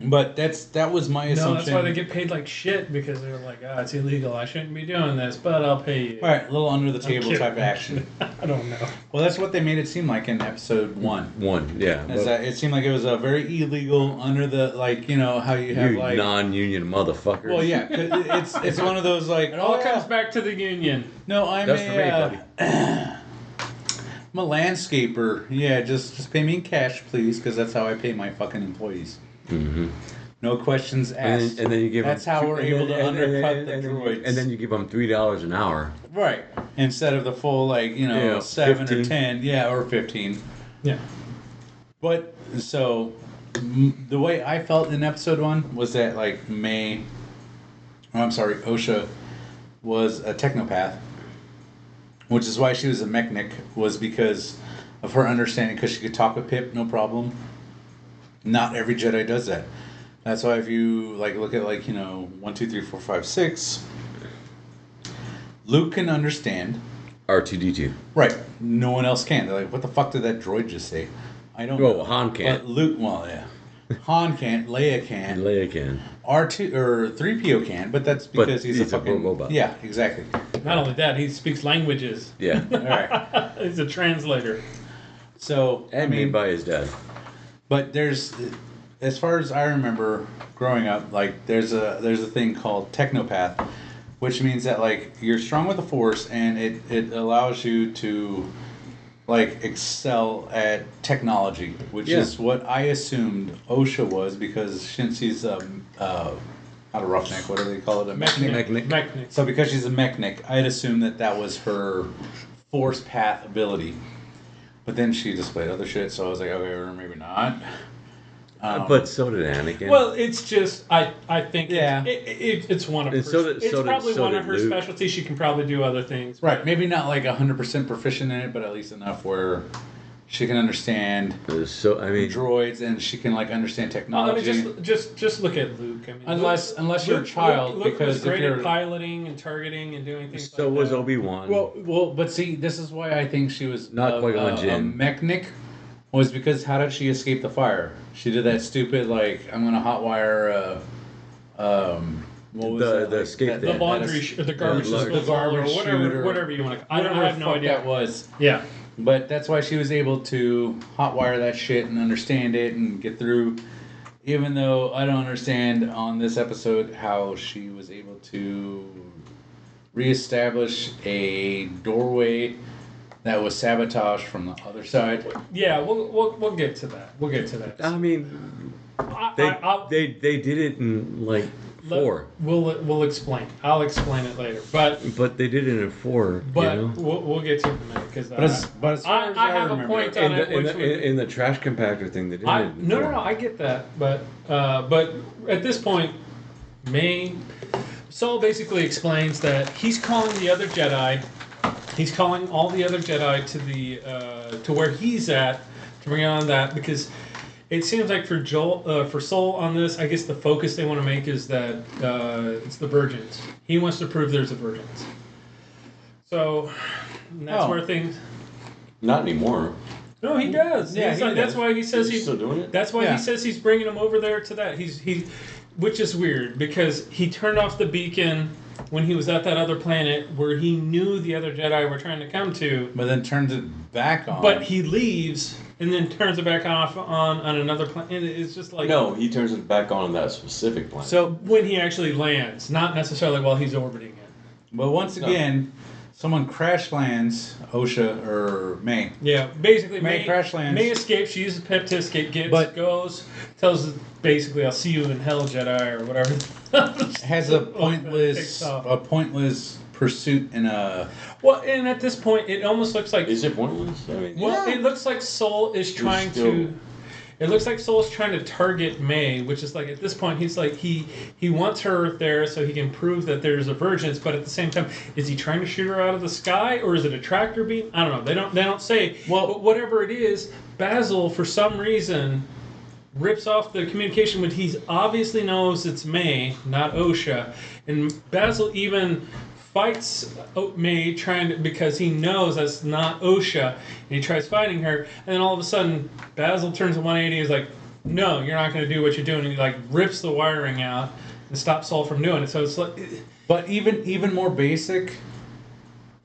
But that was my assumption. No, that's why they get paid like shit, because they're like, it's illegal. I shouldn't be doing this, but I'll pay you. All right, a little under the table type action. I don't know. Well, that's what they made it seem like in episode 1. Yeah. It seemed like it was a very illegal, under the, like, you know, how you have, like... non-union motherfuckers. Well, yeah, it's one of those, like... It all comes back to the union. No, I'm That's for me, buddy. I'm a landscaper. Yeah, just pay me in cash, please, because that's how I pay my fucking employees. Mm-hmm. No questions asked. And then you give that's them how we're able to undercut the droids. And then you give them $3 an hour. Right. Instead of the full, like, you know, 7 15. or 10. Yeah, or 15. Yeah. But, so, the way I felt in episode 1 was that, like, Osha was a technopath, which is why she was a mechnic, was because of her understanding, because she could talk with Pip, no problem. Not every Jedi does that. That's why if you like look at, like, you know, 1, 2, 3, 4, 5, 6, Luke can understand. R2-D2. Right. No one else can. They're like, what the fuck did that droid just say? I don't know. Han can't. But Luke, well, yeah. Han can't. Leia can. Leia can. R2 or 3PO can, but that's because he's a fucking robot. Yeah, exactly. Not only that, he speaks languages. Yeah. All right. He's a translator. So, And made by his dad. But there's, as far as I remember growing up, like there's a thing called technopath, which means that, like, you're strong with the Force and it allows you to, like, excel at technology, which is what I assumed Osha was, because since she's not a roughneck, what do they call it? A mechnic. So because she's a mechnic, I'd assumed that was her Force path ability. But then she displayed other shit, so I was like, okay, or maybe not. But so did Anakin. Well, it's just I think Yeah. it's one of her. And so did- it's so did- probably so one did of her Luke. specialties. She can probably do other things. Right, maybe not like 100% proficient in it, but at least enough where she can understand So I mean, droids and she can like understand I technology. mean, just look at Luke. I mean, Unless you're a Luke- child, Luke because was if great you're at piloting and targeting and doing things. so like was that. Obi-Wan. well, but see, this is why I think she was Not Qui-Gon a Jinn. mechanic. Was because how did she escape the fire? She did that stupid like I'm gonna hotwire. What was that? The Like, escape that- thing. The laundry, or the garbage the disposal, or garbage whatever, chute or whatever you want to. I whatever have no fuck idea. that was. Yeah. But that's why she was able to hotwire that shit and understand it and get through. Even though I don't understand on this episode how she was able to reestablish a doorway that was sabotaged from the other side. Yeah, we'll get to that. We'll get to that. I mean, they did it in like 4. We'll explain. I'll explain it later. But But they did it in 4. we'll get to it in a minute because But as far as I have a remember, point in on it. Which in the trash compactor thing, they did it. in no, 4. I get that, but at this point, Saul basically explains that he's calling the other Jedi. He's calling all the other Jedi to the to where he's at to bring on that because it seems like for Saul on this, I guess the focus they want to make is that it's the virgins. He wants to prove there's a virgins. So that's where things. Not anymore. No, he does. Yeah, That's why he says Is he he's still doing it? That's why Yeah. he says he's bringing them over there to that. Which is weird because he turned off the beacon when he was at that other planet where he knew the other Jedi were trying to come to. but then turns it back on. But he leaves and then turns it back off on another planet. It's just like No, he turns it back on that specific planet. So when he actually lands, not necessarily while he's orbiting it. But once again, someone crash lands Osha or May. Yeah, basically May crash lands. May escapes. She uses Pip to escape. But- Goes, tells basically, "I'll see you in hell, Jedi," or whatever. Has a Takes off. pointless pursuit in a. Well, and at this point, it almost looks like. Is it pointless? I mean, Well, it looks like Soul is trying to. It looks like Soul's trying to target May, which is like at this point he's like he wants her there so he can prove that there's a virgin, but at the same time, is he trying to shoot her out of the sky or is it a tractor beam? I don't know. They don't say. Well- but whatever it is, Basil for some reason rips off the communication when he obviously knows it's May, not Osha, and Basil even fights May because he knows that's not Osha, and he tries fighting her, and then all of a sudden Basil turns a 180 and is like, "No, you're not going to do what you're doing," and he like rips the wiring out and stops Saul from doing it. So it's like, But even more basic,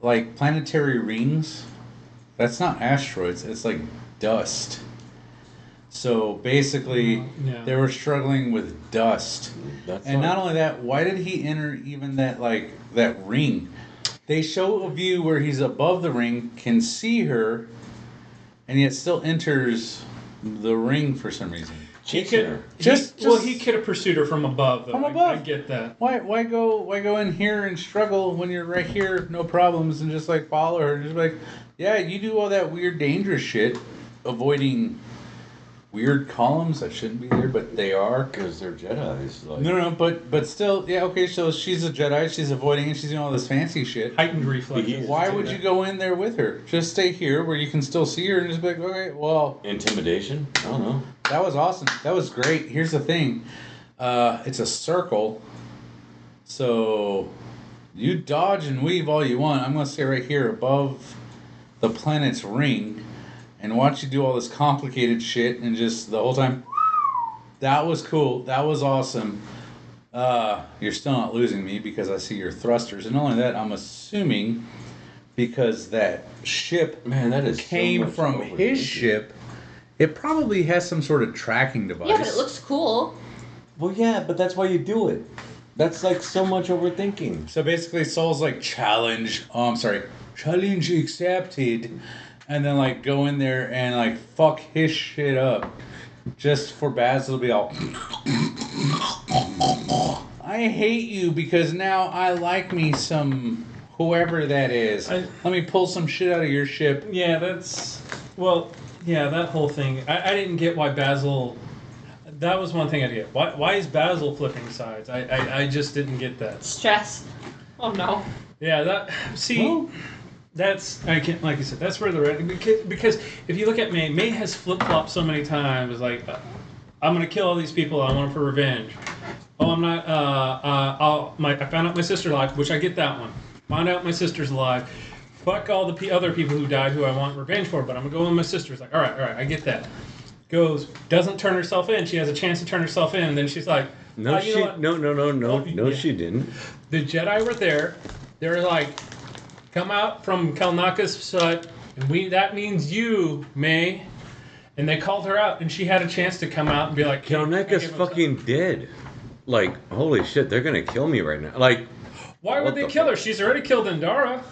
like planetary rings, that's not asteroids. It's like dust. So basically, Yeah. they were struggling with dust. That's And not only that, why did he enter even that ring? They show a view where he's above the ring, can see her, and yet still enters the ring for some reason. he could Just- he could have pursued her from above though. From I above. get that. Why go in here and struggle when you're right here, no problems, and just like follow her, just like, yeah, you do all that weird, dangerous shit, avoiding weird columns that shouldn't be there, but they are. because they're Jedis. Like, No, but still, yeah, okay. So she's a Jedi. She's avoiding it. She's doing all this fancy shit. Heightened reflexes. Yeah. Why would you go in there with her? Just stay here where you can still see her and just be like, okay, well, Intimidation? I don't know. that was awesome. That was great. Here's the thing. It's a circle. So you dodge and weave all you want. I'm going to stay right here above the planet's ring and watch you do all this complicated shit and just the whole time. That was cool. That was awesome. You're still not losing me because I see your thrusters. And not only that, I'm assuming because that ship Man, that is so came much from overthinking. his ship, it probably has some sort of tracking device. Yeah, but it looks cool. Well, yeah, but that's why you do it. That's like so much overthinking. So basically, Saul's like challenge accepted, and then like go in there and like fuck his shit up, just for Basil to be all. I hate you because now I like me some whoever that is. Let me pull some shit out of your ship. Yeah, that whole thing. I didn't get why Basil. that was one thing I didn't get. Why is Basil flipping sides? I just didn't get that. Stress. Oh no. Yeah, that's I can't, like you said, that's where the red, because if you look at May has flip flopped so many times. Like, I'm gonna kill all these people. I want for revenge. Oh, I'm not. I found out my sister's alive, which I get that one. Found out my sister's alive. Fuck all the other people who died who I want revenge for, but I'm gonna go with my sister's. Like, all right, I get that. Doesn't turn herself in. She has a chance to turn herself in, and then she's like, no, she didn't. The Jedi were there. They were like, come out from Kelnaka's Sut, and that means you, May. And they called her out, and she had a chance to come out and be like, Kelnaka's fucking dead. Like, holy shit, they're gonna kill me right now. Like, why would they kill her? She's already killed Endara.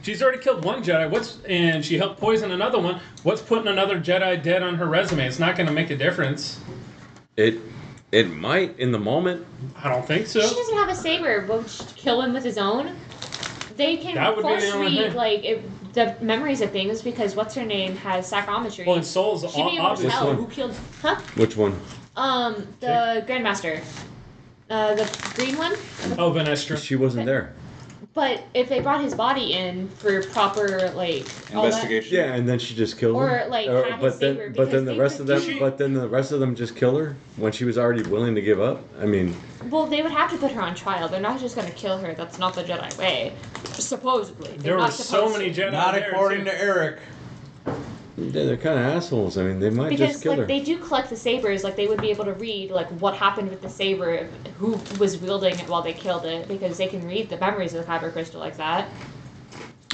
She's already killed one Jedi. And she helped poison another one. What's putting another Jedi dead on her resume? It's not going to make a difference. It might in the moment. I don't think so. She doesn't have a saber. Won't she kill him with his own? They can force read the memories of things because what's her name has psychometry. Well, in Souls, she'd be able to tell who killed. Huh? Which one? The Grandmaster. The green one? Oh, Venestra. She wasn't there. But if they brought his body in for proper, like, investigation. Yeah, and then she just killed him. Or, like, had his saber. But then the rest of them just kill her when she was already willing to give up? I mean... Well, they would have to put her on trial. They're not just going to kill her. That's not the Jedi way. Supposedly. There were so many Jedi not according to Eric. Yeah, they're kind of assholes. I mean, they might just kill her. Because, they do collect the sabers. Like, they would be able to read, like, what happened with the saber, who was wielding it while they killed it, because they can read the memories of the kyber crystal like that.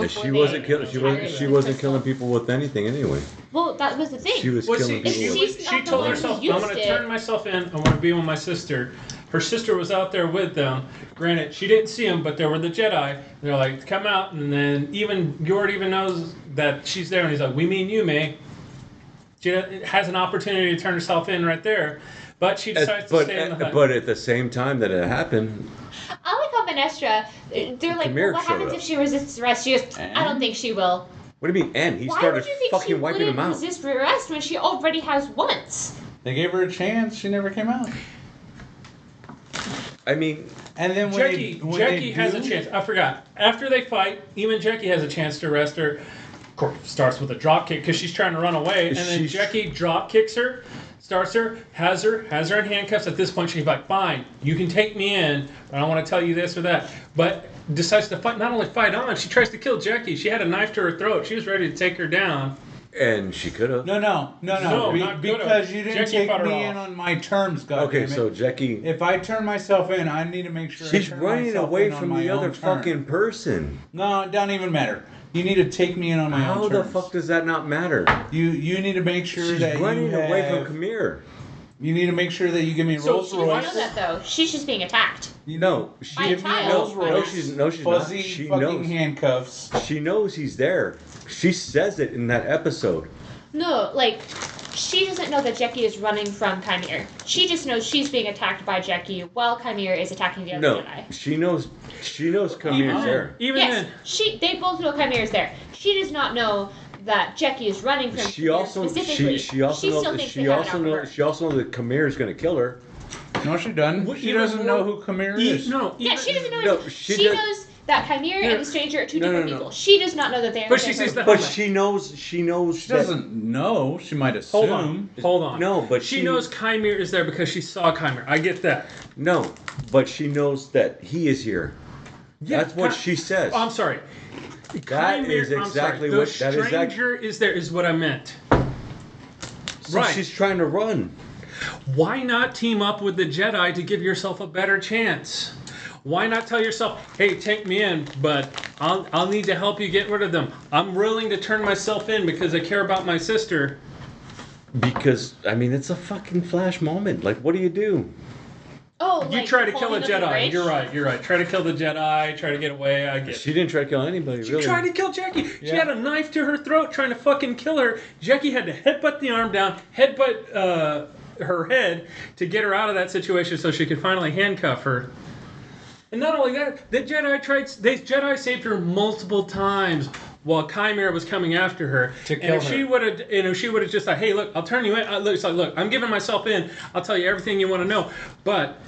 She wasn't killing people with anything anyway. Well, that was the thing. She was killing people. She told herself, I'm going to turn myself in. I want to be with my sister. Her sister was out there with them. Granted, she didn't see them, but there were the Jedi. They're like, come out. And then even Yord even knows that she's there. And he's like, we mean you, May. She has an opportunity to turn herself in right there. But she decides to stay in the hut. But at the same time that it happened... I like how Venestra, they're like, well, what happens if she resists arrest? She goes, I don't think she will. What do you mean, and? He Why started would you think fucking wiping him out. resist arrest when she already has once? They gave her a chance. She never came out. I mean... And then when Jackie has a chance. I forgot. After they fight, even Jackie has a chance to arrest her. Of course, starts with a drop kick because she's trying to run away. And then Jackie drop kicks her. Starts her, has her in handcuffs. At this point, she's like, fine, you can take me in, but I don't want to tell you this or that. But decides to fight, not only fight on, she tries to kill Jackie. She had a knife to her throat. She was ready to take her down. And she could have. No. Because you didn't take me in on my terms, goddammit. Okay, so Jackie... If I turn myself in, I need to make sure she's running away from the other fucking person. No, it doesn't even matter. You need to take me in on my own terms. How the fuck does that not matter? You need to make sure she's that running away from Khmer. You need to make sure that you give me Rolls Royce. She doesn't know that though. She's just being attacked. No, she gives me Rolls Royce. She's fuzzy not. She fucking knows. Handcuffs. She knows he's there. She says it in that episode. No, like, she doesn't know that Jackie is running from Khmer. She just knows she's being attacked by Jackie while Khmer is attacking the other Jedi. She knows Khmer's there. Yes, they both know Khmer is there. She does not know that Jackie is running from Khmer specifically. She also knows that Khmer is going to kill her. No, she doesn't. She doesn't know who Khmer is. She doesn't know. She knows that Khmer and the stranger are two different people. She does not know that they are. But she sees the But she knows. She doesn't know. She might assume. Hold on. No, but she knows Khmer is there because she saw Khmer. I get that. No, but she knows that he is here. Yeah, that's what she says. Oh, I'm sorry. That is exactly what that is. The stranger is there is what I meant. So right. She's trying to run. Why not team up with the Jedi to give yourself a better chance? Why not tell yourself, hey, take me in, but I'll need to help you get rid of them. I'm willing to turn myself in because I care about my sister. Because, I mean, it's a fucking flash moment. Like, what do you do? Oh, you try to kill a Jedi. You're right. Try to kill the Jedi. Try to get away. I get it. She didn't try to kill anybody, really. She tried to kill Jackie. Yeah. She had a knife to her throat trying to fucking kill her. Jackie had to headbutt the arm down, headbutt her head to get her out of that situation so she could finally handcuff her. And not only that, the Jedi saved her multiple times. while Chimera was coming after her. To and kill if she would have, she would have just like, hey, look, I'll turn you in. Look, I'm giving myself in. I'll tell you everything you want to know, but.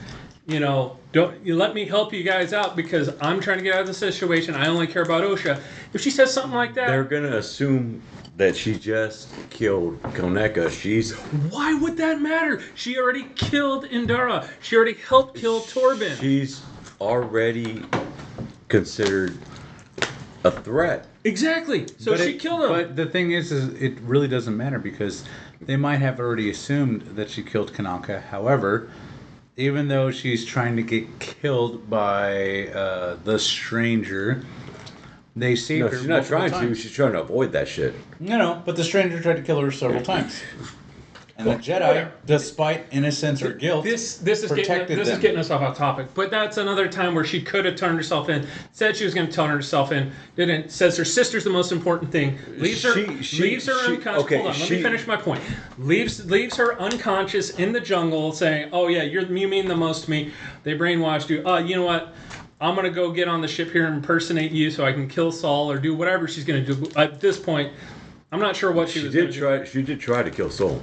Don't you let me help you guys out because I'm trying to get out of the situation. I only care about Osha. If she says something like that, They're gonna assume that she just killed Koneka. Why would that matter? She already killed Indara. She already helped kill Torben. She's already considered a threat. Exactly. So she killed him. But the thing is it really doesn't matter because they might have already assumed that she killed Kanaka. However, even though she's trying to get killed by the stranger, they saved her. She's not trying to. She's trying to avoid that shit. No, but the stranger tried to kill her several times. And the Jedi, despite innocence or guilt, this is protected getting us off topic. But that's another time where she could have turned herself in. Said she was going to turn herself in. Didn't. Says her sister's the most important thing. Leaves her unconscious. Okay, hold on, let me finish my point. Leaves her unconscious in the jungle, saying, "Oh yeah, you mean the most to me." They brainwashed you. You know what? I'm going to go get on the ship here and impersonate you so I can kill Saul or do whatever she's going to do. At this point, I'm not sure what she was going to do. She did try to kill Saul.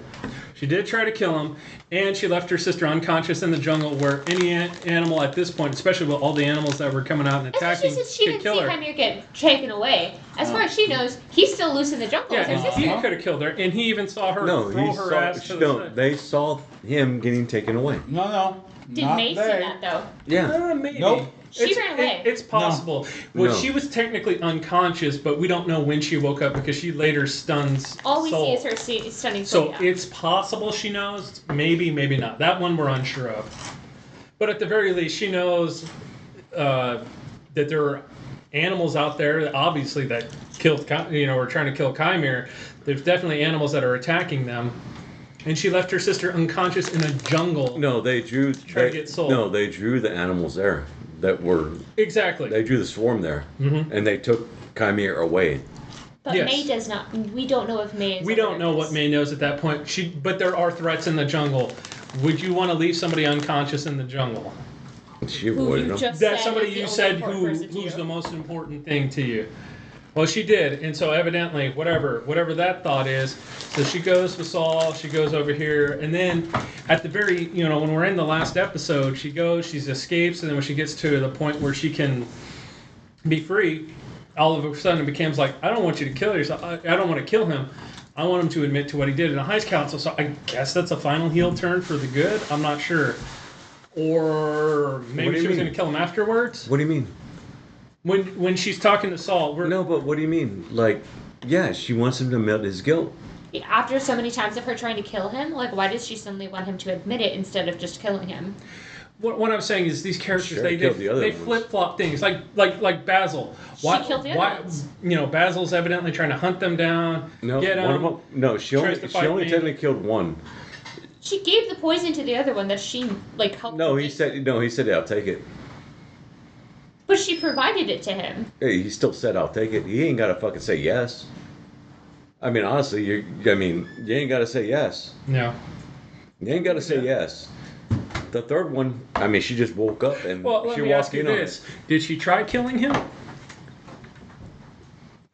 She did try to kill him, and she left her sister unconscious in the jungle where any animal at this point, especially with all the animals that were coming out and attacking, Especially since she could didn't kill see her. Hymir get taken away. As far as she knows, he's still loose in the jungle with her Yeah, sister. he could have killed her, and he even saw her throw her ass to the side. They saw him getting taken away. No. Did not May see they. that, though? Yeah. Maybe. Nope. She ran away. It's possible. Well, No. she was technically unconscious, but we don't know when she woke up because she later stuns All we Saul. see is her stunning So Sonya. it's possible she knows. Maybe, maybe not. That one we're unsure of. But at the very least, she knows that there are animals out there, obviously, that killed, were trying to kill Chimera. There's definitely animals that are attacking them. And she left her sister unconscious in a jungle. No, they drew. to get Saul. No, they drew the animals there that were. Exactly. They drew the swarm there, and they took Chimera away. But Yes. May does not. We don't know if May is. We don't know what May knows at that point. But there are threats in the jungle. Would you want to leave somebody unconscious in the jungle? She Who avoided you them. just That's said somebody is the you only said important person to who's you. the most important thing to you. Well, she did, and so evidently, whatever that thought is, so she goes with Saul, she goes over here, and then at the very, when we're in the last episode, she escapes, and then when she gets to the point where she can be free, all of a sudden it becomes like, I don't want you to kill yourself, I don't want to kill him, I want him to admit to what he did in the Heist Council, so I guess that's a final heel turn for the good, I'm not sure. Or maybe she was going to kill him afterwards? What do you mean? When she's talking to Saul, No, but what do you mean? Like, yeah, she wants him to admit his guilt. After so many times of her trying to kill him, like, why does she suddenly want him to admit it instead of just killing him? What I'm saying is these characters Sure, they killed the other ones. flip flop things like Basil. She killed the other ones. Basil's evidently trying to hunt them down. No, get one of them. them. No, she tries only to fight me. technically killed one. She gave the poison to the other one that she helped. No, him he make. said, I'll take it. But she provided it to him. Hey, he still said, I'll take it. He ain't got to fucking say yes. I mean, honestly, you ain't got to say yes. No. You ain't got to say yes. The third one, I mean, she just woke up and Well, let she me ask walked you in on this: it. did she try killing him?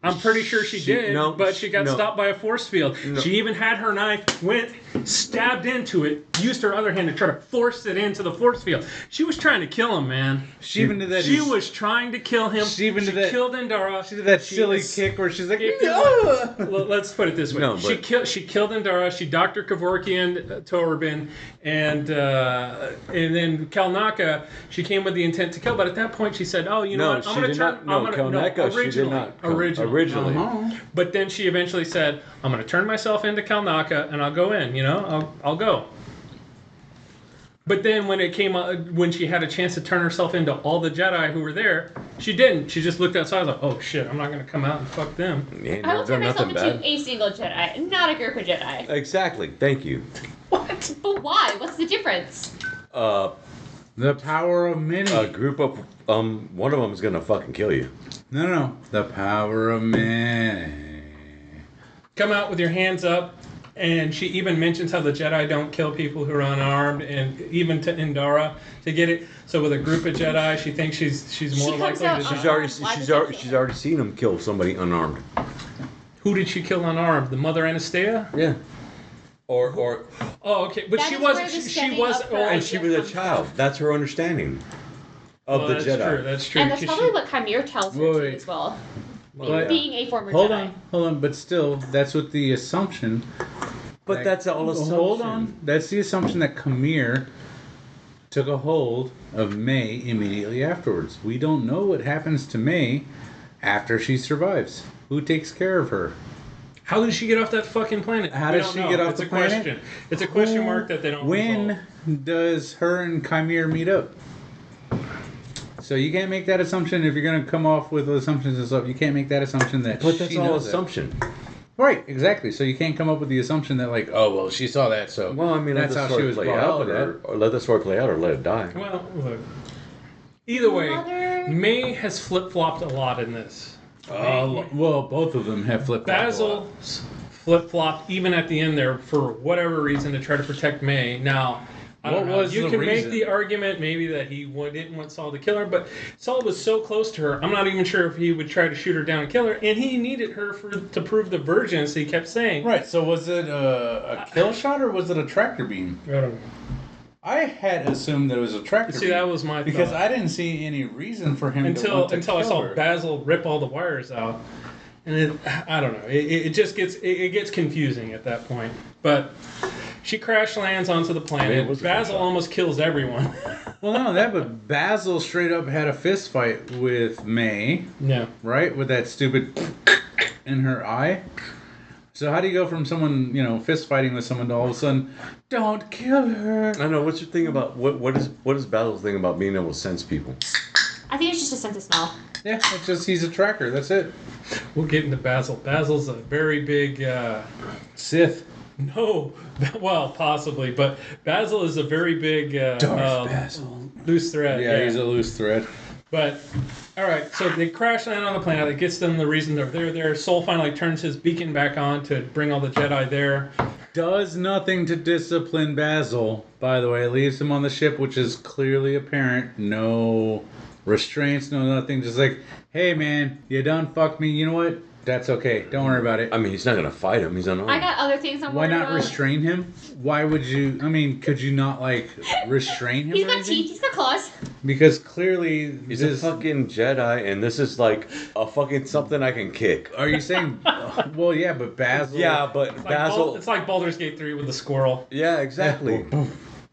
I'm pretty sure she did, but she got stopped by a force field. No. She even had her knife, went, stabbed into it, used her other hand to try to force it into the force field. She was trying to kill him, man. She even did that. She was trying to kill him. She even did that- killed Indara. She did that silly kick where she's like, Let's put it this way. No, she but- killed Indara. She Dr. Kevorkian Torben, and then Kalnaka. She came with the intent to kill, but at that point she said, "Oh, you know No, what? I'm she going to did turn." not. No, Kalnaka, she did not. Originally. But then she eventually said, "I'm going to turn myself into Kalnaka, and I'll go in. I'll go." But then when she had a chance to turn herself into all the Jedi who were there, she didn't. She just looked outside like, "Oh shit, I'm not going to come out and fuck them." Ain't I will never turn done myself nothing into bad. a single Jedi, not a group of Jedi. Exactly. Thank you. What? But why? What's the difference? the power of many. A group of one of them is gonna fucking kill you. No. The power of many. Come out with your hands up, And she even mentions how the Jedi don't kill people who are unarmed, and even to Indara to get it. So with a group of Jedi, she thinks she's more She likely comes to out die. She's already seen him kill somebody unarmed. Who did she kill unarmed? The Mother Anastea? Yeah. Or Oh, okay, but That she is wasn't. where the She stemming was. of her Oh, and she was a comes child. from. That's her understanding of well, the that's Jedi. true. That's true. And that's 'cause probably she- what Chimere tells her Wait. too as well. But- Being a former Hold Jedi. on. But still, that's what the assumption. But that's all assumption. Hold on. That's the assumption that Chimere took a hold of May immediately afterwards. We don't know what happens to May after she survives. Who takes care of her? How did she get off that fucking planet? How We does don't she know. get off It's the a planet? Question. It's a question mark that they don't. When resolve. does her and Chimere meet up? So you can't make that assumption if you're going to come off with assumptions and stuff. You can't make that assumption that But that's she all knows that. assumption. Right, exactly. So you can't come up with the assumption that like, oh well, she saw that, so Well, I mean, that's let how the she story was play brought up out, with that. or let the story play out, or let it die. Well, look. Either way, Mother- May has flip flopped a lot in this. Well, both of them have flipped. Basil flip flopped even at the end there for whatever reason to try to protect May. Now, I don't What know. was You the can make reason? the argument maybe that he didn't want Saul to kill her, but Saul was so close to her. I'm not even sure if he would try to shoot her down and kill her, and he needed her to prove the virgin. So he kept saying, Right. So was it a kill shot or was it a tractor beam? I don't know. I had assumed that it was a tractor See, beam that was my because thought. I didn't see any reason for him to until want to I kill saw her. Basil rip all the wires out, and I don't know. It just gets it gets confusing at that point. But she crash lands onto the Man, it planet. was a good Basil shot. almost kills everyone. Well, not only that, but Basil straight up had a fist fight with May, No. right? With that stupid in her eye. So how do you go from someone, fist fighting with someone to all of a sudden, don't kill her? I know. What's your thing about what is Basil's thing about being able to sense people? I think it's just a sense of smell. Yeah, it's just he's a tracker. That's it. We'll get into Basil. Basil's a very big. Sith. No, well, possibly, but Basil is a very big Basil. loose thread. Yeah, he's a loose thread. But all right, so they crash land on the planet. It gets them the reason they're there. Soul finally turns his beacon back on to bring all the Jedi there. Does nothing to discipline Basil, by the way. Leaves him on the ship, which is clearly apparent. No restraints, no nothing. Just like, hey man, you done fucked me. You know what? That's okay. Don't worry about it. I mean, he's not gonna fight him. He's unarmed. I got other things I'm Why worried not about. restrain him? Why would you? I mean, could you not restrain him? He's or got anything? teeth. He's got claws. Because clearly, He's a fucking Jedi, and this is like a fucking something I can kick. Are you saying? Well, yeah, but Basil. Yeah, but Like Basil. it's like Baldur's Gate 3 with the squirrel. Yeah, exactly.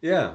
Yeah,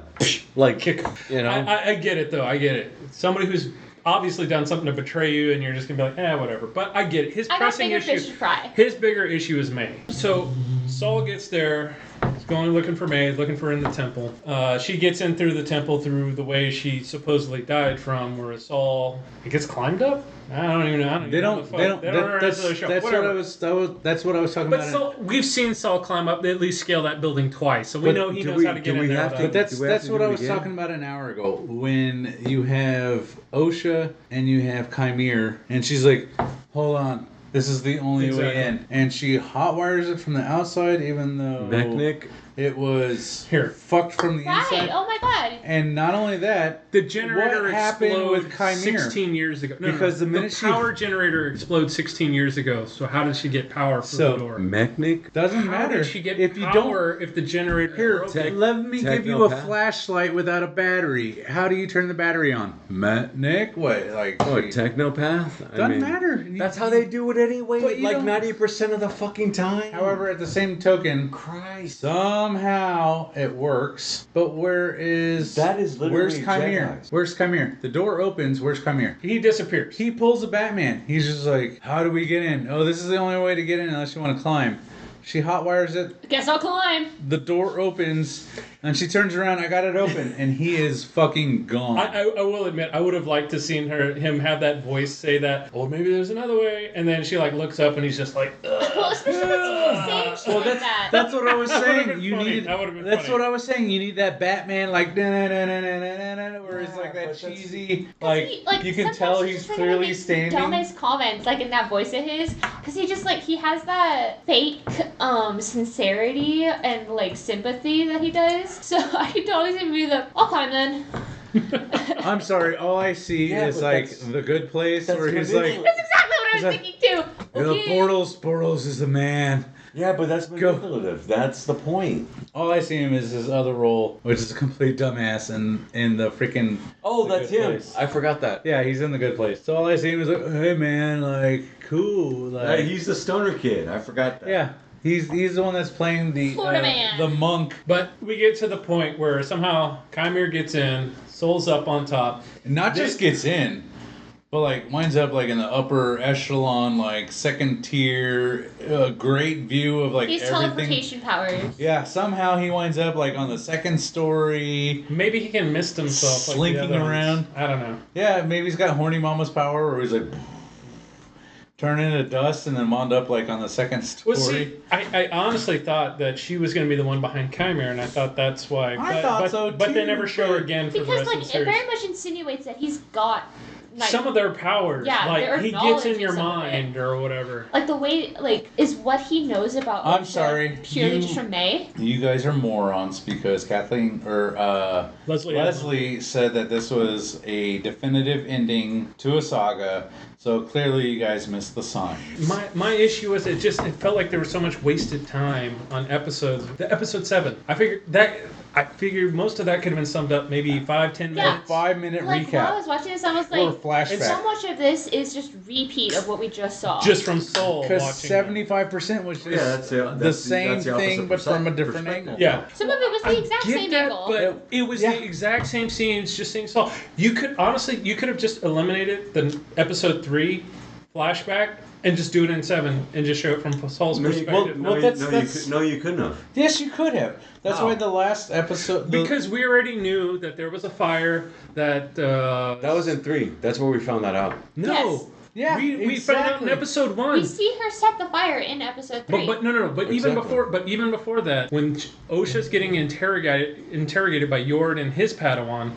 like Kick. you know. I get it though. I get it. Somebody who's obviously done something to betray you, and you're just gonna be like, whatever. But I get it. His I got pressing bigger issue. fish to fry. His bigger issue is May. So Saul gets there. He's going looking for May, looking for her in the temple. She gets in through the temple through the way she supposedly died from, whereas Saul he gets climbed up. I don't even know. They don't. They don't That's answer the show. what Whatever. I was. That's what I was talking But about. Saul, we've seen Saul climb up, at least scale that building twice, so we But know he do knows we- how to do get in we there. have without- to- But Do we have that's to what do I it was again? talking about an hour ago. When you have OSHA and you have Chimere, and she's like, "Hold on, this is the only Exactly. way in," and she hotwires it from the outside, even though Mechanic. it was Here. fucked from the Right. inside. Oh my god. And not only that, The generator what happened exploded with Chimere? 16 years ago. Because the minute she- power generator exploded 16 years ago. So how did she get power for So, the door? Mechanic. doesn't How matter did she get if you power if the generator Here, broke? let me give you a Technopath. flashlight without a battery. How do you turn the battery on? Nick, what? Like, Oh, a technopath. doesn't matter. That's how they do it anyway. But you Like don't- 90% of the fucking time. However, at the same token, Christ. somehow it works. But where is That is literally where's Chimere? Jedis. Where's Chimere? The door opens. Where's Chimere? He disappears. He pulls a Batman. He's just like, how do we get in? Oh, this is the only way to get in unless you want to climb. She hotwires it. Guess I'll climb. The door opens, and she turns around. I got it open, and he is fucking gone. I will admit, I would have liked to seen him have that voice say that, or maybe there's another way, and then she like looks up and he's just like, ugh. Well, especially when she's saying shit Well, like that. that's what I was That would've saying. been You funny. need. That would've been That's funny. what I was saying. You need that Batman like where it's like that cheesy like you can sometimes tell he's he's just trying to clearly make standing. Dumbest comments like in that voice of his, because he has that fake sincerity and like sympathy that he does. So I could totally see me I'll climb then. I'm sorry. All I see Yeah, is but like that's- the Good Place, that's where he's manipulative. like, That's exactly what I was like- thinking too. the Okay. Bortles is the man. Yeah, but that's Go. manipulative. That's the point. All I see him is his other role, which is a complete dumbass in the freaking. Oh, The that's Good him. Place. I forgot that. Yeah, he's in the Good Place. So all I see him is like, hey man, like cool, like He's the stoner kid. I forgot that. yeah. He's the one that's playing Florida man. the monk. But we get to the point where somehow Chimera gets in, Soul's up on top. And not just gets in, but like winds up like in the upper echelon, like second tier, great view of like He's everything. teleportation powers. Yeah, somehow he winds up like on the second story. Maybe he can mist himself. Like the Slinking other ones. around. I don't know. Yeah, maybe he's got horny mama's power, where he's like turn into dust and then wound up like on the second story. Well, see, I honestly thought that she was going to be the one behind Chimera, and I thought that's why. I thought so, But they too, never show her but- again for the Because rest like of the it series. very much insinuates that he's got like Some of their powers, Yeah, they're like he gets in your acknowledging some of mind or whatever. like the way like is what he knows about I'm Osha sorry, purely you- just from May. You guys are morons because Kathleen or Leslie said that this was a definitive ending to a saga. So clearly, you guys missed the sign. My issue was it felt like there was so much wasted time on episodes. The episode 7, I figured most of that could have been summed up maybe 5-10 Yeah. minutes. 5-minute Like while I recap was watching this, I was or like, flashback. so much of this is just repeat of what we just saw. Just from Soul Because watching. 75% was just that's the same that's the opposite thing, but from a different perspective. angle. Yeah. Some of it was the exact same that, angle. but it was Yeah. the exact same scenes, just seeing Saul. You could have just eliminated the episode 3 flashback and just do it in 7 and just show it from Saul's perspective. No, you couldn't have. Yes, you could have. That's How? why the last episode. Because we already knew that there was a fire that. That was in 3. That's where we found that out. No. Yes. Yeah, we found out in exactly. episode 1. we see her set the fire in episode 3. But no. But Exactly. even before that, when Osha's getting interrogated by Yord and his Padawan,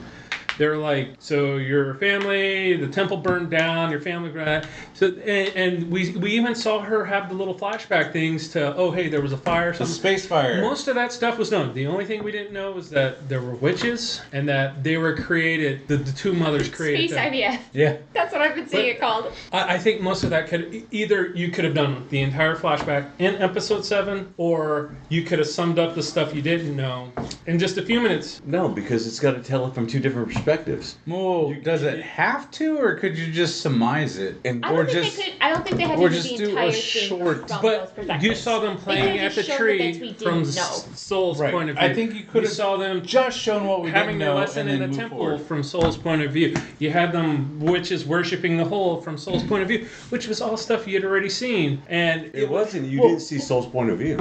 they're like, so your family, the temple burned down, your family burned. So and we even saw her have the little flashback things to, oh hey, there was a fire. The Something. space fire. Most of that stuff was known. The only thing we didn't know was that there were witches and that they were created. The two mothers created Space them. IVF. Yeah. That's what I've been seeing But- it called. I think most of that either you could have done the entire flashback in episode 7, or you could have summed up the stuff you didn't know in just a few minutes. No, because it's got to tell it from 2 different perspectives. Well, does it have to, or could you just surmise it? And I don't think they had to or do just the do a entire thing short- from those But perspectives. you saw them playing They at could've the just shown the tree bits we didn't from know. Soul's Right. point of view. I think you could have saw them just shown what we having didn't their know lesson and in then the move temple forward. from Soul's point of view. You had them witches worshiping the hole from Soul's point of view, which was all stuff you had already seen. And it wasn't. You well, didn't see Soul's point of view.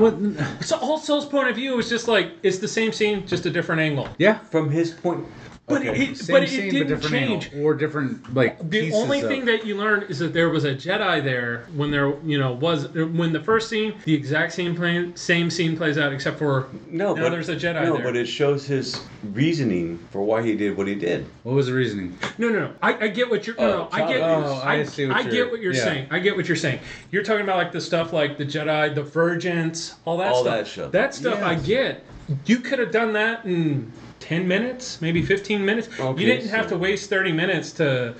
So all Soul's point of view was just like it's the same scene, just a different angle. Yeah. From his point. But Okay. it Same scene, didn't but different change. angle, or different like The pieces only of- thing that you learn is that there was a Jedi there when there, when the first scene, the exact same scene plays out, except for No, now but there's a Jedi No, there. but it shows his reasoning for why he did what he did. What was the reasoning? No. I get what you're. I get what you're yeah. saying. I get what you're saying. You're talking about like the stuff like the Jedi, the Virgins, all that All stuff. that stuff. That stuff I Yes. get. You could have done that in 10 minutes, maybe 15 minutes. Okay, you didn't have so- to waste 30 minutes to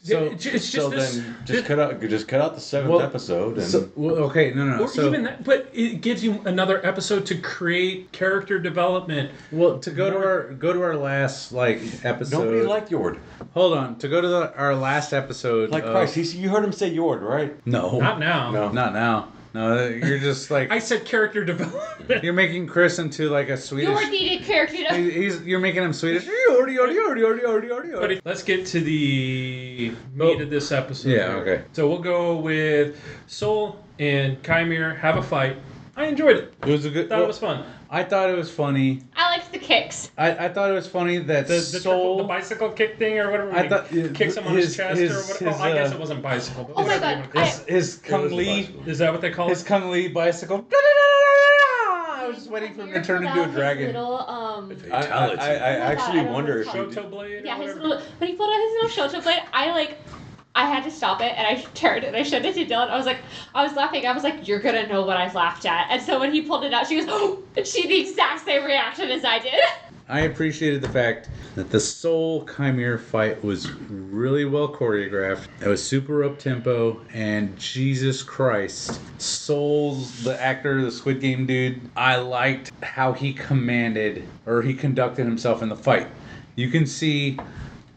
So- it's just So this, then, just cut out the 7th Well, episode, and Okay, no. or So, even that, but it gives you another episode to create character development. well, to go to our last like episode. nobody liked Yord. Hold on, to go to our last episode. Like of- Christ, you heard him say Yord, right? No, Not now. No. not now. No, you're just like I said character development. you're making Chris into like a Swedish. Your needed character. You're making him Swedish. But let's get to the meat of this episode. Yeah, okay. So we'll go with Soul and Chimera have a fight. I enjoyed it. It was a good. Thought it was fun. I thought it was funny. I liked the kicks. I thought it was funny that The Soul. bicycle kick thing or whatever. I when thought- he kicks him on his chest or his- whatever. Oh, I guess his, it wasn't bicycle. But Oh my whatever God, you wanna- his Kung Lee. Is that what they call His it? Kung Lee bicycle. I was just waiting for him to turn into a dragon. Little, I actually I don't wonder know if what it's he Shoto blade. yeah, or his whatever? little, when he pulled out his little shoto blade, I I had to stop it, and I turned and I showed it to Dylan. I was laughing. I was like, "You're gonna know what I laughed at." And so when he pulled it out, she goes, "Oh!" And she had the exact same reaction as I did. I appreciated the fact that the Soul Chimera fight was really well choreographed. It was super up tempo, and Jesus Christ, Soul's the actor, the Squid Game dude. I liked how he conducted himself in the fight. You can see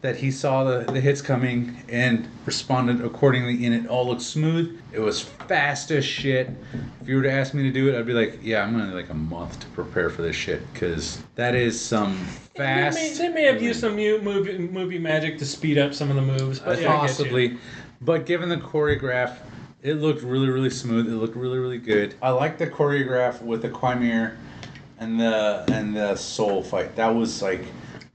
that he saw the hits coming and responded accordingly, and it all looked smooth. It was fast as shit. If you were to ask me to do it, I'd be like, yeah, I'm gonna like a month to prepare for this shit, because that is some fast. They may have used some movie magic to speed up some of the moves, but yeah, possibly. But given the choreograph, it looked really, really smooth. It looked really, really good. I like the choreograph with the Chimera and the Soul fight. That was like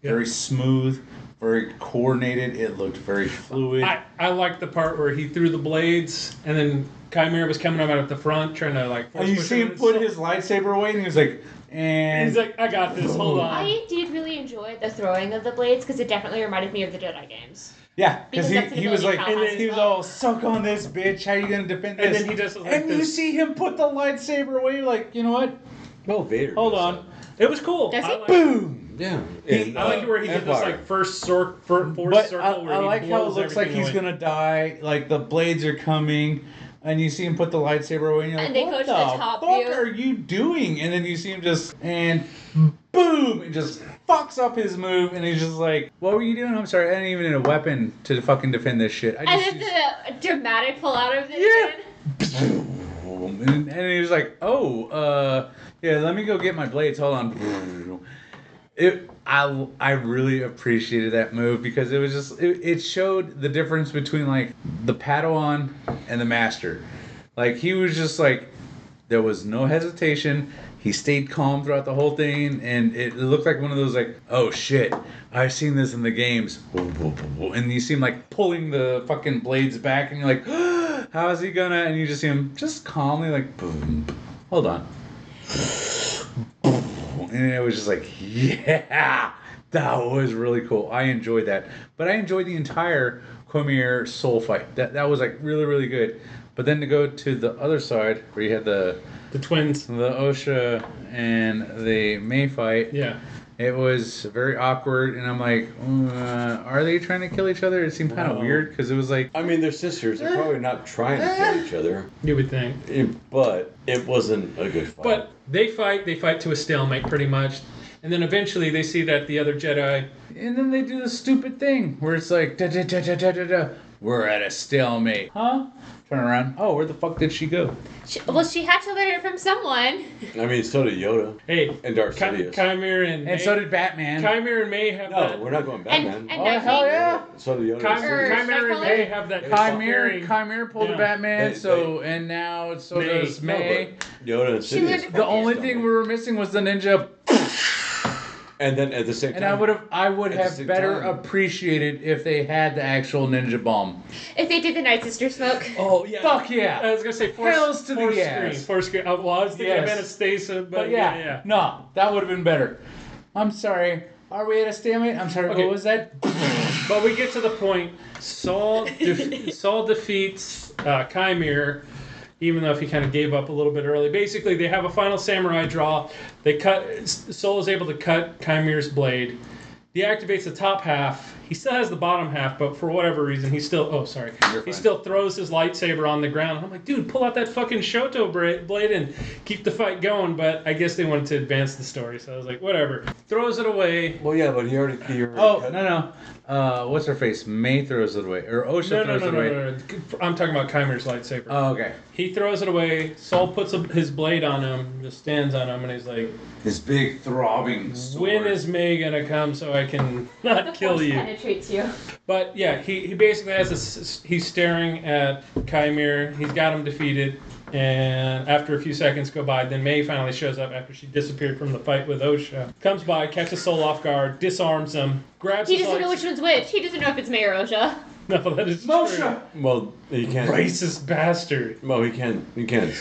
very smooth. Very coordinated. It looked very fluid. I liked the part where he threw the blades, and then Chimera was coming up out at the front, trying to like. And you see him put his lightsaber away, and he was like, and he's like, "I got this. Hold on." I did really enjoy the throwing of the blades because it definitely reminded me of the Jedi games. Yeah, because he was like, and then he was all, "Suck on this, bitch. How you gonna defend this?" And then he just like and you see him put the lightsaber away, like, you know what? Well, Vader. Hold on. It was cool. Does he? Boom. Yeah. I like where he did this like forced circle where I like how it looks like he's gonna die. Like the blades are coming, and you see him put the lightsaber away, and you're like, And they go "What to the top fuck view. are you doing?" And then you see him just boom, it just fucks up his move, and he's just like, "What were you doing?" I'm sorry, I didn't even need a weapon to fucking defend this shit. I And just then the dramatic pull out of it. and he was like, "Oh, yeah, let me go get my blades. Hold on." I really appreciated that move because it was just it showed the difference between like the Padawan and the Master. Like he was just like there was no hesitation. He stayed calm throughout the whole thing, and it looked like one of those like, "Oh shit, I've seen this in the games." And you see him like pulling the fucking blades back, and you're like, "How is he gonna?" And you just see him just calmly like, "Boom, hold on." And it was just like, yeah, that was really cool. I enjoyed that. But I enjoyed the entire Chimera Soul fight. That was like really, really good. But then to go to the other side where you had the twins, the Osha and the May fight. Yeah. It was very awkward, and I'm like, are they trying to kill each other? It seemed kind of weird because it was like, I mean, they're sisters. They're probably not trying to kill each other. You would think. But it wasn't a good fight. But they fight to a stalemate pretty much. And then eventually they see that the other Jedi... And then they do the stupid thing where it's like, we're at a stalemate. Huh? Turn around. Oh, where the fuck did she go? She had to learn it from someone. I mean, so did Yoda. Hey, and Darth Sidious. Chimera and May. And so did Batman. Chimera and May have that. No, we're not going Batman. And oh, hell yeah. So did Yoda. Chimera and May have that. Chimera pulled a Batman, and now so does May. Yoda and Sidious. The only thing we were missing was the ninja. And then at the same time, and I would have better appreciated if they had the actual ninja bomb. If they did the Night Sister smoke. Oh yeah. Fuck yeah. I was gonna say Hells to the ass. Force screen. Well, I was thinking of Anastasia, but yeah. No, that would have been better. I'm sorry. Are we at a stalemate? I'm sorry. Okay. What was that? But we get to the point. Saul defeats Chimera. Even though if he kind of gave up a little bit early. Basically, they have a final samurai draw. Soul is able to cut Chimera's blade. Deactivates the top half. He still has the bottom half, but for whatever reason, he still throws his lightsaber on the ground. And I'm like, dude, pull out that fucking Shoto blade and keep the fight going. But I guess they wanted to advance the story, so I was like, whatever. Throws it away. Well, yeah, but he already no. What's her face? May throws it away, or Osha throws it away. No. I'm talking about Chimera's lightsaber. Oh, okay. He throws it away. Saul puts his blade on him, just stands on him, and he's like, his big throbbing sword. When is May gonna come so I can not kill you? Penetrates you. But yeah, he basically has this. He's staring at Chimera. He's got him defeated, and after a few seconds go by, then May finally shows up after she disappeared from the fight with Osha. Comes by, catches Soul off guard, disarms him, grabs. He doesn't know which one's which. He doesn't know if it's May or Osha. No, that is Moshe. true. Well, he can't. Racist bastard. Well, he can't.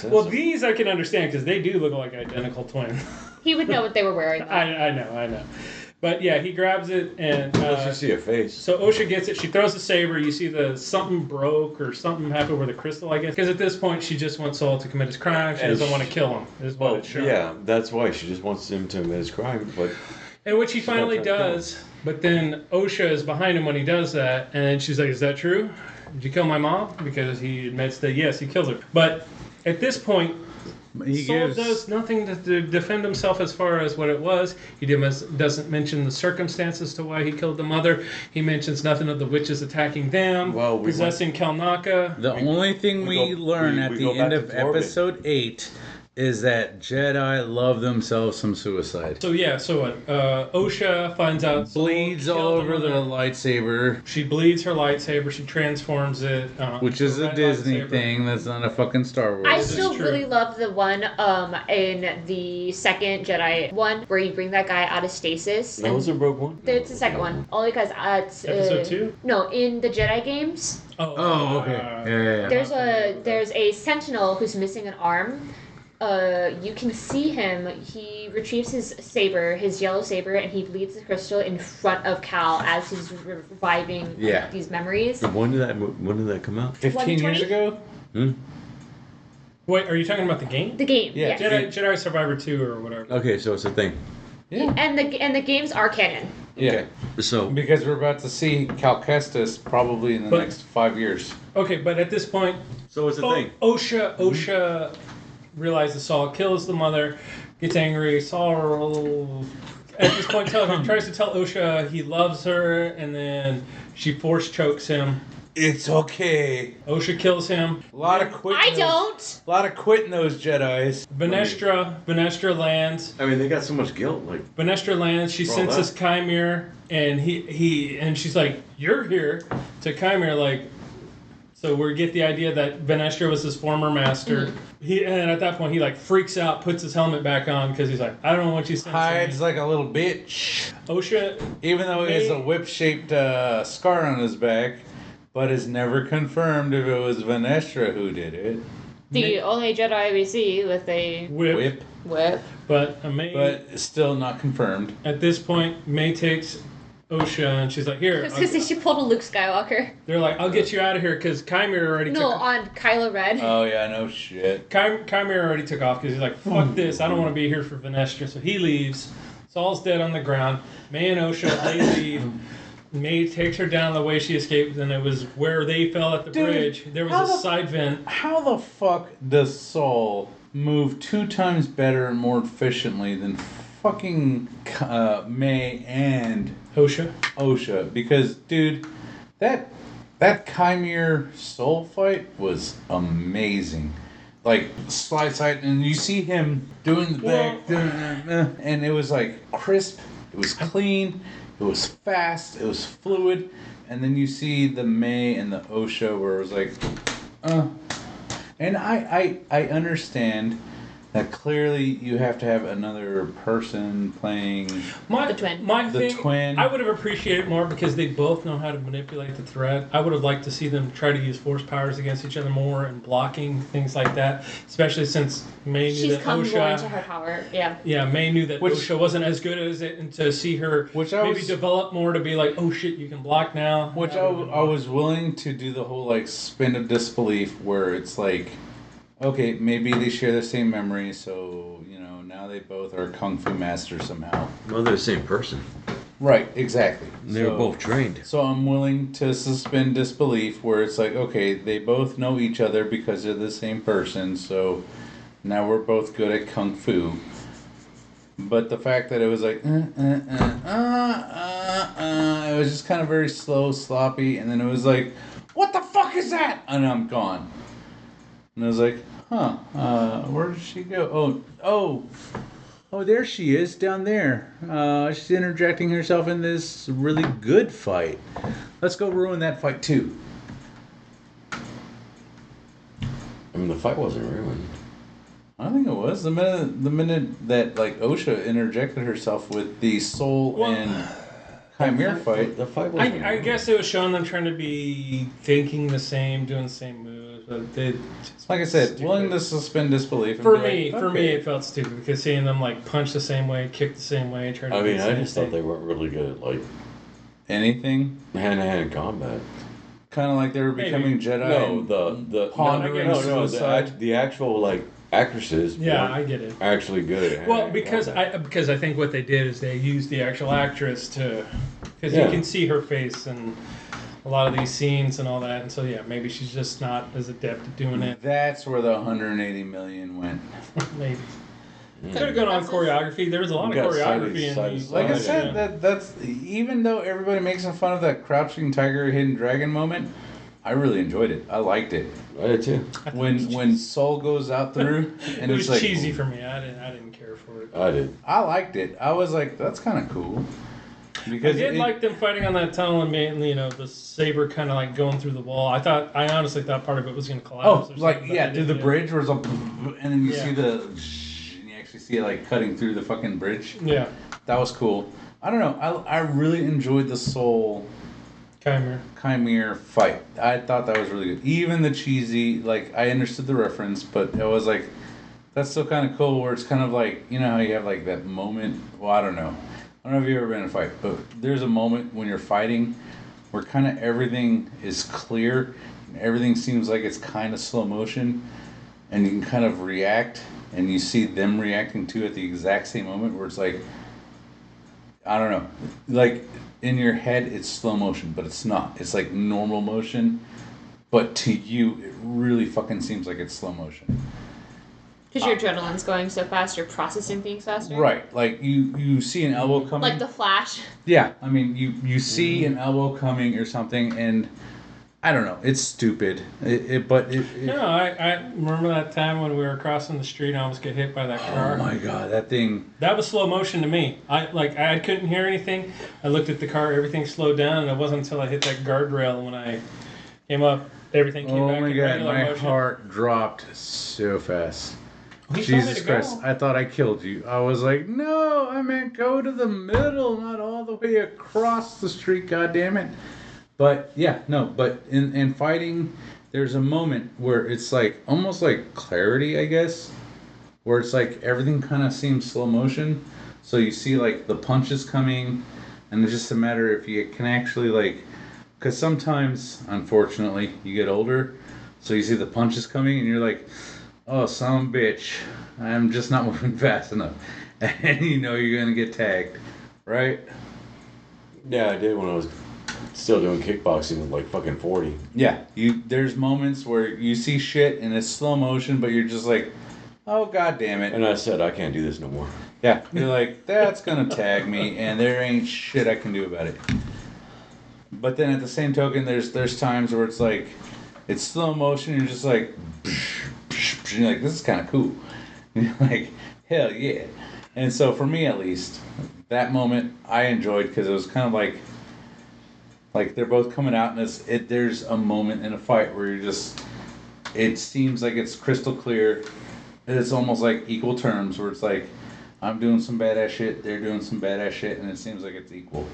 Well, these I can understand because they do look like identical twins. He would know what they were wearing. I know. But yeah, he grabs it and. Let's just see a face. So Osha gets it. She throws the saber. You see something broke or something happened with the crystal, I guess. Because at this point, she just wants Saul to commit his crime. She doesn't want to kill him. Is what it's showing. Yeah, that's why she just wants him to commit his crime. But and which he finally does. But then Osha is behind him when he does that, and she's like, "Is that true? Did you kill my mom?" Because he admits that yes, he kills her. But at this point. Saul does nothing to defend himself as far as what it was. He doesn't mention the circumstances to why he killed the mother. He mentions nothing of the witches attacking them, possessing Kelnaka. The only thing we learn at the end of episode 8 is that Jedi love themselves some suicide. So yeah, Osha finds out bleeds all over the lightsaber. She bleeds her lightsaber. She transforms it, which is a Disney thing. That's not a fucking Star Wars. I still really love the one in the second Jedi one where you bring that guy out of stasis. That was a broke one. It's the second one, only because it's episode 2. No, in the Jedi games. Oh, okay. Yeah. There's a Sentinel who's missing an arm. You can see him. He retrieves his saber, his yellow saber, and he bleeds the crystal in front of Cal as he's reviving these memories. When did that come out? 15 years ago? Wait, are you talking about the game? The game, yeah. Jedi Survivor 2 or whatever. Okay, so it's a thing. Yeah. And the games are canon. Yeah. Okay. So because we're about to see Cal Kestis probably in the next 5 years. Okay, but at this point, it's a thing. Osha realizes Saul kills the mother, gets angry. Saul, at this point, tries to tell Osha he loves her, and then she force chokes him. It's okay. Osha kills him. A lot of quitting. I don't. A lot of quitting those Jedis. Vanestra lands. I mean, they got so much guilt. Vanestra lands. She senses Chimera, and she's like, "You're here," to Chimera, So we get the idea that Vanestra was his former master. And at that point, he freaks out, puts his helmet back on because he's like, I don't know what you said. Hides like a little bitch. Osha, even though he has a whip-shaped scar on his back, but it's never confirmed if it was Vanestra who did it. The only Jedi we see with a whip. But still not confirmed. At this point, May takes Osha, and she's like, "Here." I was gonna say she pulled a Luke Skywalker. They're like, "I'll get you out of here," because Chimera already took off. on Kylo Ren. Oh, yeah, no shit. Chimera already took off because he's like, "Fuck this, I don't want to be here for Vanestra." So he leaves. Saul's dead on the ground. May and Osha, they leave. May takes her down the way she escaped, and it was where they fell at the bridge. There was a side vent. How the fuck does Saul move 2 times better and more efficiently than fucking May and Osha? Because, dude, that Chimera Soul fight was amazing. Slide side, and you see him doing the back, and it was crisp, it was clean, it was fast, it was fluid, and then you see the May and the Osha where it was and I understand that clearly you have to have another person playing the twin. The twin. I would have appreciated more because they both know how to manipulate the thread. I would have liked to see them try to use force powers against each other more and blocking things like that, especially since May knew that Osha. She's come into her power. Yeah. Yeah, May knew that Osha wasn't as good as it, and to see her develop more to be like, oh shit, you can block now. Which I was willing to do the whole spin of disbelief where it's okay, maybe they share the same memory, so, now they both are Kung Fu masters somehow. Well, they're the same person. Right, exactly. They were both trained. So I'm willing to suspend disbelief where it's okay, they both know each other because they're the same person, so now we're both good at Kung Fu. But the fact that it was it was just kind of very slow, sloppy, and then it was what the fuck is that? And I'm gone. And I was where did she go? Oh, there she is, down there. She's interjecting herself in this really good fight. Let's go ruin that fight too. I mean, the fight wasn't ruined. I think it was. The minute that Osha interjected herself with the Soul and Chimera fight. The fight wasn't I guess it was showing them trying to be thinking the same, doing the same moves. but they. Like I said, stupid. willing to suspend disbelief. And For be me, like, for me, okay. it felt stupid because seeing them like punch the same way, kick the same way, try to. I do mean, the I same just thought thing. they weren't really good at like Anything. hand-to-hand combat. Kind of like they were becoming Jedi. No, and the pondering suicide. the actual like actresses. Yeah, weren't I get it. actually good. At Well, hand-to-hand because I think what they did is they used the actual actress to, because Yeah. you can see her face in a lot of these scenes and all that, and so yeah, maybe she's just not as adept at doing it. That's where the 180 million went. Maybe could have gone on choreography. There was a lot of You got choreography in side to these. side. Like I Oh, said, yeah. that's even though everybody makes fun of that crouching tiger, hidden dragon moment, I really enjoyed it. I liked it. I did too. When Soul goes out through and it it's was like cheesy for me. I didn't care for it. I did. I liked it. I was like, that's kind of cool. I Because did like them fighting on that tunnel and mainly, the saber kind of like going through the wall. I honestly thought part of it was going to collapse. oh, or like something, but yeah, they through the didn't. bridge where it's like, and then you Yeah. see and you actually see it like cutting through the fucking bridge. Yeah, That was cool. I don't know. I really enjoyed the Soul Chimera fight. I thought that was really good. Even the cheesy, like I understood the reference, but it was like that's still kind of cool. Where it's kind of like how you have like that moment. Well, I don't know. I don't know if you've ever been in a fight, but there's a moment when you're fighting where kind of everything is clear and everything seems like it's kind of slow motion, and you can kind of react, and you see them reacting too at the exact same moment where it's like, I don't know, like in your head it's slow motion, but it's not. It's like normal motion, but to you it really fucking seems like it's slow motion. Because your adrenaline's going so fast, you're processing things faster. Right, like you see an elbow coming. Like the Flash. Yeah, I mean you see an elbow coming or something, and I don't know, it's stupid. No, I remember that time when we were crossing the street and I almost get hit by that car. Oh my god, that thing. That was slow motion to me. I couldn't hear anything. I looked at the car, everything slowed down, and it wasn't until I hit that guardrail when I came up, everything came back Oh my in god, regular my motion. heart dropped so fast. He told me Jesus to go. Christ, I thought I killed you. I was like, no, I meant go to the middle, not all the way across the street, goddammit. But yeah, no, but in fighting, there's a moment where it's like almost like clarity, I guess, where it's like everything kind of seems slow motion. So you see like the punches coming, and it's just a matter if you can actually like, because sometimes, unfortunately, you get older, so you see the punches coming, and you're like, oh, son of a bitch, I'm just not moving fast enough. And you know you're going to get tagged, right? Yeah, I did when I was still doing kickboxing with like fucking 40. Yeah, there's moments where you see shit and it's slow motion, but you're just like, oh, god damn it. And I said, I can't do this no more. Yeah, you're like, that's going to tag me, and there ain't shit I can do about it. But then at the same token, there's times where it's like, it's slow motion, you're just like, and you're like, this is kind of cool. And you're like, hell yeah. And so for me at least, that moment I enjoyed because it was kind of like they're both coming out and there's a moment in a fight where you're just, it seems like it's crystal clear. It's almost like equal terms where it's like, I'm doing some badass shit, they're doing some badass shit, and it seems like it's equal.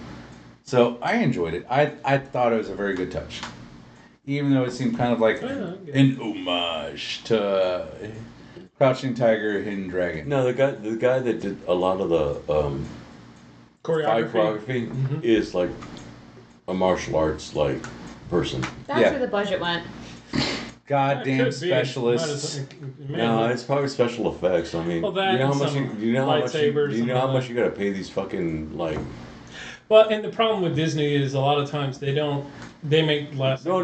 So I enjoyed it. I thought it was a very good touch. Even though it seemed kind of like an homage to Crouching Tiger, Hidden Dragon. No, the guy that did a lot of the fight choreography is like a martial arts like person. That's Yeah. where the budget went. Goddamn specialists. No, it's probably special effects. I mean, Well, that you know how and much some you know how much lightsabers you and know all how much that. you gotta pay these fucking like. Well, and the problem with Disney is a lot of times they make less. No,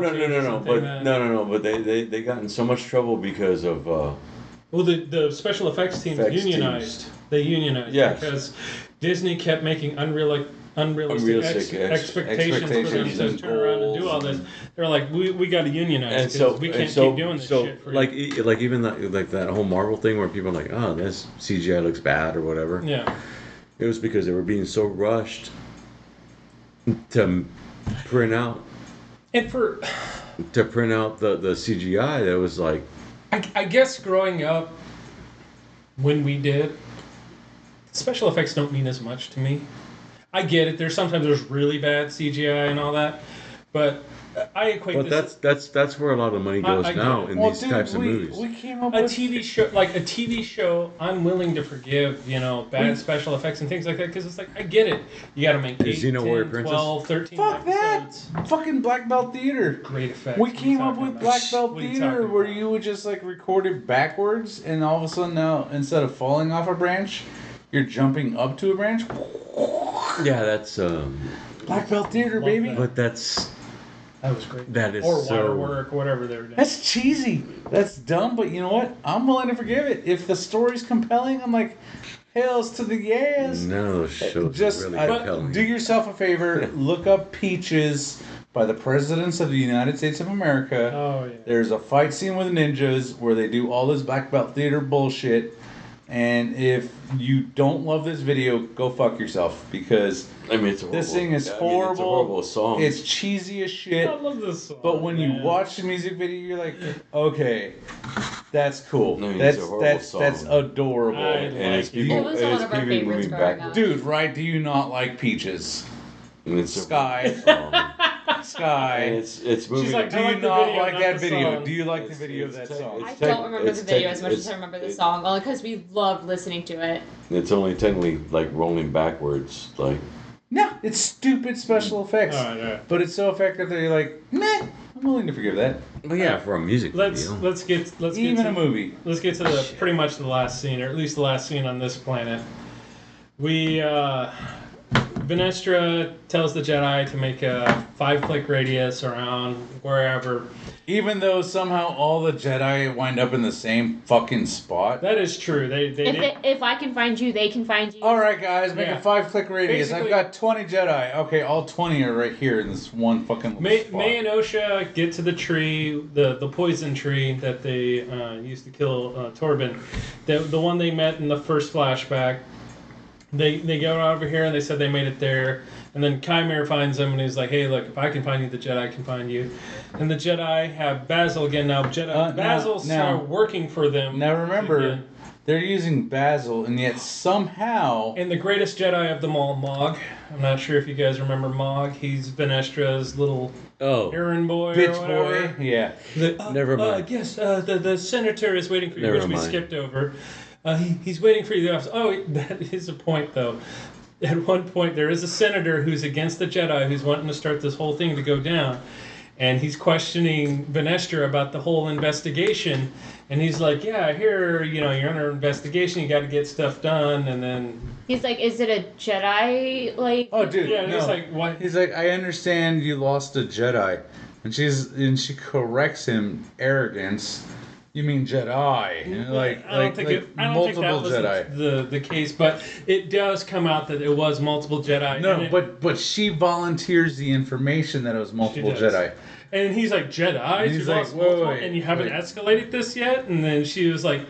but they got in so much trouble because of. Well, the special effects teams Effects unionized. teams. They unionized Yes. because Disney kept making unrealistic Unrealistic expectations for them to and turn around and do all this. They're like, we got to unionize And because so we can't so, keep doing this so shit for like you. like even that whole Marvel thing where people are like, oh, this CGI looks bad or whatever. Yeah. It was because they were being so rushed to print out And for, the CGI that was like. I guess growing up, when we did, special effects don't mean as much to me. I get it. Sometimes there's really bad CGI and all that, But I equate But this. that's where a lot of money goes I get now it. in Well, these dude, types of movies. we came up A with TV show, like a TV show, I'm willing to forgive, bad special effects and things like that, because it's like, I get it. You got to make 8, 10, Apprentice? 12, 13 fuck that episodes. fucking Black Belt Theater. Great effects. We What are you came up talking with about? Black Belt What are you Theater talking where about? you would just like record it backwards, and all of a sudden now instead of falling off a branch, you're jumping up to a branch. Yeah, that's Black Belt Theater, Love baby. that. but that's That was great. that is Or so waterwork, whatever they were doing. That's cheesy. That's dumb, but you know what? I'm willing to forgive it. If the story's compelling, I'm like, hails to the yes. none of those shows Just are really but compelling. do yourself a favor. Look up Peaches by the Presidents of the United States of America. Oh, yeah. There's a fight scene with ninjas where they do all this Black Belt Theater bullshit. And if you don't love this video, go fuck yourself, because I mean, it's a horrible, this thing is I mean, horrible. it's a horrible song. It's cheesy as shit. I love this song. But when you man. watch the music video, you're like, okay, that's cool. No, it's That's a horrible that's song. that's adorable. I and it's like it. people, It was and one it's of our people favorites moving growing backwards. up. Dude, right? Do you not like Peaches? And it's a Sky. horrible song. And Sky. it's moving. like, Do I you like the not video, like not that the video? song. Do you like the It's- video of it's that tech- song? I it's don't remember it's the video tech- as much as I it's- remember the it- song, only because we loved listening to it. It's only technically like rolling backwards, like No, it's stupid special effects. All right. But it's so effective that you're like, meh, I'm willing to forgive that. But yeah, for a music Let's video. let's get Even to, a movie. Let's get to the pretty much the last scene, or at least the last scene on this planet. We Venestra tells the Jedi to make a 5-click radius around wherever. Even though somehow all the Jedi wind up in the same fucking spot. That is true. They did. If I can find you, they can find you. All right, guys, make Yeah. a 5-click radius. Basically- I've got 20 Jedi. Okay, all 20 are right here in this one fucking little May, spot. May and Osha get to the tree, the poison tree that they used to kill Torben, the one they met in the first flashback. They go over here and they said they made it there, and then Chimera finds them and he's like, "Hey, look, if I can find you, the Jedi can find you." And the Jedi have Basil again now. Basil's working for them. Now remember, again. they're using Basil, and yet somehow And the greatest Jedi of them all, Mog. I'm not sure if you guys remember Mog. He's Venestra's little errand boy or bitch whatever. boy, yeah. Never mind. Yes, the senator is waiting for you, Never which we mind. skipped over. He's waiting for you. Oh, that is a point, though. At one point, there is a senator who's against the Jedi, who's wanting to start this whole thing to go down. And he's questioning Venestra about the whole investigation. And he's like, yeah, I hear, you're under investigation. You got to get stuff done. And then... He's like, is it a Jedi, like... Oh, dude, Yeah, and no. he's like, what? He's like, I understand you lost a Jedi, and she corrects him, arrogance. You mean Jedi? Like I don't think multiple that was Jedi. the case, but it does come out that it was multiple Jedi. No, and it- but she volunteers the information that it was multiple She does. Jedi. And he's like, Jedi? And he's You like, lost wait, multiple, wait, and you haven't wait. escalated this yet? And then she was like,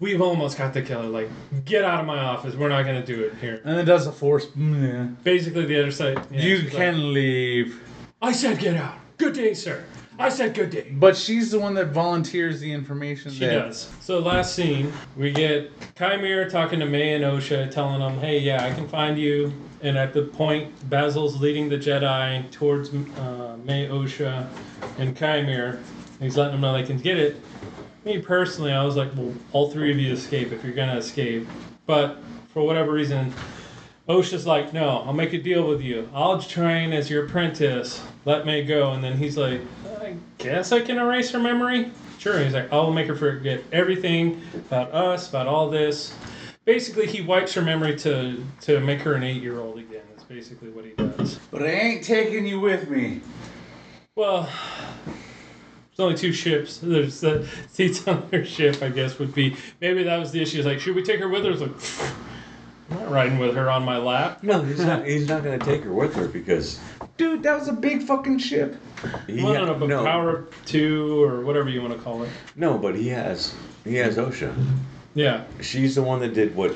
we've almost got the killer. Like, get out of my office. We're not going to do it here. And then does the Force. Yeah. Basically, the other side. yeah, You she's can like, leave. I said get out. Good day, sir. I said good day. But she's the one that volunteers the information. She does. So last scene, we get Chimera talking to May and Osha, telling them, hey, yeah, I can find you. And at the point, Basil's leading the Jedi towards May, Osha, and Chimera. He's letting them know they can get it. Me personally, I was like, well, all three of you escape if you're going to escape. But for whatever reason, Osha's like, no, I'll make a deal with you. I'll train as your apprentice. Let May go. And then he's like, I guess I can erase her memory. Sure. And he's like, I'll make her forget everything about us, about all this. Basically, he wipes her memory to make her an 8-year-old again. That's basically what he does. But I ain't taking you with me. Well, there's only 2 ships. There's the seats on their ship, I guess, would be. Maybe that was the issue. It's like, should we take her with her? It's like, I'm not riding with her on my lap. No, he's not. He's not going to take her with her because Dude, that was a big fucking ship. he Well, no, but no, Power 2 or whatever you want to call it. no, but he has Osha. Yeah. She's the one that did what.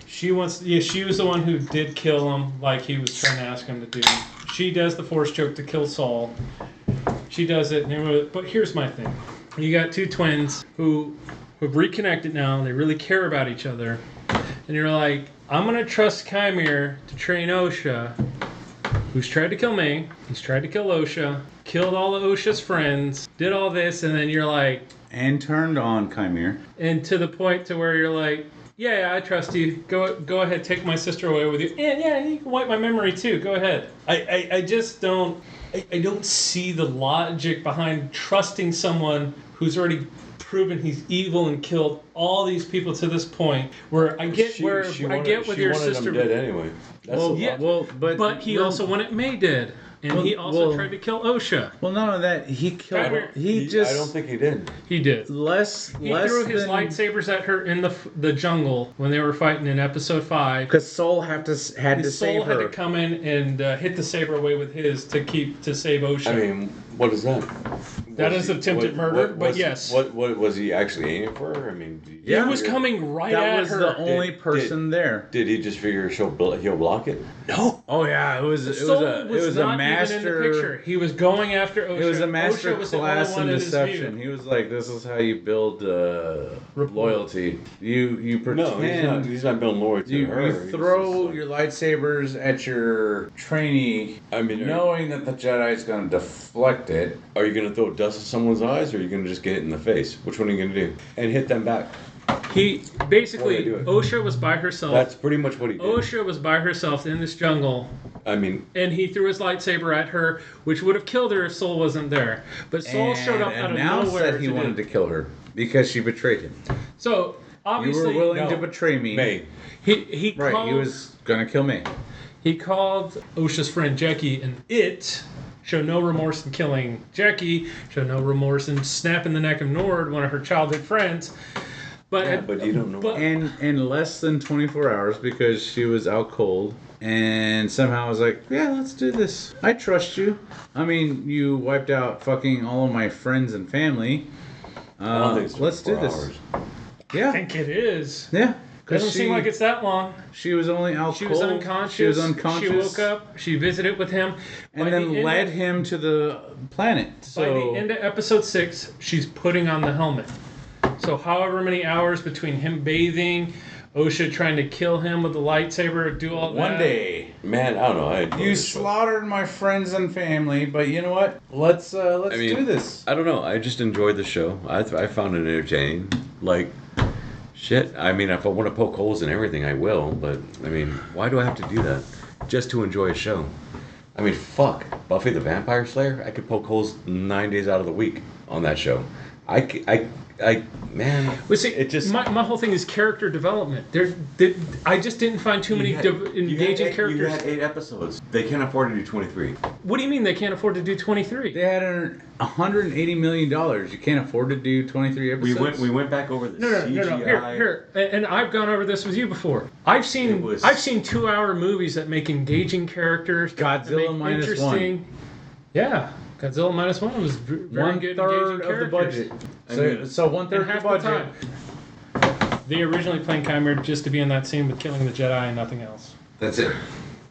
She was the one who did kill him, like he was trying to ask him to do. She does the Force choke to kill Saul. She does it, but here's my thing: you got 2 twins who have reconnected now. They really care about each other, and you're like, I'm gonna trust Chimera to train Osha, who's tried to kill me, he's tried to kill Osha, killed all of Osha's friends, did all this, and then you're like... And turned on Chimera. And to the point to where you're like, yeah, I trust you. Go ahead, take my sister away with you. And yeah, you can wipe my memory too. Go ahead. I just don't... I don't see the logic behind trusting someone who's already proven he's evil and killed all these people to this point. Where I get She with your sister. Him dead anyway. But he also wanted May dead. And he also tried to kill Osha. Well, none of that. He killed her. I don't think he did. He did. He threw his lightsabers at her in the jungle when they were fighting in episode 5. Because Soul had to save her. Soul had to come in and hit the saber away with his to save Osha. I mean, what is that? That is attempted murder, but yes. What was he actually aiming for her? I mean, he was coming right at her. That was the only person there. Did he just figure he'll block it? No. Oh yeah, it was a master. Even in the picture. He was going after Osha. It was a master class in deception. He He was like, "This is how you build loyalty. You pretend." No, he's not building loyalty to her. You throw your lightsabers at your trainee, knowing that the Jedi's going to deflect it. Are you going to throw dust in someone's eyes, or are you going to just get it in the face? Which one are you going to do? And hit them back. He basically, Osha was by herself. That's pretty much what he did. Osha was by herself in this jungle. And he threw his lightsaber at her, which would have killed her if Soul wasn't there. But Soul showed up out of nowhere. That he wanted to kill her because she betrayed him. So obviously, you were willing to betray me. May. He was gonna kill me. He called Osha's friend Jackie showed no remorse in killing Jackie, showed no remorse in snapping the neck of Nord, one of her childhood friends. But you don't know. In less than 24 hours, because she was out cold, and somehow I was like, yeah, let's do this. I trust you. I mean, you wiped out fucking all of my friends and family. I don't think it's let's do this. hours. Yeah. I think it is. Yeah. Doesn't seem like it's that long. She was only out cold. She was unconscious. She woke up. She visited with him. And then led him to the planet. So by the end of episode 6, she's putting on the helmet. So however many hours between him bathing, Osha trying to kill him with the lightsaber, do all that. One day. Man, I don't know. You slaughtered my friends and family, but you know what? Let's do this. I don't know. I just enjoyed the show. I found it entertaining. Like, shit. I mean, if I want to poke holes in everything, I will. But, I mean, why do I have to do that? Just to enjoy a show. I mean, fuck. Buffy the Vampire Slayer? I could poke holes 9 days out of the week on that show. Man. Well, see, it just my whole thing is character development. I just didn't find too many engaging characters. You had 8 episodes. They can't afford to do 23. What do you mean they can't afford to do 23? They had $180 million. You can't afford to do 23 episodes. We went back over this. No. Here, and I've gone over this with you before. I've seen 2-hour movies that make engaging characters. Godzilla minus interesting. 1. Yeah. Godzilla minus 1 was very good. 1/3 of the budget. So 1/3 of the budget. They originally planned Chimera just to be in that scene with killing the Jedi and nothing else. That's it.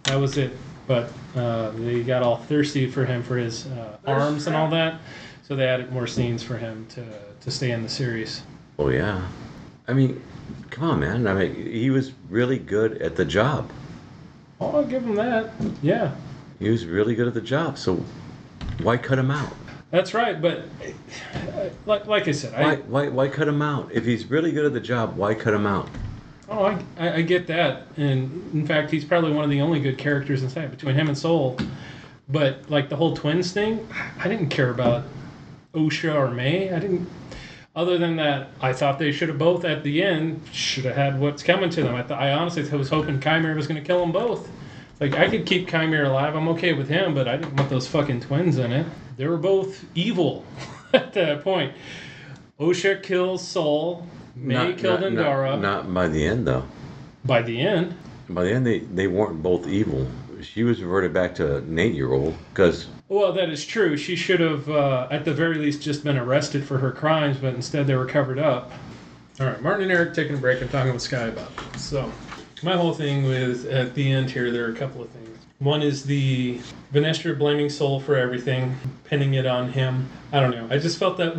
That was it. But they got all thirsty for him for his arms and all that, so they added more scenes for him to stay in the series. Oh yeah. I mean, come on, man. I mean, he was really good at the job. Oh, I'll give him that. Yeah. He was really good at the job. So. Why cut him out? That's right, but like I said, why cut him out? If he's really good at the job, why cut him out? Oh, I get that, and in fact, he's probably one of the only good characters inside between him and Soul. But like the whole twins thing, I didn't care about Osha or May. I didn't. Other than that, I thought they should have both at the end should have had what's coming to them. I honestly was hoping Chimera was going to kill them both. Like, I could keep Chimera alive. I'm okay with him, but I didn't want those fucking twins in it. They were both evil at that point. Osha kills Soul. May killed Indara. Not by the end, though. By the end? By the end, they weren't both evil. She was reverted back to an 8-year-old, because... Well, that is true. She should have, at the very least, just been arrested for her crimes, but instead they were covered up. All right, Martin and Eric taking a break and talking with Sky about this. So... my whole thing with, at the end here, there are a couple of things. One is the Vanestra blaming Soul for everything, pinning it on him. I don't know. I just felt that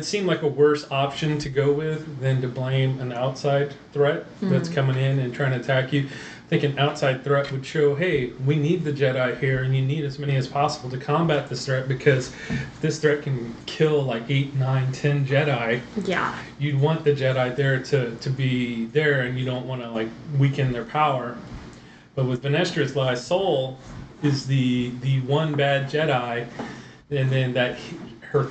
seemed like a worse option to go with than to blame an outside threat that's coming in and trying to attack you. think an outside threat would show, hey, we need the Jedi here, and you need as many as possible to combat this threat, because this threat can kill like 8, 9, 10 Jedi. Yeah. You'd want the Jedi there to be there, and you don't want to like weaken their power. But with Venestra's lies, Soul is the one bad Jedi, and then her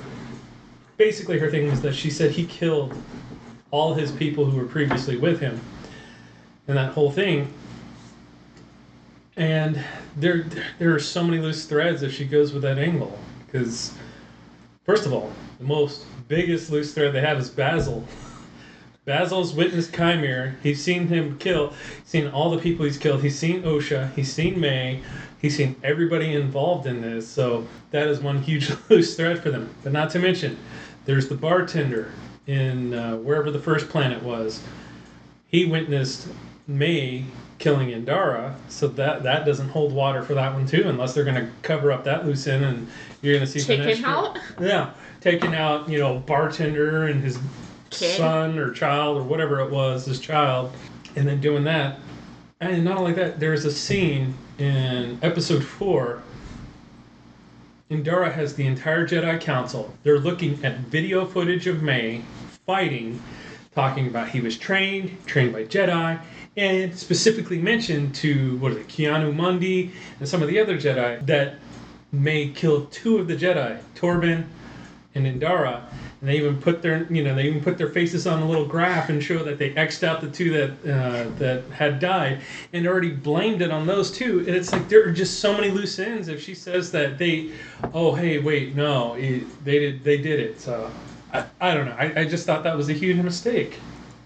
thing was that she said he killed all his people who were previously with him, and that whole thing. And there are so many loose threads if she goes with that angle. Because, first of all, the biggest loose thread they have is Basil. Basil's witnessed Chimera. He's seen him kill. He's seen all the people he's killed. He's seen Osha. He's seen May. He's seen everybody involved in this. So that is one huge loose thread for them. But not to mention, there's the bartender in wherever the first planet was. He witnessed May killing Indara, so that doesn't hold water for that one too, unless they're going to cover up that loose end, and you're going to see take him out. Yeah, taking out bartender and his son or child or whatever it was, his child, and then doing that. And not only that, there's a scene in episode 4. Indara has the entire Jedi Council. They're looking at video footage of May fighting, talking about he was trained by Jedi, and specifically mentioned to, Keanu Mundi and some of the other Jedi, that May killed 2 of the Jedi, Torben and Indara. And they even put their faces on a little graph and show that they X'd out the 2 that had died, and already blamed it on those 2. And it's like there are just so many loose ends. If she says that they did it. So I don't know. I just thought that was a huge mistake.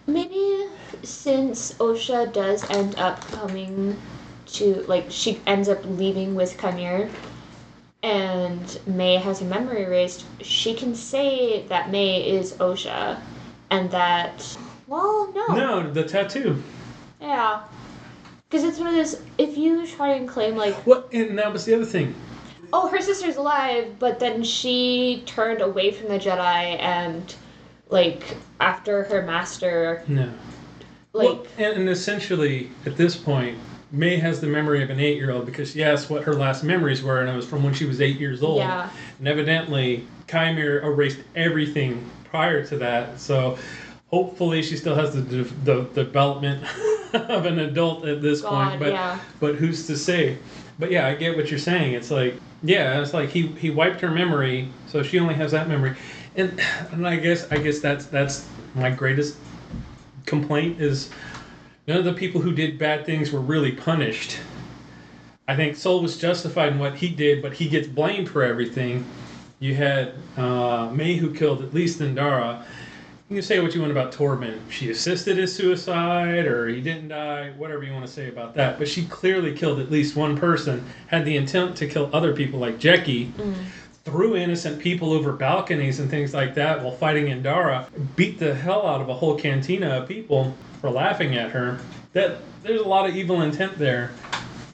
Maybe since Osha does end up coming to, she ends up leaving with Chimera, and May has her memory erased, she can say that May is Osha, and that, no. No, the tattoo. Yeah. Because it's one of those, if you try and claim, and that was the other thing. Oh, her sister's alive, but then she turned away from the Jedi, and, after her master... No. And essentially, at this point, May has the memory of an 8-year-old because she asked what her last memories were, and it was from when she was 8 years old. Yeah. And evidently, Chimera erased everything prior to that, so hopefully she still has the development of an adult at this point. But who's to say? But yeah, I get what you're saying. It's like, he wiped her memory, so she only has that memory. And I guess that's my greatest complaint is none of the people who did bad things were really punished. I think Soul was justified in what he did, but he gets blamed for everything. You had May, who killed at least Indara. You can say what you want about Torben. She assisted his suicide, or he didn't die, whatever you want to say about that. But she clearly killed at least one person, had the intent to kill other people like Jeki, threw innocent people over balconies and things like that while fighting Indara, beat the hell out of a whole cantina of people for laughing at her. There's a lot of evil intent there.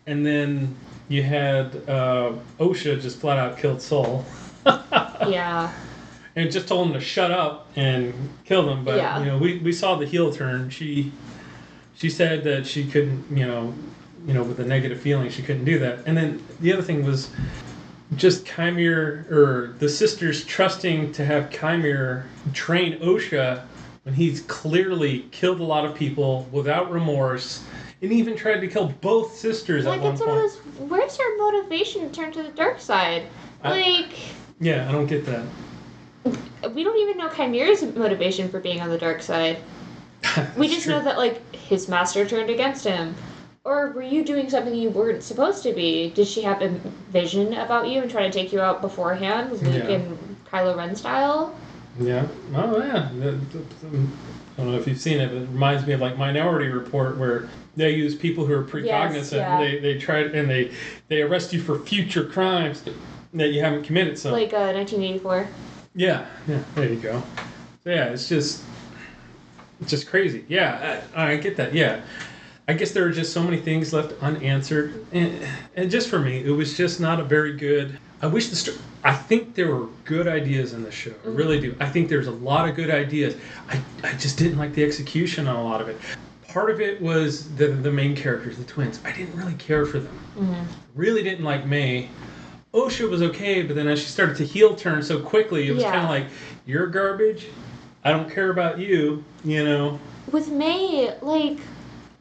And then you had Osha just flat out killed Soul. Yeah. And just told him to shut up and kill them. But we saw the heel turn. She said that she couldn't, with a negative feeling, she couldn't do that. And then the other thing was just Chimera, or the sisters trusting to have Chimera train Osha when he's clearly killed a lot of people without remorse, and even tried to kill both sisters at one point. Where's her motivation to turn to the dark side? Yeah, I don't get that. We don't even know Chimera's motivation for being on the dark side. We just know that, his master turned against him. Or were you doing something you weren't supposed to be? Did she have a vision about you and try to take you out beforehand, Luke and Kylo Ren style? Yeah. Oh, yeah. I don't know if you've seen it, but it reminds me of, Minority Report, where they use people who are precognizant. Yes, yeah. They try and they arrest you for future crimes that you haven't committed. So 1984. Yeah, there you go. So yeah, it's just crazy. Yeah, I get that. Yeah, I guess there are just so many things left unanswered, and just for me, it was just not a very good. I think there were good ideas in the show. I really do. I think there's a lot of good ideas. I just didn't like the execution on a lot of it. part of it was the main characters, the twins. I didn't really care for them. Mm-hmm. Really didn't like May. Osha was okay, but then as she started to heel turn so quickly, it was kind of like, you're garbage. I don't care about you, you know. With May, like,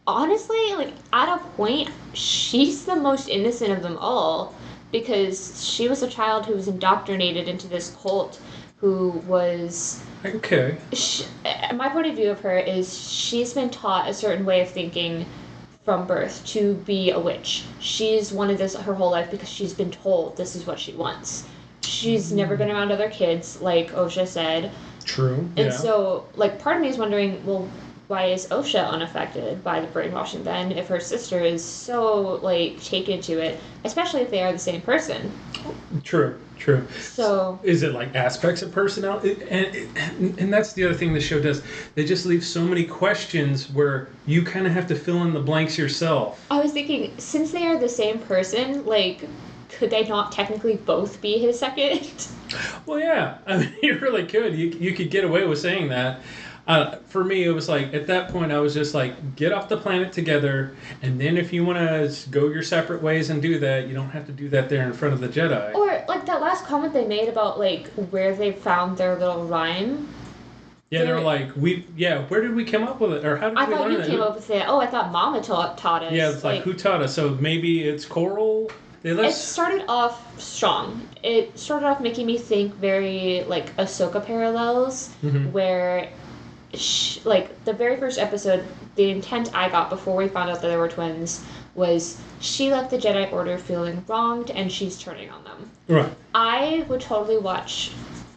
honestly, like, at a point, she's the most innocent of them all, because she was a child who was indoctrinated into this cult, who was... Okay. My point of view of her is she's been taught a certain way of thinking from birth to be a witch. She's wanted this her whole life because she's been told this is what she wants. She's never been around other kids, like Osha said. True. And so, like, part of me is wondering, well, why is Osha unaffected by the brainwashing then if her sister is so, like, taken to it, especially if they are the same person? True. So... Is it, like, aspects of personality? And that's the other thing the show does. They just leave so many questions where you kind of have to fill in the blanks yourself. I was thinking, since they are the same person, like, could they not technically both be his second? Well, yeah. I mean, you really could. You could get away with saying that. For me, it was like, at that point, I was just like, get off the planet together, and then if you want to go your separate ways and do that, you don't have to do that there in front of the Jedi. Or, like, that last comment they made about, like, where they found their little rhyme. Yeah, they were like, where did we come up with it? Or how did we learn it? I thought you came up with it. Oh, I thought Mama taught us. Yeah, it's like, who taught us? So maybe it's Coral? It started off strong. It started off making me think very, like, Ahsoka parallels, where... like, the very first episode, the intent I got before we found out that they were twins was she left the Jedi Order feeling wronged and she's turning on them. Right. I would totally watch...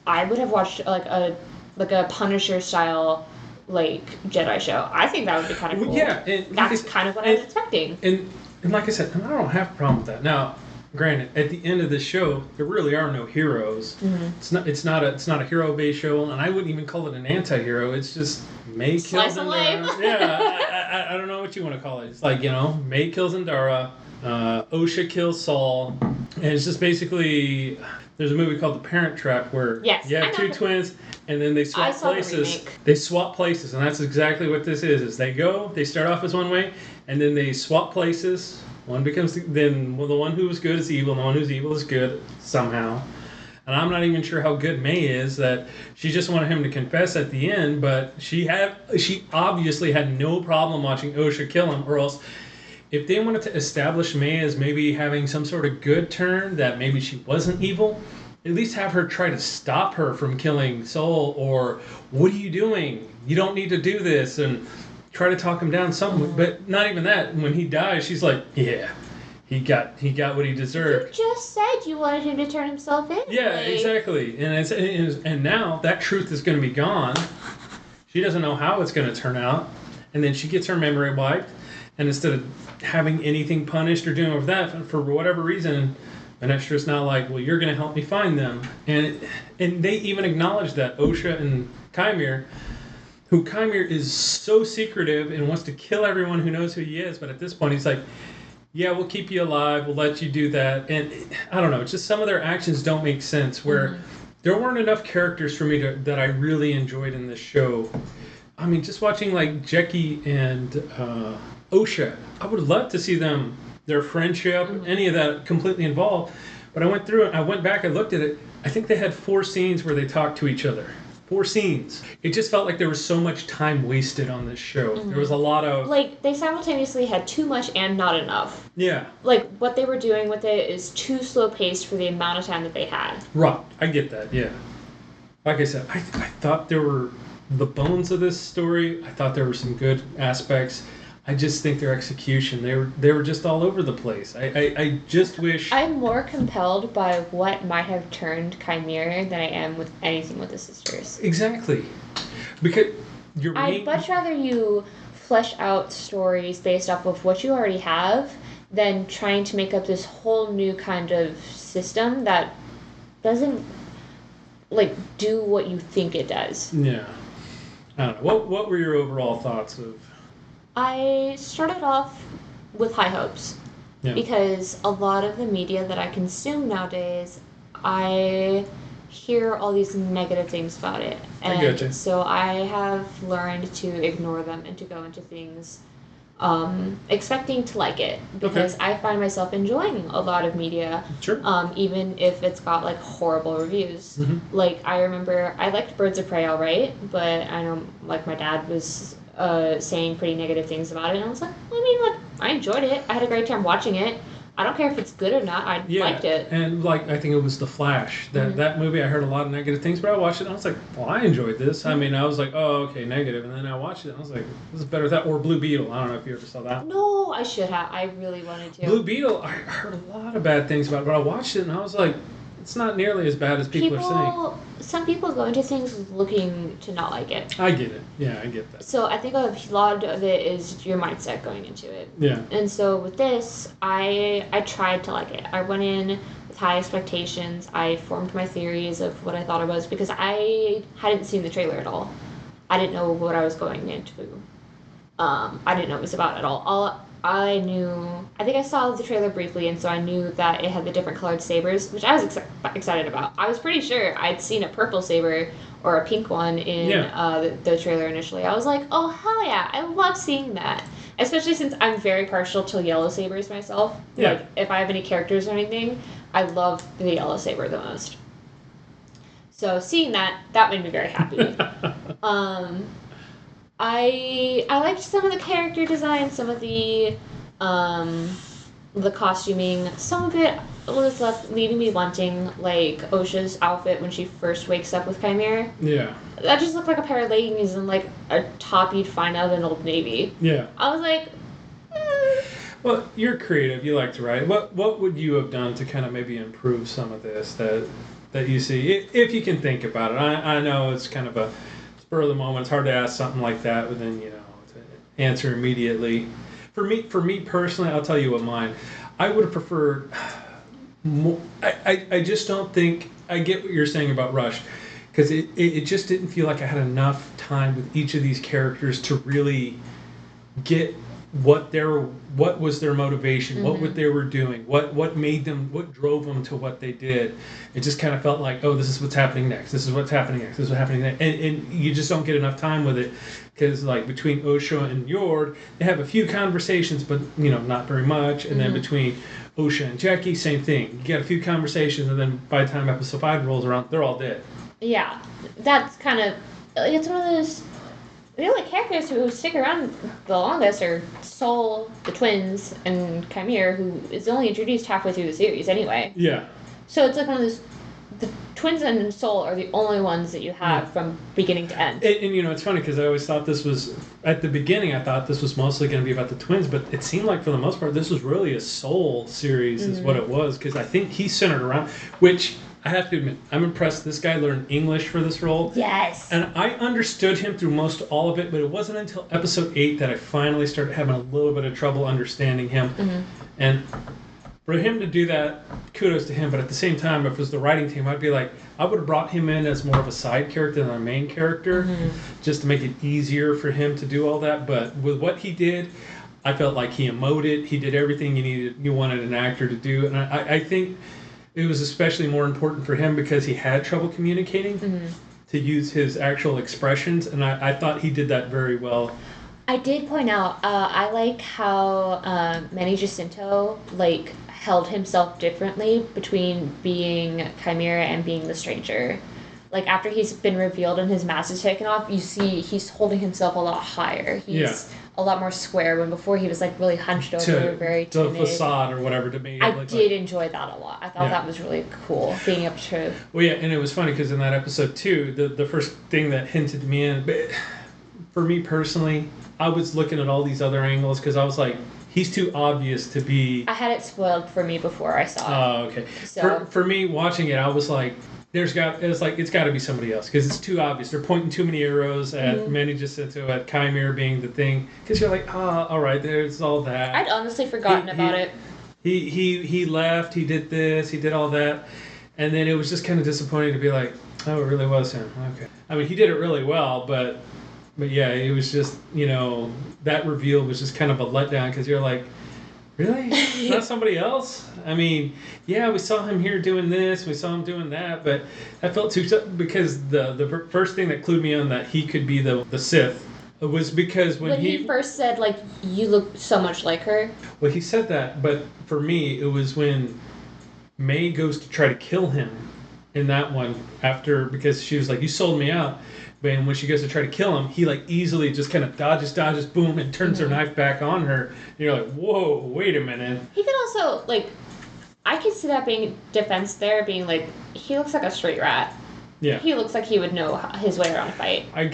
I would have watched, like a Punisher-style, like, Jedi show. I think that would be kind of cool. Yeah. And that's kind of what I was expecting. And like I said, I don't have a problem with that. Now, granted, at the end of the show, there really are no heroes. It's not a hero-based show, and I wouldn't even call it an anti-hero. It's just May kills Indara. Yeah, I don't know what you want to call it. It's like, May kills Indara, Osha kills Saul, and it's just basically... There's a movie called The Parent Trap where you have two twins, and then they swap places. They swap places, and that's exactly what this is they start off as one way, and then they swap places. One becomes the one who was good is evil, and the one who's evil is good somehow. And I'm not even sure how good May is, that she just wanted him to confess at the end, but she obviously had no problem watching Osha kill him, or else if they wanted to establish May as maybe having some sort of good turn, that maybe she wasn't evil, at least have her try to stop her from killing Soul, or what are you doing? You don't need to do this, and try to talk him down somewhat. But not even that. When he dies, she's like, yeah, he got what he deserved. You just said you wanted him to turn himself in. Yeah, exactly. And now that truth is going to be gone. She doesn't know how it's going to turn out, and then she gets her memory wiped, and instead of having anything punished or doing with that, for whatever reason, Vanestra's now like, well, you're going to help me find them. And they even acknowledge that, Osha and Chimere, who Chimere is so secretive and wants to kill everyone who knows who he is, but at this point he's like, yeah, we'll keep you alive, we'll let you do that. And I don't know, it's just some of their actions don't make sense, where there weren't enough characters for me that I really enjoyed in this show. I mean, just watching like Jeki and Osha, I would love to see their friendship, any of that completely involved. But I went through it, I went back, I looked at it. I think they had 4 scenes where they talked to each other. 4 scenes. It just felt like there was so much time wasted on this show. There was a lot of... Like, they simultaneously had too much and not enough. Yeah. Like, what they were doing with it is too slow-paced for the amount of time that they had. Right. I get that, yeah. Like I said, I thought there were the bones of this story. I thought there were some good aspects. I just think their execution, they were just all over the place. I just wish... I'm more compelled by what might have turned Chimere than I am with anything with the sisters. Exactly. Because I'd much rather you flesh out stories based off of what you already have than trying to make up this whole new kind of system that doesn't, like, do what you think it does. Yeah. I don't know. What were your overall thoughts of... I started off with high hopes because a lot of the media that I consume nowadays, I hear all these negative things about it. I get you. And so I have learned to ignore them and to go into things expecting to like it, because I find myself enjoying a lot of media, Sure. Even if it's got like horrible reviews. Like I remember I liked Birds of Prey alright, but I know like my dad was saying pretty negative things about it, and I was like, well, I mean, like I enjoyed it. I had a great time watching it. I don't care if it's good or not. I liked it. And like I think it was The Flash. That movie, I heard a lot of negative things, but I watched it and I was like, well, I enjoyed this. I mean, I was like, oh, okay, negative, and then I watched it and I was like, this is better than that. Or Blue Beetle. I don't know if you ever saw that. No, I should have. I really wanted to. Blue Beetle, I heard a lot of bad things about it, but I watched it and I was like, it's not nearly as bad as people are saying. Some people go into things looking to not like it. I get it. Yeah, I get that. So I think a lot of it is your mindset going into it. Yeah. And so with this, I tried to like it. I went in with high expectations. I formed my theories of what I thought it was, because I hadn't seen the trailer at all. I didn't know what I was going into. I didn't know what it was about at all. I think I saw the trailer briefly, and so I knew that it had the different colored sabers, which I was excited about. I was pretty sure I'd seen a purple saber or a pink one in the trailer initially. I was like, oh, hell yeah, I love seeing that. Especially since I'm very partial to yellow sabers myself. Yeah. Like, if I have any characters or anything, I love the yellow saber the most. So seeing that made me very happy. I liked some of the character design, some of the costuming. Some of it was leaving me wanting, like Osha's outfit when she first wakes up with Chimera. Yeah. That just looked like a pair of leggings and like a top you'd find out of an Old Navy. Yeah. I was like, Well, you're creative. You like to write. What would you have done to kind of maybe improve some of this that you see, if you can think about it? I know it's kind of a spur of the moment. It's hard to ask something like that, but then to answer immediately. For me personally, I'll tell you what mine. I would have preferred more. I just don't think I get what you're saying about Rush, because it just didn't feel like I had enough time with each of these characters to really get what was their motivation, what they were doing, what made them, what drove them to what they did. It just kind of felt like, oh, this is what's happening next, this is what's happening next, this is what's happening next, and you just don't get enough time with it, because like between Osha and Yord, they have a few conversations, but not very much, and then between Osha and Jackie, same thing. You get a few conversations, and then by the time episode 5 rolls around, they're all dead. yeah, that's kind of, it's one of those. The only characters who stick around the longest are Soul, the twins, and Chimera, who is only introduced halfway through the series anyway. Yeah. So it's like one of those. The twins and Soul are the only ones that you have from beginning to end. And it's funny because I always thought this was, at the beginning, I thought this was mostly going to be about the twins, but it seemed like for the most part this was really a Soul series is what it was, because I think he's centered around, which I have to admit, I'm impressed. This guy learned English for this role. Yes. And I understood him through most all of it, but it wasn't until episode 8 that I finally started having a little bit of trouble understanding him. And for him to do that, kudos to him. But at the same time, if it was the writing team, I'd be like, I would have brought him in as more of a side character than a main character, just to make it easier for him to do all that. But with what he did, I felt like he emoted. He did everything you wanted an actor to do. And I think it was especially more important for him because he had trouble communicating to use his actual expressions, and I thought he did that very well. I did point out, I like how Manny Jacinto held himself differently between being Chimera and being the Stranger. Like, after he's been revealed and his mask is taken off, you see he's holding himself a lot higher. He's a lot more square, when before he was really hunched over, very timid. The facade or whatever to me. I did enjoy that a lot. I thought that was really cool, being able to... Well, yeah, and it was funny because in that episode too, the first thing that hinted me in, but for me personally, I was looking at all these other angles because I was like, he's too obvious to be... I had it spoiled for me before I saw it. Oh, okay. So... For me, watching it, I was like, it's got to be somebody else because it's too obvious. They're pointing too many arrows at Manny Jacinto, at Chimera being the thing. Because you're like, all right, there's all that. I'd honestly forgotten about it. He left, he did this, he did all that. And then it was just kind of disappointing to be like, oh, it really was him. Okay. I mean, he did it really well, but yeah, it was just, that reveal was just kind of a letdown because you're like, really? Not somebody else? I mean, yeah, we saw him here doing this, we saw him doing that, but I felt too because the first thing that clued me on that he could be the Sith was because when he first said like you look so much like her. Well, he said that, but for me, it was when May goes to try to kill him in that one because she was like, "You sold me out." And when she goes to try to kill him, he like easily just kind of dodges, boom, and turns her knife back on her. And you're like, whoa, wait a minute. He could also like, I could see that being defense there, being like, he looks like a straight rat. Yeah. He looks like he would know his way around a fight. I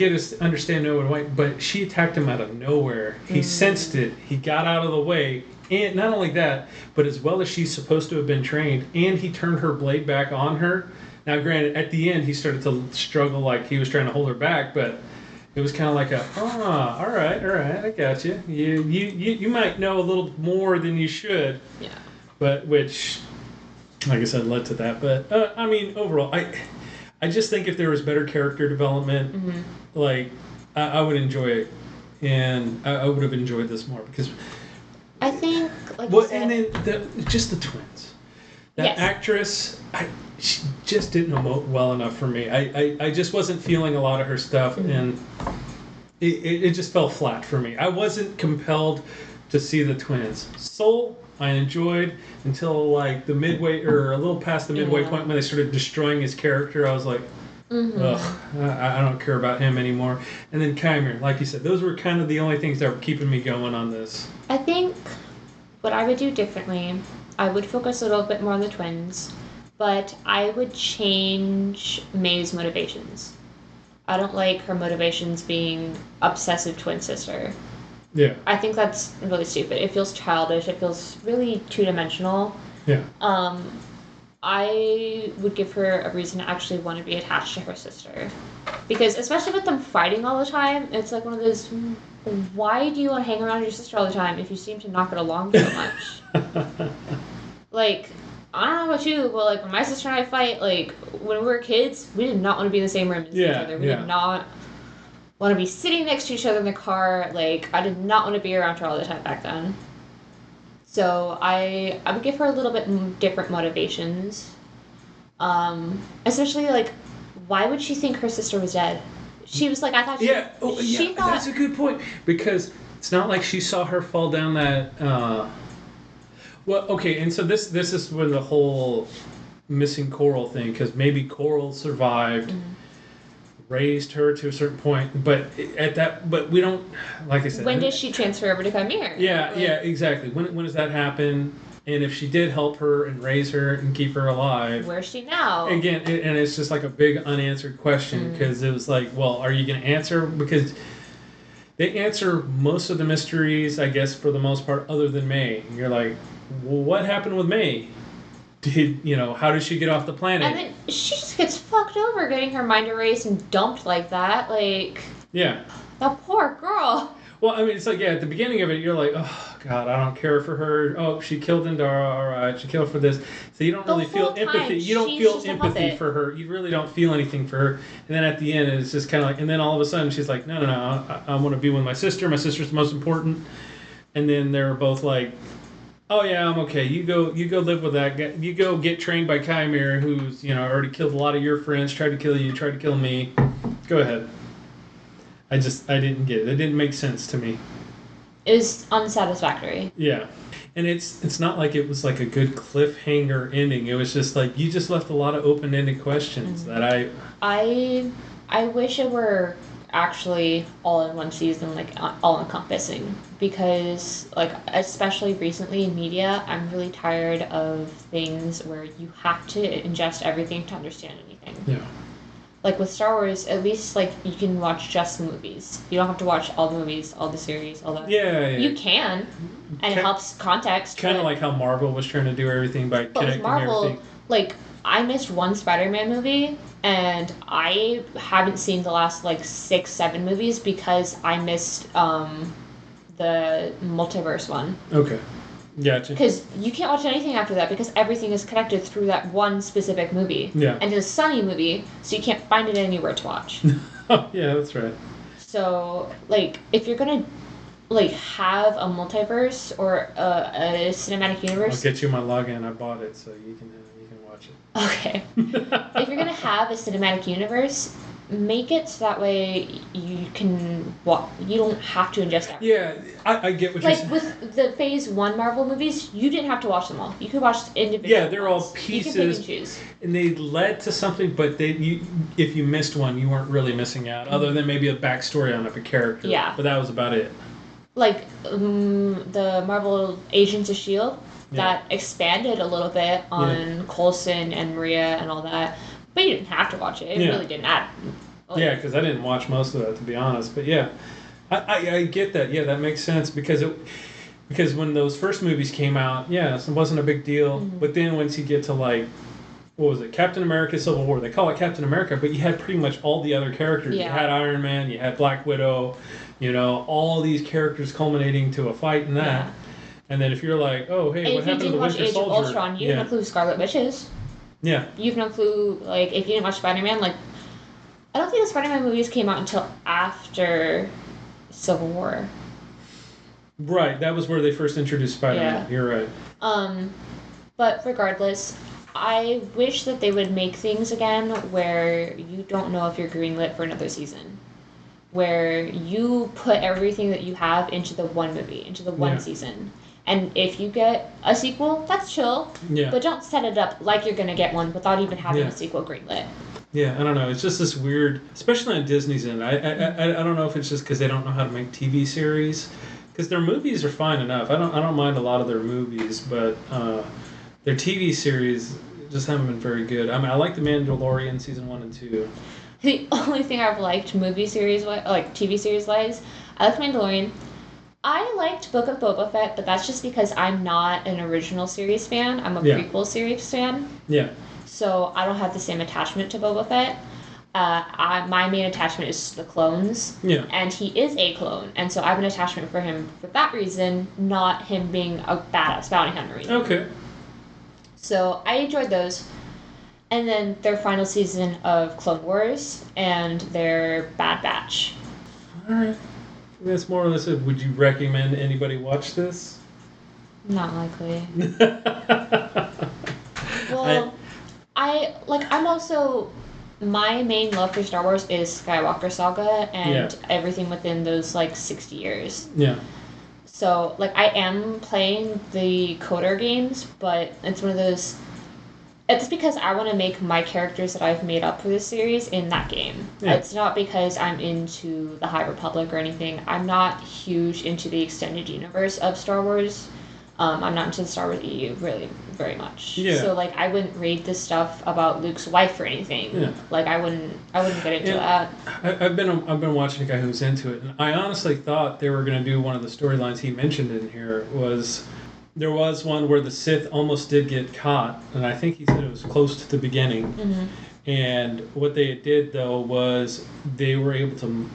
understand no one white, but she attacked him out of nowhere. He sensed it. He got out of the way. And not only that, but as well as she's supposed to have been trained, and he turned her blade back on her. Now, granted, at the end, he started to struggle like he was trying to hold her back, but it was kind of like all right, I got you. You might know a little more than you should. Yeah. But, which, like I said, led to that. But, I mean, overall, I just think if there was better character development, like, I would enjoy it. And I would have enjoyed this more because... I think, like you said... and then just the twins. That actress, she just didn't emote well enough for me. I just wasn't feeling a lot of her stuff, and it just fell flat for me. I wasn't compelled to see the twins. Soul, I enjoyed until like the midway, or a little past the midway point when they started destroying his character. I was like, ugh, I don't care about him anymore. And then Chimera, like you said, those were kind of the only things that were keeping me going on this. I think what I would do differently, I would focus a little bit more on the twins, but I would change May's motivations. I don't like her motivations being obsessive twin sister. Yeah. I think that's really stupid. It feels childish. It feels really two-dimensional. Yeah. I would give her a reason to actually want to be attached to her sister. Because especially with them fighting all the time, it's like one of those, why do you want to hang around your sister all the time if you seem to not get along so much? Like, I don't know about you, but like when my sister and I fight, like when we were kids, we did not want to be in the same room as each other. We did not want to be sitting next to each other in the car. Like, I did not want to be around her all the time back then. So I would give her a little bit different motivations. Especially like, why would she think her sister was dead? She was like, I thought she thought... That's a good point. Because it's not like she saw her fall down that... Well, okay, and so this is where the whole missing Coral thing, because maybe Coral survived, raised her to a certain point, but we don't, like I said... When does she transfer over to Chimera? Yeah, exactly. When does that happen? And if she did help her and raise her and keep her alive... Where's she now? Again, and it's just like a big unanswered question, because it was like, well, are you going to answer? Because they answer most of the mysteries, I guess, for the most part, other than May. And you're like, well, what happened with May? How did she get off the planet? And then she just gets fucked over getting her mind erased and dumped like that. Like... Yeah. That poor girl. Well, I mean, it's like, at the beginning of it, you're like, oh, God, I don't care for her. Oh, she killed Indara, all right, she killed for this. So you don't really feel empathy. You don't feel empathy for her. You really don't feel anything for her. And then at the end, it's just kind of like, and then all of a sudden, she's like, no, I want to be with my sister. My sister's the most important. And then they're both like, oh, yeah, I'm okay. You go live with that guy. You go get trained by Chimera, who's, already killed a lot of your friends, tried to kill you, tried to kill me. Go ahead. I didn't get it. It didn't make sense to me. It was unsatisfactory. Yeah. And it's not like it was like a good cliffhanger ending. It was just like, you just left a lot of open-ended questions that I wish it were actually all in one season, like all-encompassing. Because, like, especially recently in media, I'm really tired of things where you have to ingest everything to understand anything. Yeah. Like with Star Wars, at least like you can watch just the movies. You don't have to watch all the movies, all the series, all that. Yeah. You can, and it helps context. Kind of like how Marvel was trying to do everything by connecting Marvel, everything. Like, I missed one Spider-Man movie, and I haven't seen the last like 6-7 movies because I missed the multiverse one. Okay. Gotcha. Because you can't watch anything after that because everything is connected through that one specific movie. Yeah. And it's a Sunny movie, so you can't find it anywhere to watch. Oh, yeah, that's right. So, like, if you're gonna like have a multiverse or a cinematic I'll universe. get you my login. I bought it, so you can watch it. Okay. If you're gonna have a cinematic universe, make it so that way you can you don't have to ingest everything. Yeah, I get what you're Like saying. with the Phase 1 Marvel movies, you didn't have to watch them all. You could watch individual Yeah, they're all ones. pieces. You can pick and choose. And they led to something, but if you missed one, you weren't really missing out, other than maybe a backstory on a character. Yeah. But that was about it. Like the Marvel Agents of S.H.I.E.L.D. that expanded a little bit on Coulson and Maria and all that. But you didn't have to watch it. It really didn't add. Yeah, because I didn't watch most of that, to be honest. But yeah, I get that. Yeah, that makes sense because when those first movies came out, it wasn't a big deal. Mm-hmm. But then once you get to like, what was it, Captain America Civil War, they call it Captain America, but you had pretty much all the other characters. Yeah. You had Iron Man, you had Black Widow, all these characters culminating to a fight in that. Yeah. And then if you're like, oh, hey, what happened to the Winter Soldier? If you didn't watch Age of Ultron, you have no clue who Scarlet Witch is. Yeah. You have no clue, like, if you didn't watch Spider-Man, like, I don't think the Spider-Man movies came out until after Civil War. Right, that was where they first introduced Spider-Man. Yeah. You're right. But regardless, I wish that they would make things again where you don't know if you're greenlit for another season. Where you put everything that you have into the one movie, into the one season. And if you get a sequel, that's chill. Yeah. But don't set it up like you're going to get one without even having a sequel greenlit. Yeah, I don't know. It's just this weird, especially on Disney's end. I don't know if it's just because they don't know how to make TV series. Because their movies are fine enough. I don't mind a lot of their movies, but their TV series just haven't been very good. I mean, I like The Mandalorian season 1 and 2. The only thing I've liked TV series wise, I liked Mandalorian. I liked Book of Boba Fett, but that's just because I'm not an original series fan. I'm a prequel series fan. Yeah. So I don't have the same attachment to Boba Fett. My main attachment is the clones. Yeah. And he is a clone, and so I have an attachment for him for that reason, not him being a badass bounty hunter reason. Okay. So I enjoyed those. And then their final season of Clone Wars and their Bad Batch. Alright. That's more or less it. Would you recommend anybody watch this? Not likely. Well, I'm also... My main love for Star Wars is Skywalker Saga and everything within those, 60 years. Yeah. So, I am playing the Coder games, but it's one of those... It's because I want to make my characters that I've made up for this series in that game. Yeah. It's not because I'm into the High Republic or anything. I'm not huge into the extended universe of Star Wars. I'm not into the Star Wars EU really very much. Yeah. So I wouldn't read this stuff about Luke's wife or anything. Yeah. I wouldn't get into that. I've been watching a guy who's into it, and I honestly thought they were going to do one of the storylines he mentioned in here was. There was one where the Sith almost did get caught, and I think he said it was close to the beginning. Mm-hmm. And what they did, though, was they were able to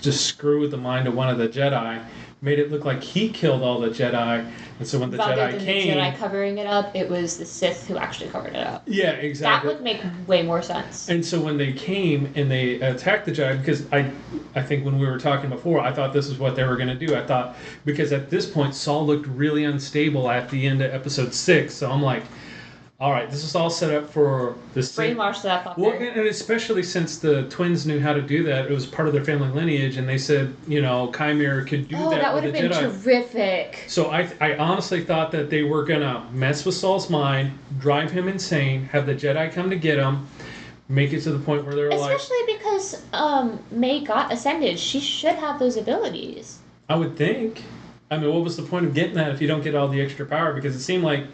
just screw with the mind of one of the Jedi, made it look like he killed all the Jedi, and so when the Jedi came... the Jedi covering it up, it was the Sith who actually covered it up. Yeah, exactly. That would make way more sense. And so when they came and they attacked the Jedi, because I think when we were talking before, I thought this is what they were going to do. I thought, because at this point, Saul looked really unstable at the end of episode 6, so I'm like... All right, this is all set up for the brainwash that fucker. Well, and especially since the twins knew how to do that, it was part of their family lineage, and they said, Chimera could do that with the Jedi. Oh, that would have been terrific. So I honestly thought that they were gonna mess with Saul's mind, drive him insane, have the Jedi come to get him, make it to the point where they're especially because May got ascended, she should have those abilities. I would think. I mean, what was the point of getting that if you don't get all the extra power? Because it seemed like.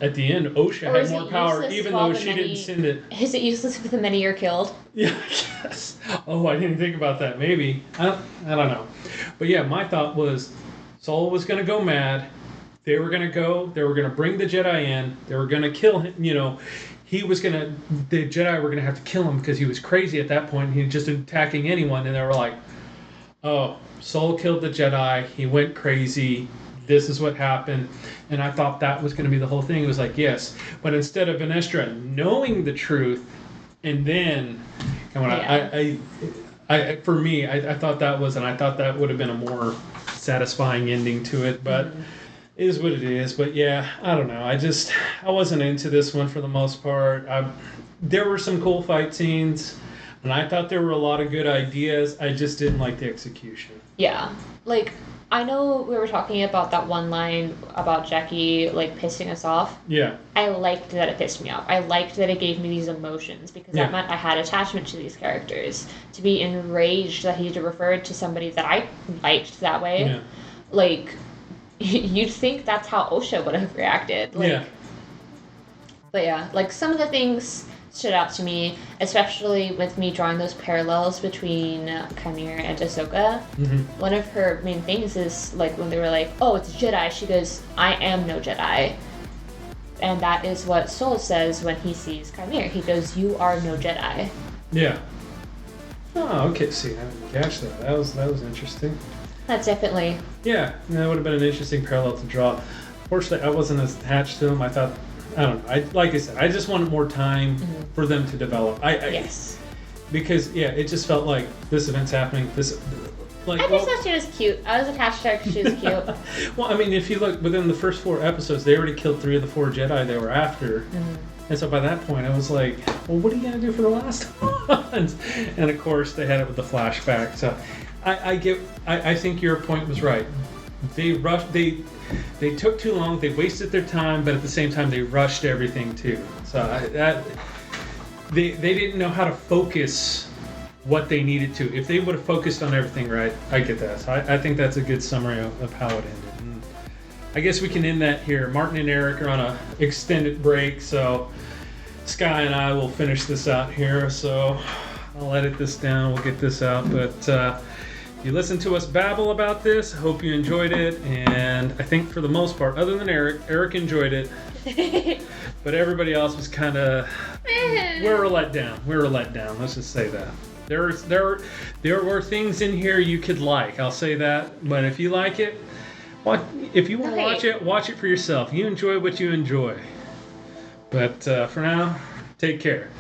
At the end, Osha had more power, even though she didn't send it. Is it useless if the many are killed? Yeah, I guess. Oh, I didn't think about that. Maybe. I don't know. But yeah, my thought was Saul was going to go mad. They were going to bring the Jedi in. They were going to kill him. The Jedi were going to have to kill him because he was crazy at that point. He was just attacking anyone. And they were like, oh, Saul killed the Jedi. He went crazy. This is what happened. And I thought that was going to be the whole thing. It was like, yes. But instead of Venestra knowing the truth, and then, I thought that was, and I thought that would have been a more satisfying ending to it, but it is what it is. But yeah, I don't know. I wasn't into this one for the most part. There were some cool fight scenes, and I thought there were a lot of good ideas. I just didn't like the execution. Yeah. Like, I know we were talking about that one line about Jackie, like, pissing us off. Yeah. I liked that it pissed me off. I liked that it gave me these emotions because that meant I had attachment to these characters. To be enraged that he referred to somebody that I liked that way, like, you'd think that's how Osha would have reacted. Like, but yeah, like, some of the things stood out to me, especially with me drawing those parallels between Chimera and Ahsoka. One of her main things is, like, when they were like, oh, it's a Jedi, she goes, I am no Jedi. And that is what Soul says when he sees Chimera. He goes, you are no Jedi. Yeah. Oh, okay. See, I didn't catch that. That was interesting. That's definitely... Yeah, that would have been an interesting parallel to draw. Fortunately, I wasn't as attached to him. I thought... I don't know. Like I said, I just wanted more time for them to develop. Yes. Because it just felt like this event's happening. I just thought she was cute. I was attached to her because she was cute. Well, I mean, if you look within the first 4 episodes, they already killed 3 of the 4 Jedi they were after. And so by that point, I was like, well, what are you gonna do for the last ones? And of course, they had it with the flashback. So I think your point was right. They rushed. They took too long. They wasted their time, but at the same time, they rushed everything too. So they didn't know how to focus what they needed to. If they would have focused on everything right, I get that. So I think that's a good summary of how it ended. And I guess we can end that here. Martin and Eric are on a extended break, so Sky and I will finish this out here. So I'll edit this down. We'll get this out, but. You listened to us babble about this. I hope you enjoyed it, and I think for the most part, other than Eric enjoyed it, but everybody else was kind of we were let down. Let's just say that there were things in here you could like. I'll say that, but if you like it, if you want to watch it for yourself. You enjoy what you enjoy. But for now, take care.